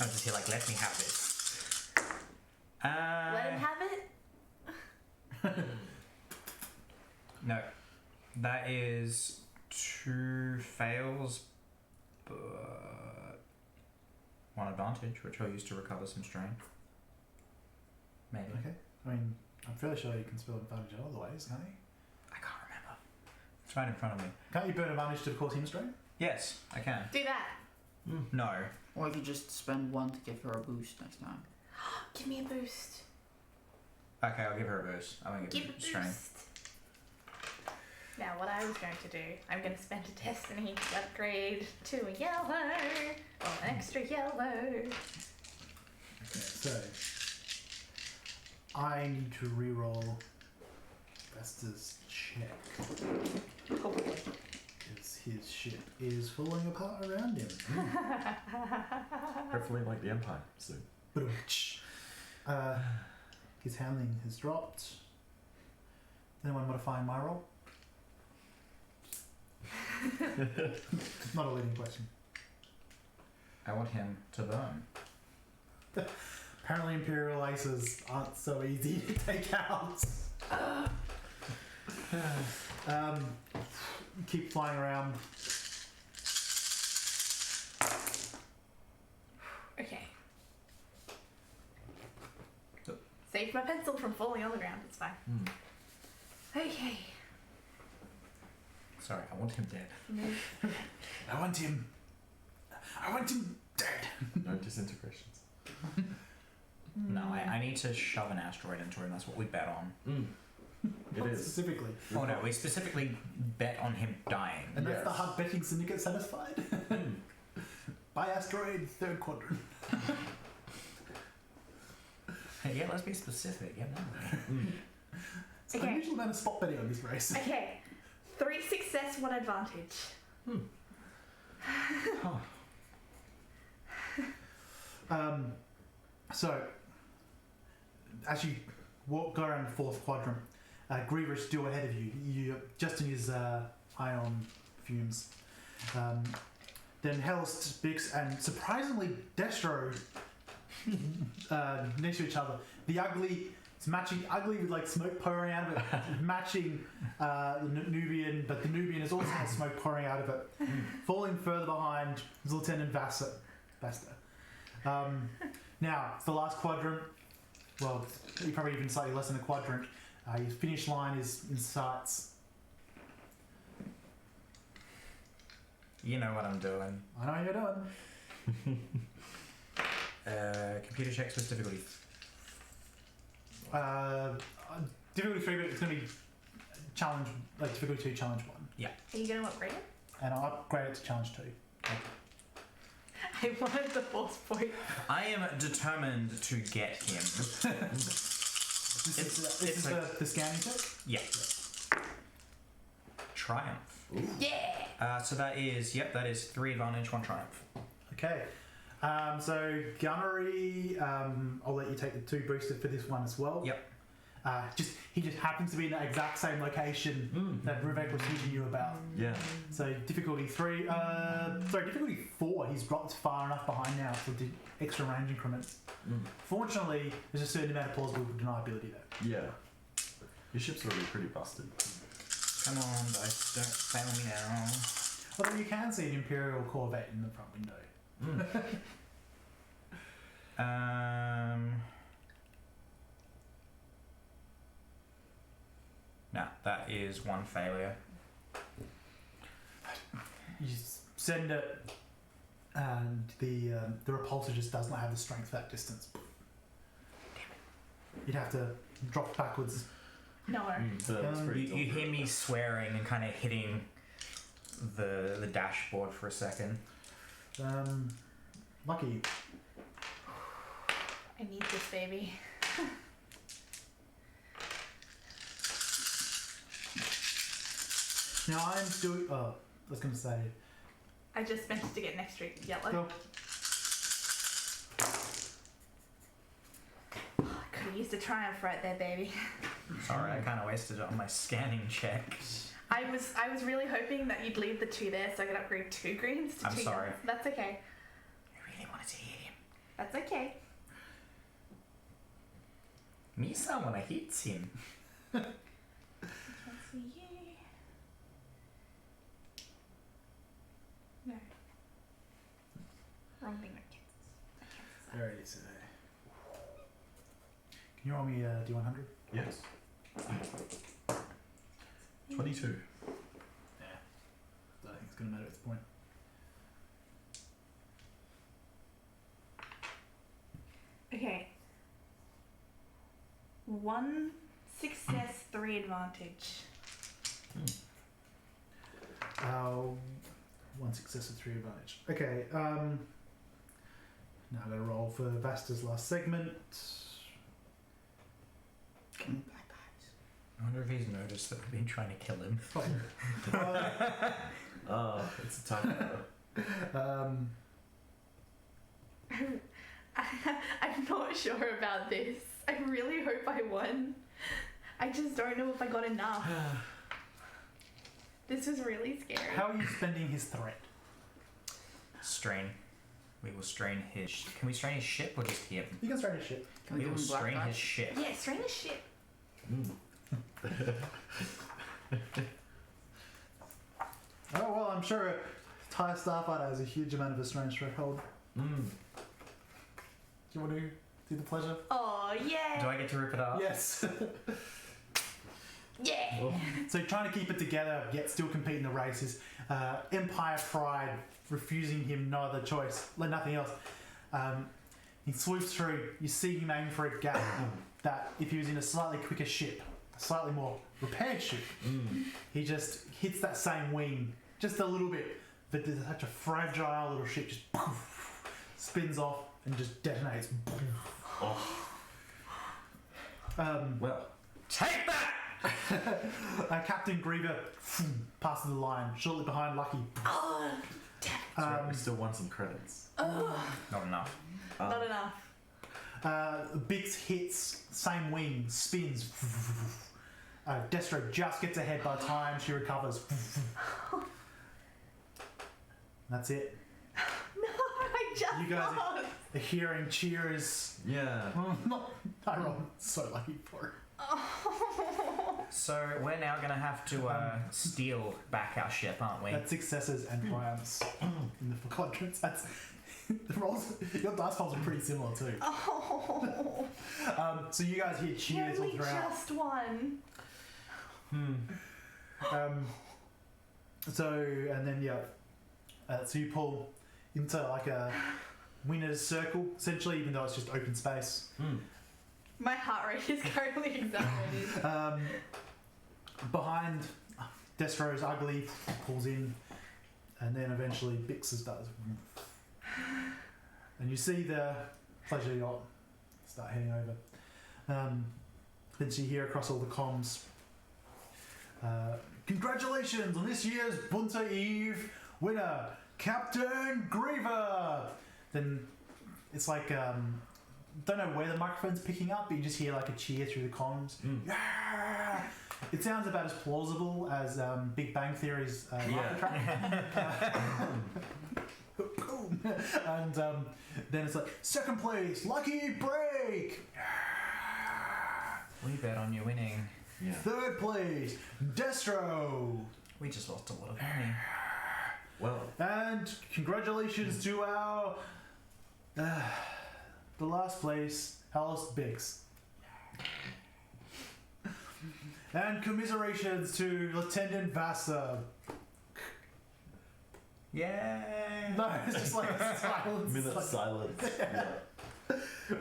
I was just here like, let me have this. Let him have it? No. That is 2 fails, but 1 advantage, which I'll use to recover some strain. Maybe. Okay. I mean, I'm fairly sure you can spell advantage other ways, can't you? I can't remember. It's right in front of me. Can't you burn advantage to cause him strain? Yes, I can. Do that. No. Or you could just spend 1 to give her a boost next time. Give me a boost. Okay, I'll give her a boost. I won't give Give her a strain. boost. Now, what I was going to do, I'm going to spend a destiny to upgrade to a yellow. Or an extra yellow. Okay, so I need to reroll Vasta's check. Oh, Because his ship is falling apart around him. Hopefully, like the Empire soon. His handling has dropped. Anyone modifying my roll? Not a leading question. I want him to burn. Apparently Imperial Aces aren't so easy to take out. Keep flying around. okay. Saved my pencil from falling on the ground. It's fine. Okay. Sorry, I want him dead. Move. I want him dead. No disintegrations. No, I need to shove an asteroid into him. That's what we bet on. It Not is. specifically. Oh no, we specifically bet on him dying. And that's the Yes. hard betting syndicate satisfied. By asteroid, third quadrant. Yeah, let's be specific. Yeah, no. It's an unusual amount of spot betting on this race. Okay. 3 success, 1 advantage. So, as you go around the fourth quadrant, Griever is still ahead of you. Just in his ion fumes. Then Hellist, Bix, and surprisingly Destro next to each other. The ugly, it's matching ugly with like smoke pouring out of it, matching the Nubian, but the Nubian has also had smoke pouring out of it. Falling further behind is Lieutenant Vasta. Now, it's the last quadrant. Well, you're probably even slightly less than a quadrant. Your finish line is in sights. You know what I'm doing. I know what you're doing. Computer checks with difficulty. Difficulty 3, but it's going to be challenge, like difficulty 2, challenge 1. Are you going to upgrade it? And I'll upgrade it to challenge 2. I wanted the force point. I am determined to get him. This It's is like- the scanning check? Yeah. Triumph. Yeah! So that is 3 advantage, 1 triumph. Okay. So gunnery, I'll let you take the 2 boosters for this one as well. Yep. He just happens to be in the exact same location that Rivek was teaching you about. Yeah. So difficulty 4, he's dropped far enough behind now for the extra range increments. Fortunately, there's a certain amount of plausible deniability there. Yeah. Your ship's already pretty busted. Come on, dice, don't fail me now. Although you can see an Imperial Corvette in the front window. No, that is 1 failure. You send it, and the repulsor just does not have the strength for that distance. You'd have to drop backwards. No. So that's pretty You hear me swearing and kind of hitting the dashboard for a second. Lucky. I need this baby. Now I'm still. I was going to say. I just managed to get an extra yellow. Go. Could have used a triumph right there, baby. Sorry, I kind of wasted it on my scanning check. I was really hoping that you'd leave the 2 there so I could upgrade 2 greens to I'm 2 sorry. yellows. That's okay. I really wanted to hit him. That's okay. Me someone I hits him. Can't see you. No. Wrong thing. Alrighty, so. Can you roll me a D100? Yes. 22. Yeah. I don't think it's going to matter at this point. Okay. 1 success, 3 advantage. 1 success and 3 advantage. Okay. Now I'm going to roll for Vasta's last segment. Black eyes. I wonder if he's noticed that we've been trying to kill him. It's a typo. I'm not sure about this. I really hope I won. I just don't know if I got enough. This was really scary. How are you spending his threat? Strain. We will strain his... Can we strain his ship or just him? You can start his ship. Can we We give will him black strain eyes? his ship. Yeah, strain the ship. Oh, well, I'm sure a Thai Starfighter has a huge amount of a strange threshold. Do you want to do the pleasure? Oh, yeah. Do I get to rip it up? Yes. Yeah. So trying to keep it together yet still compete in the races. Empire pride refusing him no other choice, like nothing else. He swoops through. You see him aim for a gap that if he was in a slightly quicker ship, a slightly more repaired ship, he just hits that same wing just a little bit. But there's such a fragile little ship just spins off and just detonates. Well, Take that! Captain Griever passes the line. Shortly behind Lucky. Oh, we still won some credits. Not enough. not enough. Bix hits, same wing, spins. Destro just gets ahead by the time she recovers. That's it. No, I just You guys lost. are hearing cheers. Yeah. Not Tyrone, so lucky for it. So we're now going to have to steal back our ship, aren't we? That's successes and triumphs in the quadrants. That's the rolls. Your dice rolls are pretty similar too. So you guys hear cheers all Only throughout. just one. So and then so you pull into like a winner's circle essentially, even though it's just open space. My heart rate is currently accelerated. Behind Destro's ugly pulls in, and then eventually Bix's does. And you see the pleasure yacht start heading over. Then you hear across all the comms, congratulations on this year's Bunta Eve winner, Captain Griever! Then it's like, don't know where the microphone's picking up, but you just hear like a cheer through the comms. Yeah! It sounds about as plausible as Big Bang Theory's laugh track. And then it's like, second place, Lucky Break! We bet on you winning. Yeah. Third place, Destro! We just lost a lot of money. Well, And congratulations to our the last place, Alice Bix. And commiserations to Lieutenant Vassar. Yay! No, it's just like a silence. minute Like, silence. Yeah.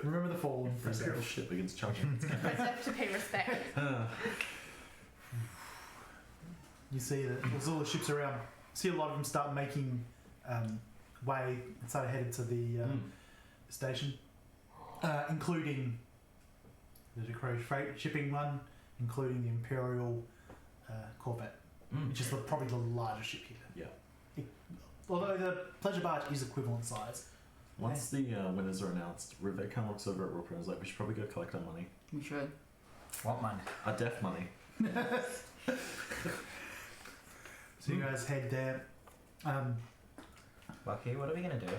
remember the fallen for a Imperial second. ship against Chunky. I have to pay respect. You see that there's all the ships around. See a lot of them start making way and start headed to the station, including the Decrow freight shipping one, including the Imperial Corvette, which is probably the largest ship here. Yeah. Although the pleasure barge is equivalent size. Once the winners are announced, Rebecca looks over at Rooker and is like, we should probably go collect our money. We should. What money? Our deaf money. So you guys head there. Lucky, what are we going to do?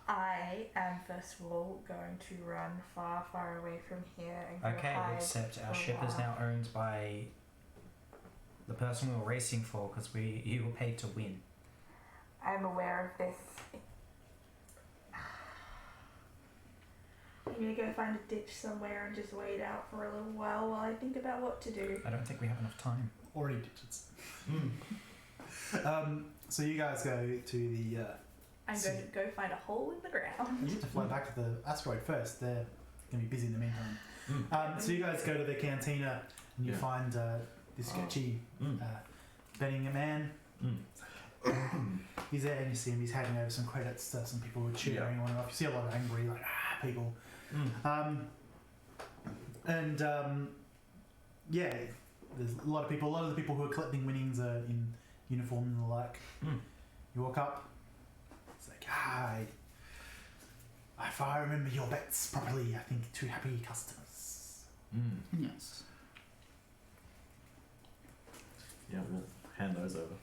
I am first of all going to run far, far away from here and go Okay, hide except our for a ship is while. now owned by the person we were racing for because you were paid to win. I'm aware of this. I'm gonna go find a ditch somewhere and just wait out for a little while I think about what to do. I don't think we have enough time. Already digits. So you guys go to the. I'm going to go find a hole in the ground. You need to fly back to the asteroid first. They're going to be busy in the meantime. So you guys go to the cantina and you Yeah. find this sketchy betting man. He's there and you see him. He's handing over some credits to some people who are cheering on and off. You see a lot of angry people. Yeah, there's a lot of people. A lot of the people who are collecting winnings are in uniform and the like. You walk up. It's like, hi. If I remember your bets properly, I think 2 happy customers. Yes. Yeah, we'll hand those over.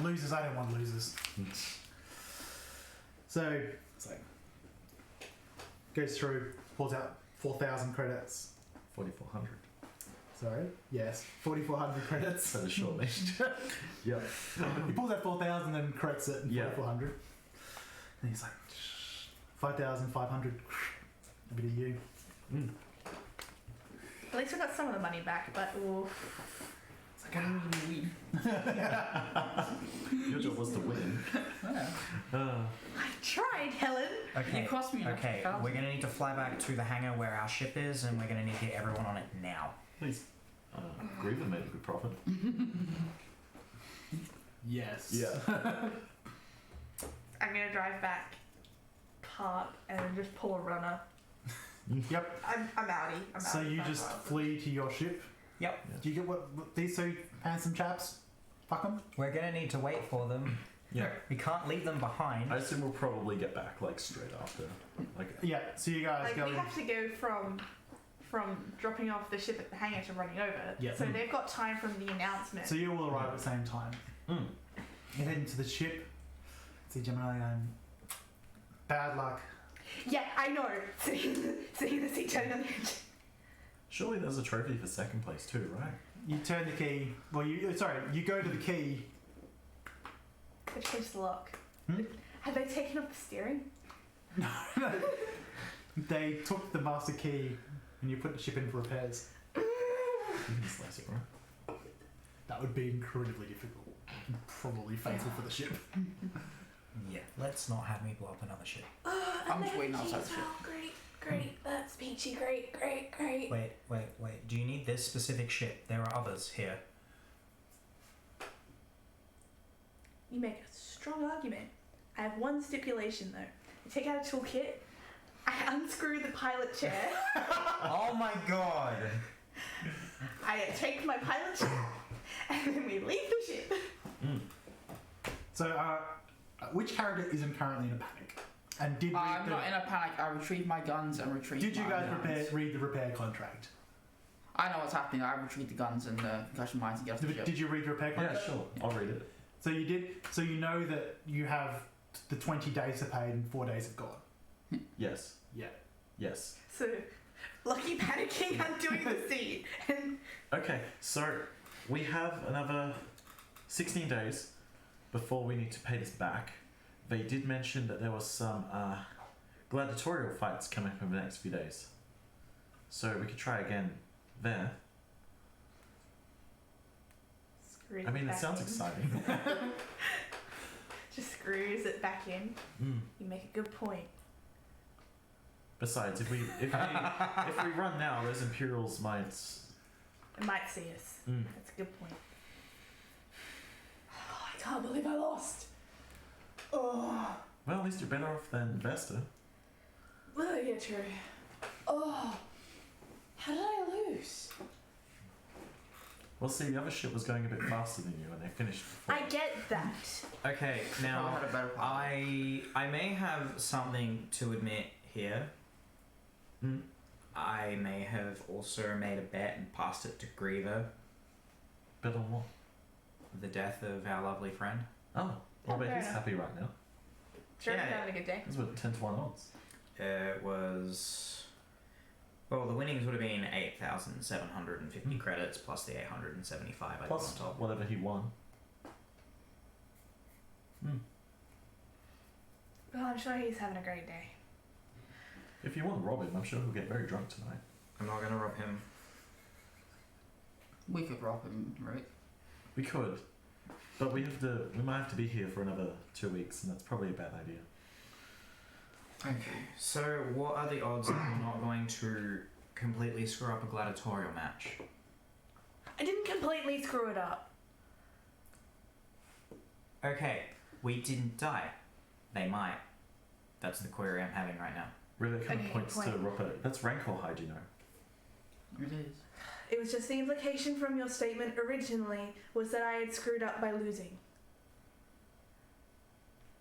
Losers. I don't want losers. So it's like goes through, pulls out 4,000 credits. 4,400. Sorry. Yes, 4,400 credits. For the short list. Yep. He pulls out 4,000 and corrects it in Yeah. 4,400. And he's like, 5,500. A bit of you. At least I got some of the money back, but oof. It's I can't really win. Your job was to win. Yeah. I tried, Helen. Okay. You cost me an Okay, extra we're gonna need to fly back to the hangar where our ship is, and we're gonna need to get everyone on it now. Please. Griever made a good profit. Yes. Yeah. I'm gonna drive back, park, and then just pull a runner. Yep. I'm outie. So you just flee to your ship. Yep. Do you get what these two handsome chaps? Fuck them. We're gonna need to wait for them. Yeah. We can't leave them behind. I assume we'll probably get back like straight after. Like Yeah. So you guys Like go. we have to go from dropping off the ship at the hangar to running over. Yeah. So they've got time from the announcement. So you all arrive at the same time. You head into the ship. See Gemini going. Bad luck. Yeah, I know. Seeing the sea turning on the engine. surely there's a trophy for second place too, right? You turn the key. Well, you go to the key. They changed the lock. Hmm? Have they taken off the steering? They took the master key and you put the ship in for repairs. You can slice it, right? That would be incredibly difficult. And probably fatal for the ship. Yeah. Let's not have me blow up another ship. I'm just waiting outside the ship. Great. That's peachy. Great. Wait. Do you need this specific ship? There are others here. You make a strong argument. I have one stipulation though. I take out a toolkit. I unscrew the pilot chair. Oh my god. I take my pilot chair, and then we leave the ship. So, which character isn't currently in a panic? And did I'm read not in a panic. I retrieve my guns and retrieve. Did you my guys guns. read the repair contract? I know what's happening. I retrieve the guns and the concussion mines and get off the ship. Did you read the repair Yeah, contract? sure. I'll read it. So you did. So you know that you have the 20 days to pay and 4 days have gone. Yes. Yeah. Yes. So, lucky panicking, undoing the seat. Okay, so we have another 16 days before we need to pay this back. They did mention that there was some gladiatorial fights coming up in the next few days. So we could try again there. Screws I mean, it back sounds in. exciting. Just screws it back in. You make a good point. Besides, if we run now, those Imperials might. It might see us. That's a good point. Oh, I can't believe I lost. Oh. Well, at least you're better off than Vesta. Well, yeah, true. Oh. How did I lose? Well, see, the other ship was going a bit faster than you, and they finished before. I get that. Okay, I now had a better pilot. I may have something to admit here. I may have also made a bet and passed it to Griever. Bet on what? The death of our lovely friend. Oh, well, but fair he's enough. happy right now. Sure, Yeah. he's having a good day. He's with 10 to 1 odds. It was. Well, the winnings would have been 8,750 credits plus the 875 I got Plus on top. whatever he won. Well, I'm sure he's having a great day. If you want to rob him, I'm sure he'll get very drunk tonight. I'm not gonna rob him. We could rob him, right? We could, but we might have to be here for another 2 weeks, and that's probably a bad idea. Okay. So, what are the odds that we're not going to completely screw up a gladiatorial match? I didn't completely screw it up. Okay, we didn't die. They might. That's the query I'm having right now. Really kind Okay, of points to point. Roper. That's rank or hide, you know. It is. It was just the implication from your statement originally was that I had screwed up by losing.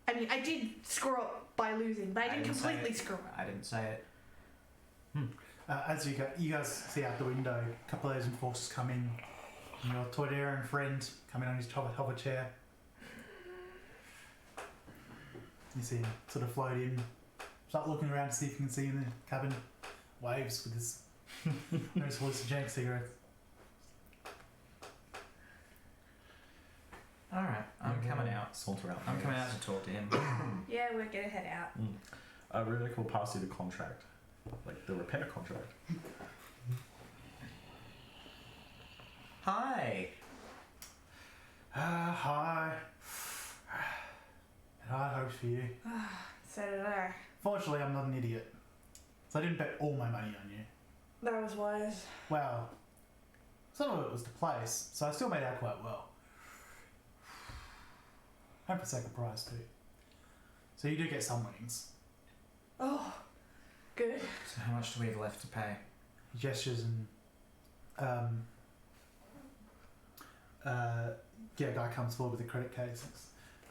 I mean, I did screw up by losing, but I didn't didn't say completely it. screw up. I didn't say it. As you guys see out the window, a couple of those enforcers come in, and your Toydarian friend coming on his hover chair. You see him sort of float in, start looking around to see if you can see in the cabin, waves with his those hallucinogenic cigarettes. Alright, I'm coming out. Saunter out. I'm coming out to talk to him. Yeah, we're gonna head out. Riddick will pass you the contract, like the repair contract. Hi! for you. So did I. Fortunately, I'm not an idiot. So I didn't bet all my money on you. That was wise. Well, some of it was to place, so I still made out quite well. And for second prize too. So you do get some winnings. Oh, good. So how much do we have left to pay? Gestures and yeah, a guy comes forward with a credit case.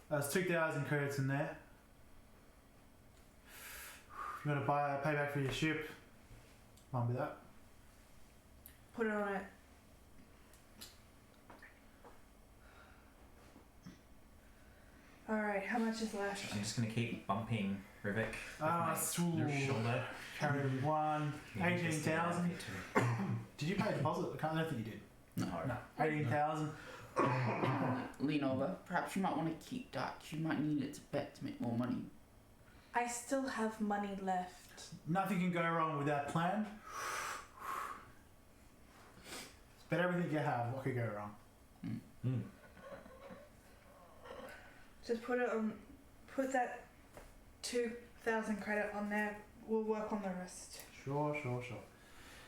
There's 2,000 credits in there. You want to pay back for your ship? Fine with that. Put it on it. Alright, how much is left? I'm just going to keep bumping Rivik with my Ooh. shoulder. Carry one. Yeah, just get it out 18,000. here too. Did you pay a deposit? I don't think you did. No. No. 18,000. Lean over. Perhaps you might want to keep that. You might need it to bet to make more money. I still have money left. Nothing can go wrong with that plan. Bet everything you have. What could go wrong? Mm. Just put it on. Put that 2,000 credit on there. We'll work on the rest. Sure.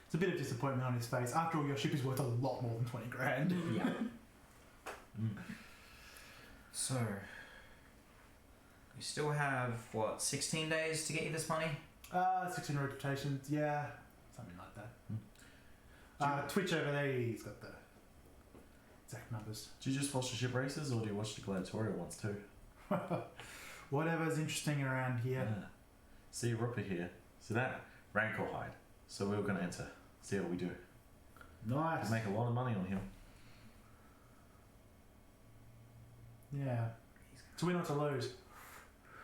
It's a bit of disappointment on his face. After all, your ship is worth a lot more than 20 grand. Yeah. Mm. So, we still have, 16 days to get you this money? 16 rotations, yeah. Something like that. Twitch over there, he's got the exact numbers. Do you just watch the ship races or do you watch the gladiatorial ones too? Whatever's interesting around here. Yeah. See, Rupert here. See that? Rancor hide. So we were going to enter. See how we do. Nice. Could make a lot of money on him. Yeah. To win or to lose?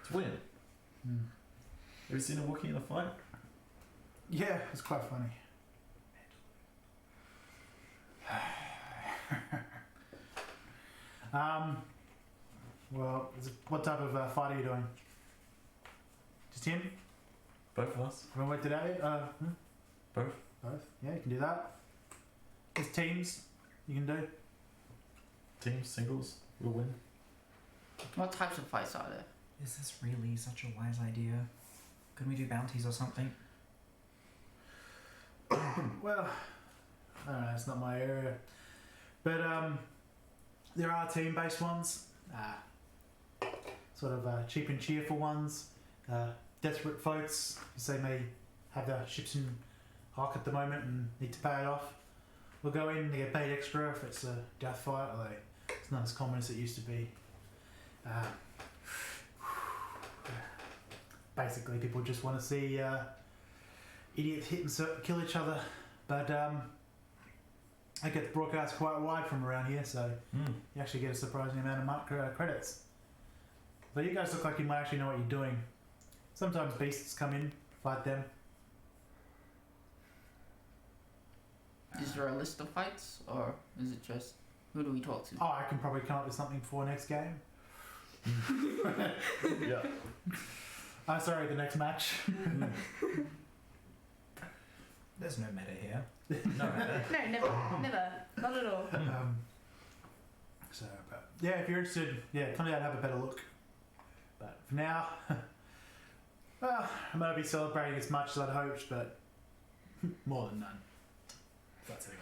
To win. Hmm. Have you seen a Wookiee in a fight? Yeah, it's quite funny. Well, what type of fight are you doing? Just him? Both of us. Everyone work today? Both. Both? Yeah, you can do that. There's teams you can do. Teams, singles, we'll win. What types of fights are there? Is this really such a wise idea? Couldn't we do bounties or something? Well, I don't know, it's not my area. But there are team-based ones. Sort of cheap and cheerful ones. Desperate folks, because they may have their ships in hock at the moment and need to pay it off. We'll go in, they get paid extra if it's a death fight, although it's not as common as it used to be. Basically, people just want to see idiots hit and kill each other. But it gets broadcast quite wide from around here, so you actually get a surprising amount of credits. But you guys look like you might actually know what you're doing. Sometimes beasts come in, fight them. Is there a list of fights, or is it just who do we talk to? Oh, I can probably come up with something before next game. Yeah. Sorry, the next match. There's no meta here. No meta. No, never. Not at all. But yeah, if you're interested, come down and have a better look. But for now, well, I might not be celebrating as much as I'd hoped, but more than none. That's it.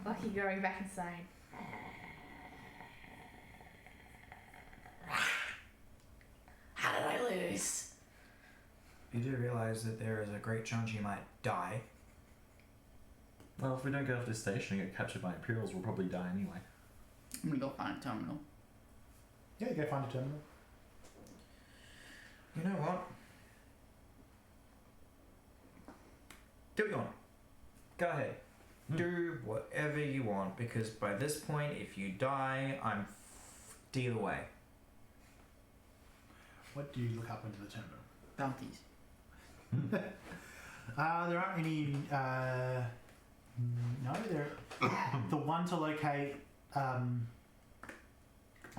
Lucky going back insane. How did I lose? You do realise that there is a great chance you might die. Well, if we don't get off this station and get captured by Imperials, we'll probably die anyway. I'm gonna go find a terminal. Yeah, go find a terminal. You know what? Do what you want. Go ahead. Do whatever you want, because by this point, if you die, I'm f***ed either way. What do you look up into the terminal? Bounties. There aren't any. No, there. The one to locate a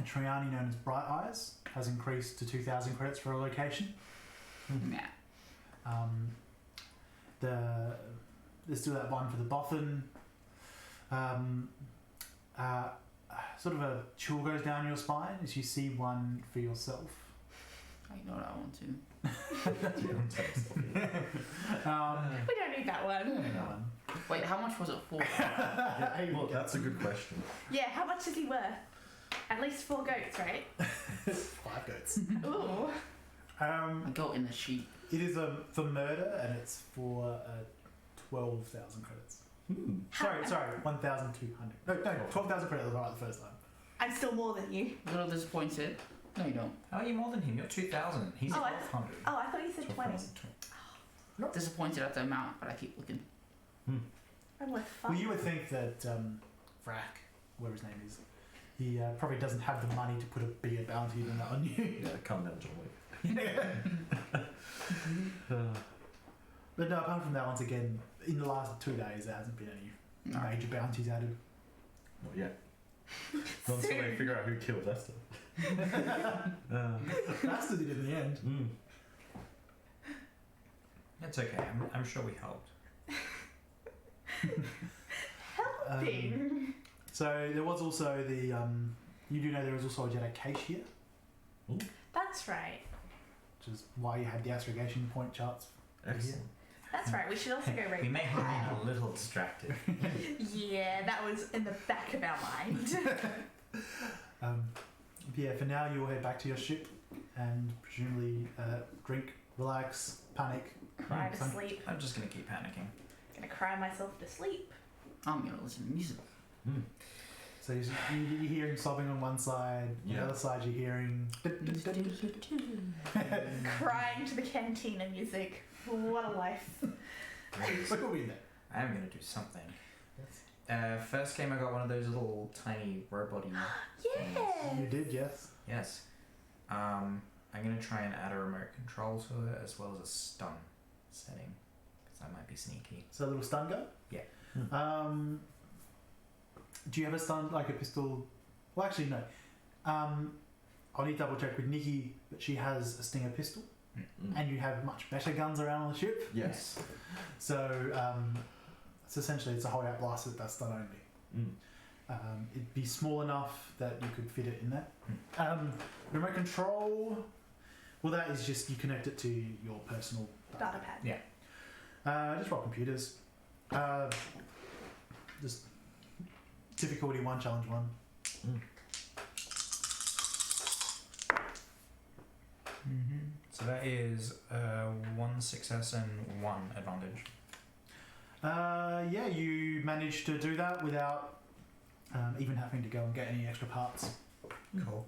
Triani known as Bright Eyes has increased to 2,000 credits for a location. Nah. There's still that one for the Bothan. sort of a chill goes down your spine as you see one for yourself. I know what I want to. We don't need that one. One. Wait, how much was it for? Well, that's a good question. Yeah, how much is he worth? At least 4 goats, right? 5 goats. Ooh. A goat in a sheep. It is for murder, and it's for 12,000 credits. Sorry, 1,200. No, 12,000 credits was right the first time. I'm still more than you. A little disappointed. No, you don't. How are you more than him? You're 2,000. He's Oh, 1,200. Oh, I thought you said 20. Not disappointed at the amount, but I keep looking. I'm worth 5. Well, you would think that Vrack, whatever his name is, he probably doesn't have the money to put a bigger bounty than that on you. Yeah, come down, John Wick. But no, apart from that, once again, in the last 2 days, there hasn't been any No. major bounties added. Not yet. Not until they figure out who killed Lester. That's what they did in the end. It's okay. I'm sure we helped. Helping. So there was also the you do know there was also a Jedi cache here, That's right. which is why you had the astrogation point charts. Excellent. That's right. We should also go right. We may have been a little distracted. Yeah, that was in the back of our mind. Yeah, for now you'll head back to your ship and presumably drink, relax, panic. Cry to Some- sleep. I'm just gonna keep panicking. Gonna cry myself to sleep. I'm gonna listen to music. So you're hearing sobbing on one side, on the Yeah. other side you're hearing. Crying to the cantina music. What a life. Look what we did. I am gonna do something. First game I got one of those little tiny robot-y Yeah. You did, yes. Yes. I'm gonna try and add a remote control to it as well as a stun setting. Because I might be sneaky. So a little stun gun? Yeah. Do you have a stun, like a pistol? Well, actually, no. I'll need to double check with Nikki, but she has a Stinger pistol, and you have much better guns around on the ship. Yes. So, essentially it's a holdout blaster that does stun only. It'd be small enough that you could fit it in there. Remote control, well, that is just you connect it to your personal Data pad. Yeah. just roll computers. Just difficulty 1, challenge 1. So that is 1 success and 1 advantage. Yeah, you managed to do that without even having to go and get any extra parts. Cool.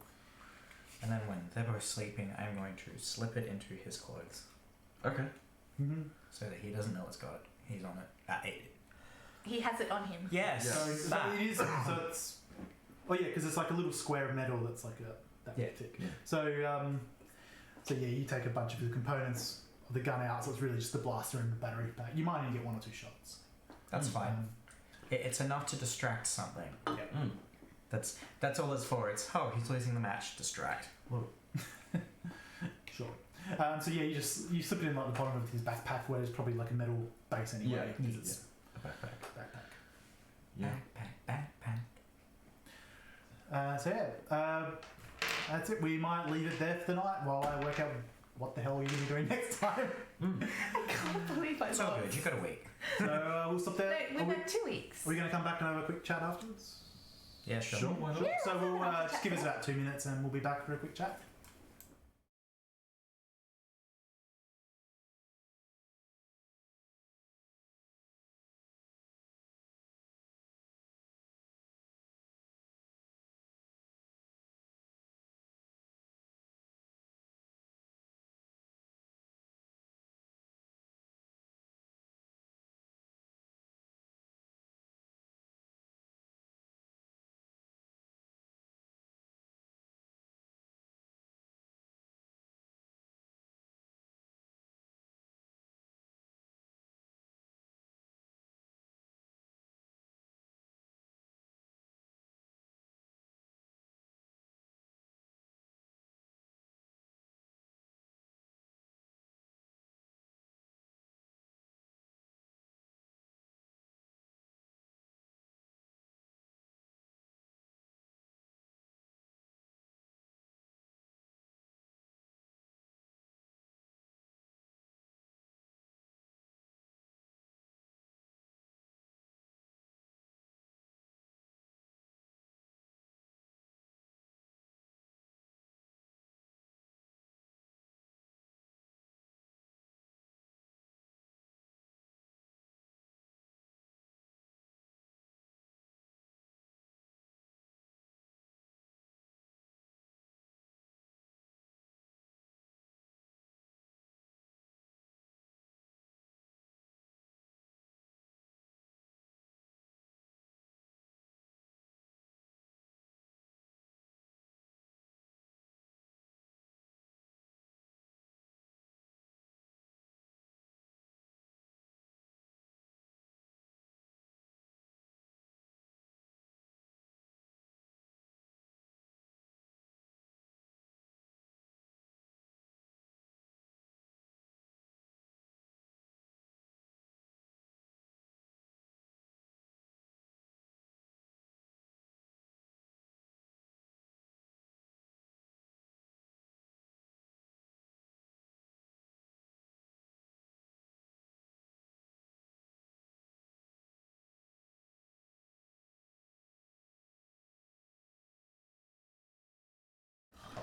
And then when they're both sleeping, I'm going to slip it into his clothes Okay. so that he doesn't know it's got it. He's on it. He has it on him. Yes. Yeah. So it is. So it's. Oh yeah, because it's like a little square of metal that's like that Yeah. thick. Yeah. So so yeah, you take a bunch of the components of the gun out. So it's really just the blaster and the battery pack. You might only get 1 or 2 shots. That's fine. Um, It's enough to distract something. yeah. That's all it's for. It's he's losing the match. Distract. Sure. So yeah, you slip it in like the bottom of his backpack where there's probably like a metal base anyway. Yeah. Because it's A backpack. backpack. Yeah. Backpack. So yeah, that's it. We might leave it there for the night while I work out what the hell we're going to be doing next time. I can't believe I It's all lost. good. You got a week. So we'll stop there. No, we've had 2 weeks. Are we going to come back and have a quick chat afterwards? Yeah, sure. Sure, why not? Yeah, So we'll let's have a just chat give us then. about 2 minutes and we'll be back for a quick chat.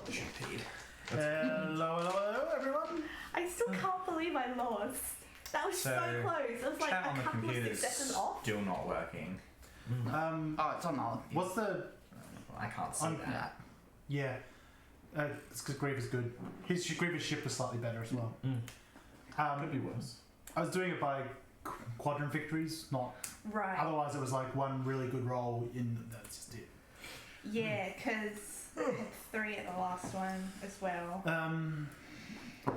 GP'd. Hello, everyone. I still can't believe I lost. That was so close. It was like Chat a on the couple of computer's successes off. still not working. Oh, it's on all. What's the? I can't see that. Yeah. It's because Griever's good. Griever's ship was slightly better as well. Could be worse. I was doing it by quadrant victories, not. Right. Otherwise, it was like one really good roll in. That's just it. Yeah, because I had 3 at the last one as well.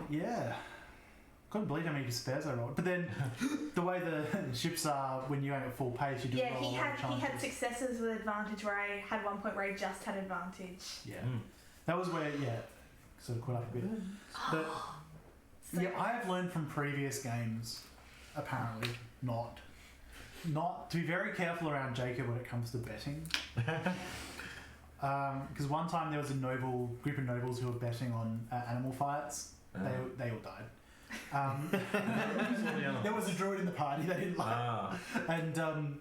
Yeah. Couldn't believe how many spares I rolled. But then, the way the ships are, when you aim at full pace, you do Yeah, roll he a lot had of chances. he had successes with advantage where I had one point where I just had advantage. Yeah. That was where, sort of caught up a bit. But, So I have learned from previous games, apparently, not to be very careful around Jacob when it comes to betting. Because one time there was a group of nobles who were betting on animal fights. They all died. There was a druid in the party they didn't like, and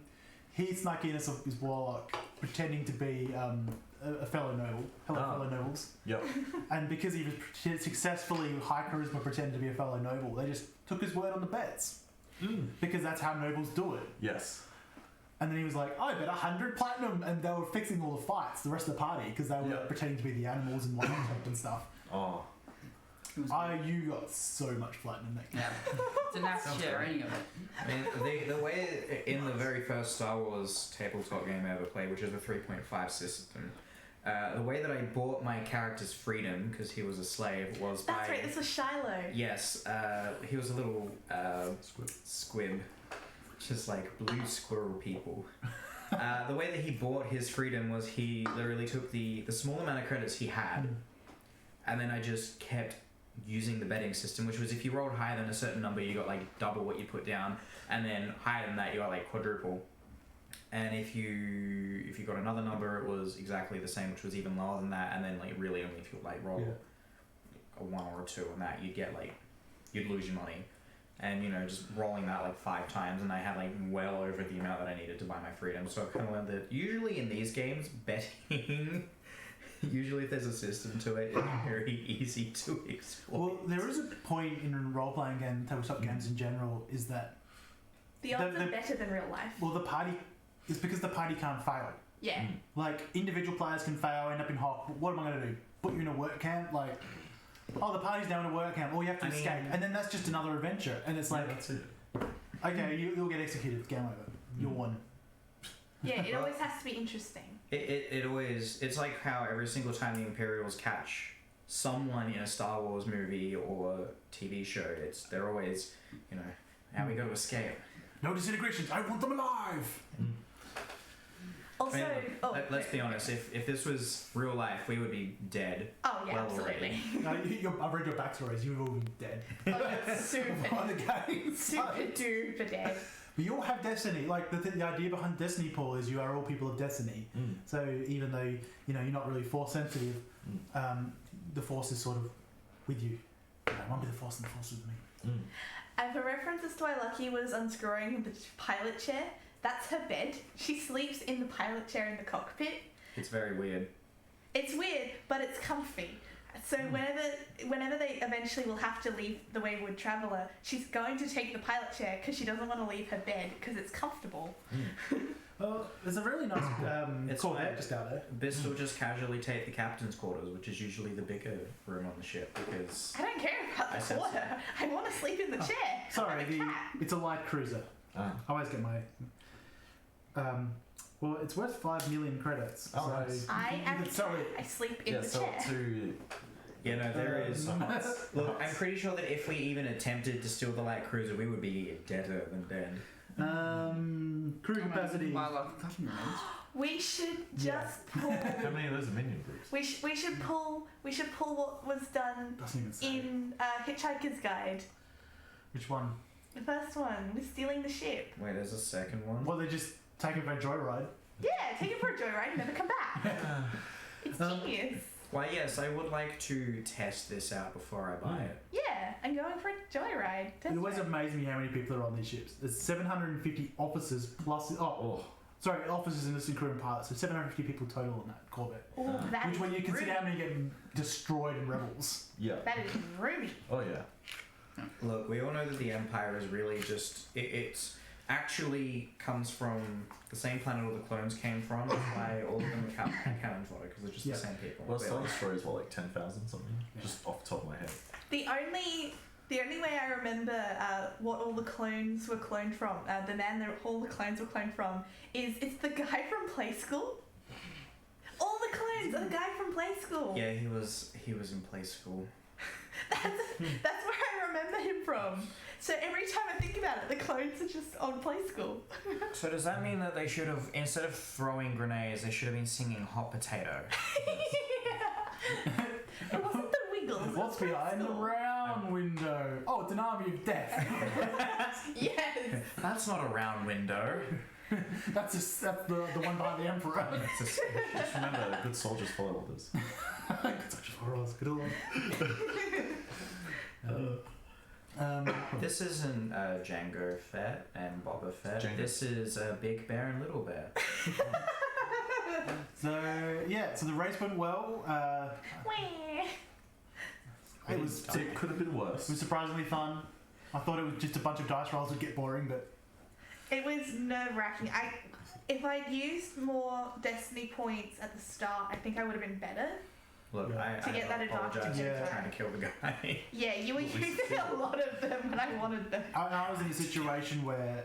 he snuck in as his warlock, pretending to be a fellow noble. Hello, fellow nobles. Yep. And because he was successfully high charisma pretended to be a fellow noble, they just took his word on the bets because that's how nobles do it. Yes. And then he was like, I bet 100 platinum, and they were fixing all the fights, the rest of the party, because they were pretending to be the animals and whatnot and stuff. Oh. You got so much platinum that game. Yeah. It's a nice share any of it. I mean, the way in the very first Star Wars tabletop game I ever played, which is the 3.5 system, the way that I bought my character's freedom, because he was a slave, was that's right. This was Shiloh. Yes, he was a little squib, just like blue squirrel people. The way that he bought his freedom was he literally took the small amount of credits he had, and then I just kept using the betting system, which was if you rolled higher than a certain number, you got like double what you put down, and then higher than that, you got like quadruple. And if you got another number, it was exactly the same, which was even lower than that. And then like really only if you like roll a 1 or a 2 on that, you'd lose your money. And just rolling that like 5 times, and I had like well over the amount that I needed to buy my freedom. So I kind of learned that usually in these games, betting. Usually, if there's a system to it, it's very easy to exploit. Well, there is a point in role-playing game, tabletop games in general, is that The odds are better than real life. well, the party is because the party can't fail. Yeah. Like individual players can fail, end up in hock. What am I going to do? Put you in a work camp? Like, oh, the party's now in a work camp. Oh, you have to escape, and then that's just another adventure. And it's like, that's it. okay, you'll get executed. Game over. You won. Yeah, it always has to be interesting. It always, it's like how every single time the Imperials catch someone in a Star Wars movie or TV show, they're always, now we got to escape. No disintegrations. I want them alive. Also, let's be honest. If this was real life, we would be dead. Oh yeah, well absolutely. I've read your backstories. You've all been dead. Oh, that's super, On the game. super duper dead. But you all have destiny. Like the idea behind Destiny, Paul, is you are all people of destiny. So even though you're not really force sensitive, the force is sort of with you. I want to be the force, and the force with me. And for references to why Lucky was unscrewing the pilot chair, that's her bed. She sleeps in the pilot chair in the cockpit. It's very weird. It's weird, but it's comfy. So whenever they eventually will have to leave the Wayward Traveller, she's going to take the pilot chair because she doesn't want to leave her bed because it's comfortable. Well, there's a really nice It's Corvette fine. just out there. This will just casually take the captain's quarters, which is usually the bigger room on the ship, because I don't care about I the said so. quarter. I want to sleep in the chair. Sorry, I'm a cat. it's a light cruiser. I always get my. Well, it's worth 5 million credits. Oh, so nice. I you am a could sell cat. it. I sleep in the sell chair. it to. there is. Nuts. Look, I'm pretty sure that if we even attempted to steal the light cruiser, we would be deader than dead. Crew capacity. My luck cutting rings. We should just pull. How many of those are minion groups? We should pull what was done Doesn't even say. in Hitchhiker's Guide. Which one? The first one was stealing the ship. Wait, there's a second one? Well, they just take it for a joyride. Yeah, take it for a joyride and never come back. It's genius. Why, yes, I would like to test this out before I buy it. Yeah, I'm going for a joyride. It always amazes me how many people are on these ships. There's 750 officers plus. Sorry, officers, enlisted crew and pilots. So 750 people total in that Corvette. Oh, that Which is when you consider roomy. how many get destroyed in Rebels. Yeah. That is roomy. Oh yeah. Look, we all know that the Empire is really just it's actually comes from the same planet all the clones came from. That's why all of them are canon fodder because they're just Yeah. the same people. Well, Clearly. Star Story is what, like 10,000 something? Yeah. Just off the top of my head. The only way I remember what all the clones were cloned from, the man that all the clones were cloned from, is it's the guy from Play School. All the clones are the guy from Play School. Yeah, he was in play school. That's where I remember him from. So every time I think about it, the clones are just on Play School. So does that mean that they should have, instead of throwing grenades, they should have been singing Hot Potato? Yeah. It wasn't the Wiggles. it What's was Play behind the School. round window? Oh, it's an army of death. Yes. That's not a round window. that's the one behind the Emperor. Just remember, good soldiers follow orders. Good soldiers for us. Good old. This isn't Jango Fett and Boba Fett. Jango. This is Big Bear and Little Bear. So the race went well. Wah. It Could have been worse. was surprisingly fun. I thought it was just a bunch of dice rolls would get boring, but It was nerve-wracking. If I'd used more Destiny points at the start, I think I would have been better. Look, Yeah. To get that advantage apologize in for time. trying to kill the guy. Yeah, you were using a lot of them when I wanted them. I was in a situation where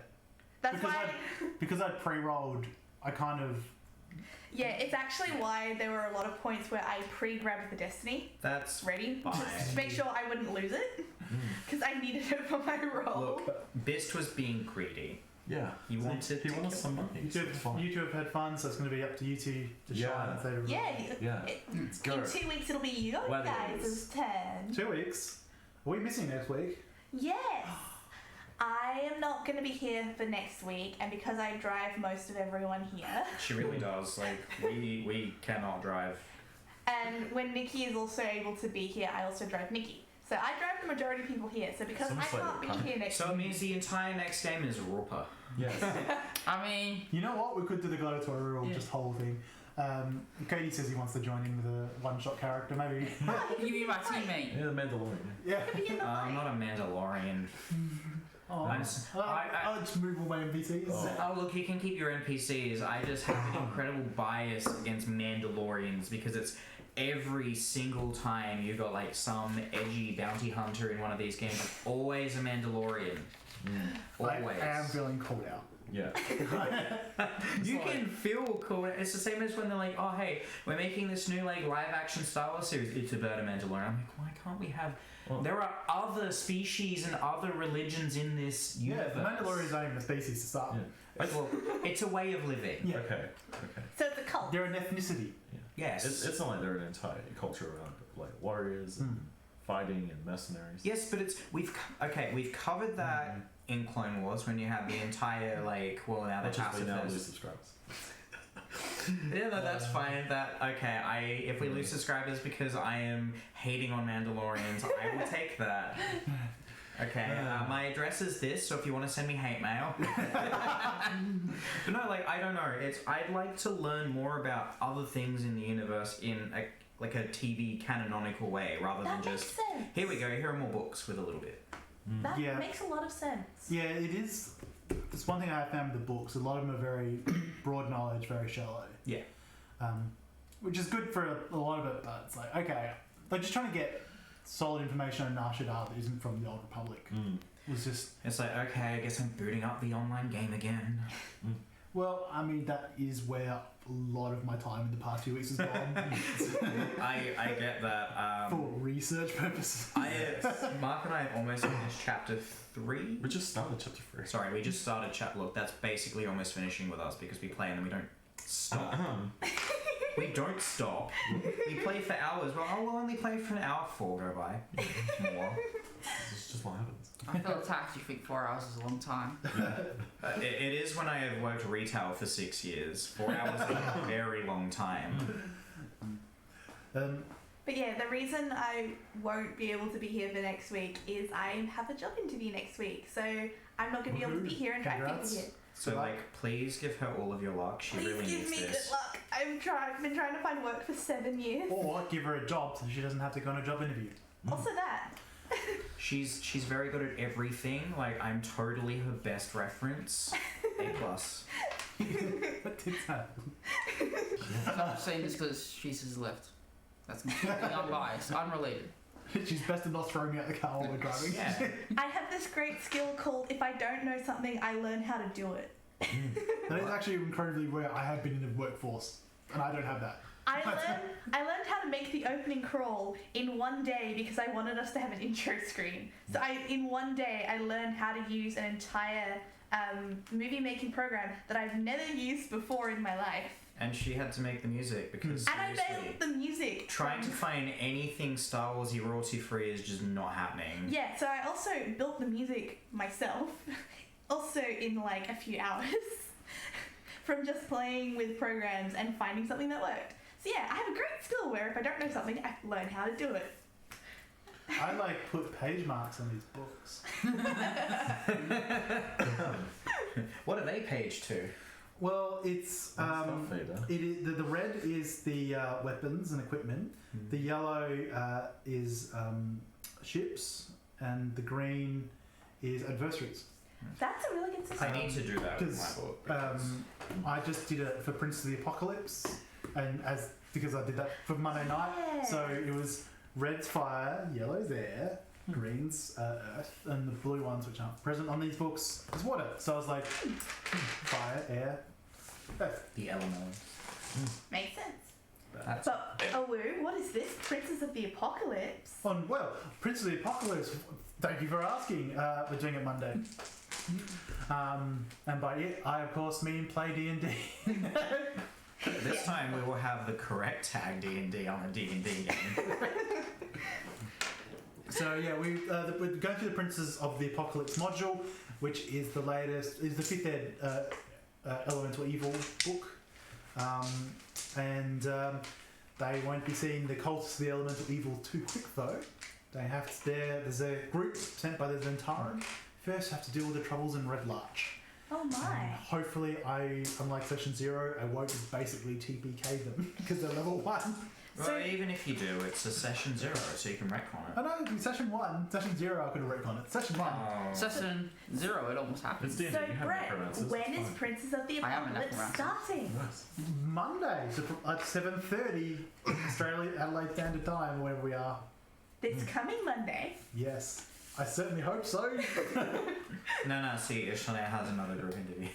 That's Because why. because I'd pre-rolled, I kind of Yeah, it's actually why there were a lot of points where I pre-grabbed the Destiny That's ready fine. just to make sure I wouldn't lose it because I needed it for my roll. Look, Bist was being greedy. Yeah. He wanted He to wanted kill some money. you two, so it's fine. you two have had fun, so it's going to be up to you two to Yeah. shine instead of Yeah, Yeah. in Go. 2 weeks it'll be your Weddings. guys' turn. 2 weeks. Are we missing next week? Yes. I am not going to be here for next week, and because I drive most of everyone here, She really does. Like we cannot drive. and when Nikki is also able to be here, I also drive Nikki. So I drive the majority of people here. So because Sounds I like can't be fun. here next So it week, means the entire next game is Rupa. Yes. I mean, You know what? We could do the gladiatorial Yeah. just whole thing. Katie says he wants to join in with a one-shot character. Maybe. you be my teammate. Yeah, the Mandalorian. Yeah. be in the I'm fight. not a Mandalorian. Oh, Nice. I'll just move all my NPCs. Oh. Oh look, you can keep your NPCs. I just have an incredible bias against Mandalorians because it's every single time you got like some edgy bounty hunter in one of these games, it's always a Mandalorian. Always. I am feeling called out. Yeah. You can feel cool. It's the same as when they're like, "Oh, hey, we're making this new like live-action Star Wars series. It's about a Mandalorian." I'm like, why can't we have? Well- There are other species and other religions in this Yeah, universe. the Mandalorians aren't even a species to start. Yeah. Well, it's a way of living. Yeah. Okay. Okay. So it's a cult. They're an ethnicity. Yes. It's not like they're an entire culture around like warriors and fighting and mercenaries. Yes, but we've covered that in Clone Wars when you had the entire like now Not the just we now lose pacifist. subscribers. Yeah, no, that's fine. If we lose subscribers because I am hating on Mandalorians, I will take that. Okay, my address is this, so if you want to send me hate mail. But no, I don't know. I'd like to learn more about other things in the universe in a TV canonical way, rather That than makes just sense. here we go. Here are more books with a little bit. That Yeah. makes a lot of sense. Yeah, it is. It's one thing I have found with the books. A lot of them are very broad knowledge, very shallow. Yeah. Which is good for a lot of it, but it's like, okay, they're just trying to get solid information on Nar Shaddaa that isn't from the Old Republic. It was just, It's like, okay, I guess I'm booting up the online game again. well, I mean, that is where a lot of my time in the past few weeks has gone I get that. for research purposes. Mark and I have almost finished chapter 3. We just started chapter 3. Sorry, we just started chapter. Look, that's basically almost finishing with us because we play and then we don't stop. We don't stop. We play for hours. Well, we'll only play for an hour. 4 go by. More. It's just what happens. I feel attacked. You think 4 hours is a long time. It is when I have worked retail for 6 years. 4 hours is a very long time. But yeah, the reason I won't be able to be here for next week is I have a job interview next week, so I'm not going to be able to be here and drive people here. So, like, please give her all of your luck. She Please really give needs me this. good luck. I've been trying to find work for 7 years. Or give her a job so she doesn't have to go on a job interview. Also that. She's very good at everything. Like, I'm totally her best reference. A+. What did that? I'm saying this because she's his left. That's completely unbiased, unrelated. She's best at not throwing me out the car while we're driving. Yeah. I have this great skill called if I don't know something, I learn how to do it. That is actually incredibly rare. I have been in the workforce, and I don't have that. I learned how to make the opening crawl in one day because I wanted us to have an intro screen. So in one day I learned how to use an entire movie making program that I've never used before in my life. And she had to make the music because And I seriously, nailed the music. trying to find anything Star Warsy royalty free is just not happening. Yeah, so I also built the music myself, also in like a few hours, from just playing with programs and finding something that worked. So yeah, I have a great skill where if I don't know something, I learn how to do it. I like put page marks on these books. What are they page to? Well, it's Stuff feeder. it is the red is the weapons and equipment. The yellow is ships, and the green is adversaries. That's a really good system. I need to do that with my book. I just did it for Prince of the Apocalypse, and because I did that for Monday night, Yeah. so it was red's fire, yellow's air, green's earth, and the blue ones, which aren't present on these books, is water. So I was like, fire, air, earth. The elements. Makes sense. That's But Awu, what is this? Princes of the Apocalypse? Well, Prince of the Apocalypse. Thank you for asking. We're doing it Monday. And by it, I of course mean play D&D. This time we will have the correct tag D&D on a D&D game. So yeah, we're going through the Princes of the Apocalypse module, which is the latest, is the fifth ed Elemental Evil book, and they won't be seeing the cultists of the Elemental Evil too quick though. They have to, there's a group sent by the Zentarum. First, have to deal with the troubles in Red Larch. Oh my. And hopefully, unlike Session 0, I won't just basically TPK them because they're level 1. Well, So- even if you do, it's a session 0, so you can retcon I it. know, Session 1, Session 0, I could have retconned it. Session 1. Oh. Session 0, it almost happened. It's D&D, So you have Brett, necromancers, when it's is fine. Princes of the I am an Apocalypse necromancer. starting? Nice. Monday, so at 7:30 Australia, Adelaide Standard Time, wherever we are. This coming Monday. Yes, I certainly hope so. No, see, Ishmael has another group interview.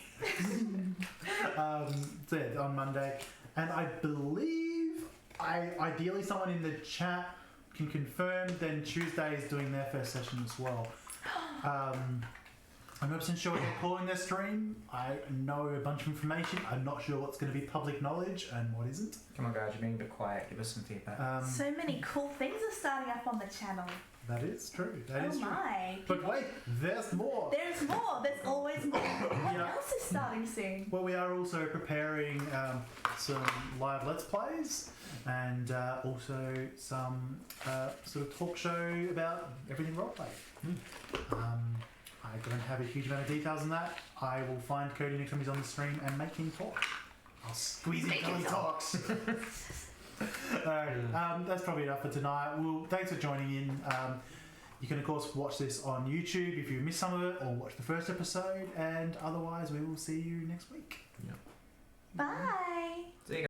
So yeah, on Monday, and I believe, ideally someone in the chat can confirm. Then Tuesday is doing their first session as well. I'm not sure what they're calling their stream. I know a bunch of information. I'm not sure what's going to be public knowledge and what isn't. Come on, guys, you're being a bit quiet. Give us some feedback. So many cool things are starting up on the channel. That is true. That is Oh true. my. But wait, there's more. There's more. There's always more. What Yeah. else is starting soon? Well, we are also preparing some live Let's Plays and also some sort of talk show about everything roleplay. I don't have a huge amount of details on that. I will find Cody next time he's on the stream and make him talk. I'll squeeze him Make till him he talks. Alright, that's probably enough for tonight. Well, thanks for joining in. You can of course watch this on YouTube if you missed some of it, or watch the first episode. And otherwise, we will see you next week. Bye. See you guys.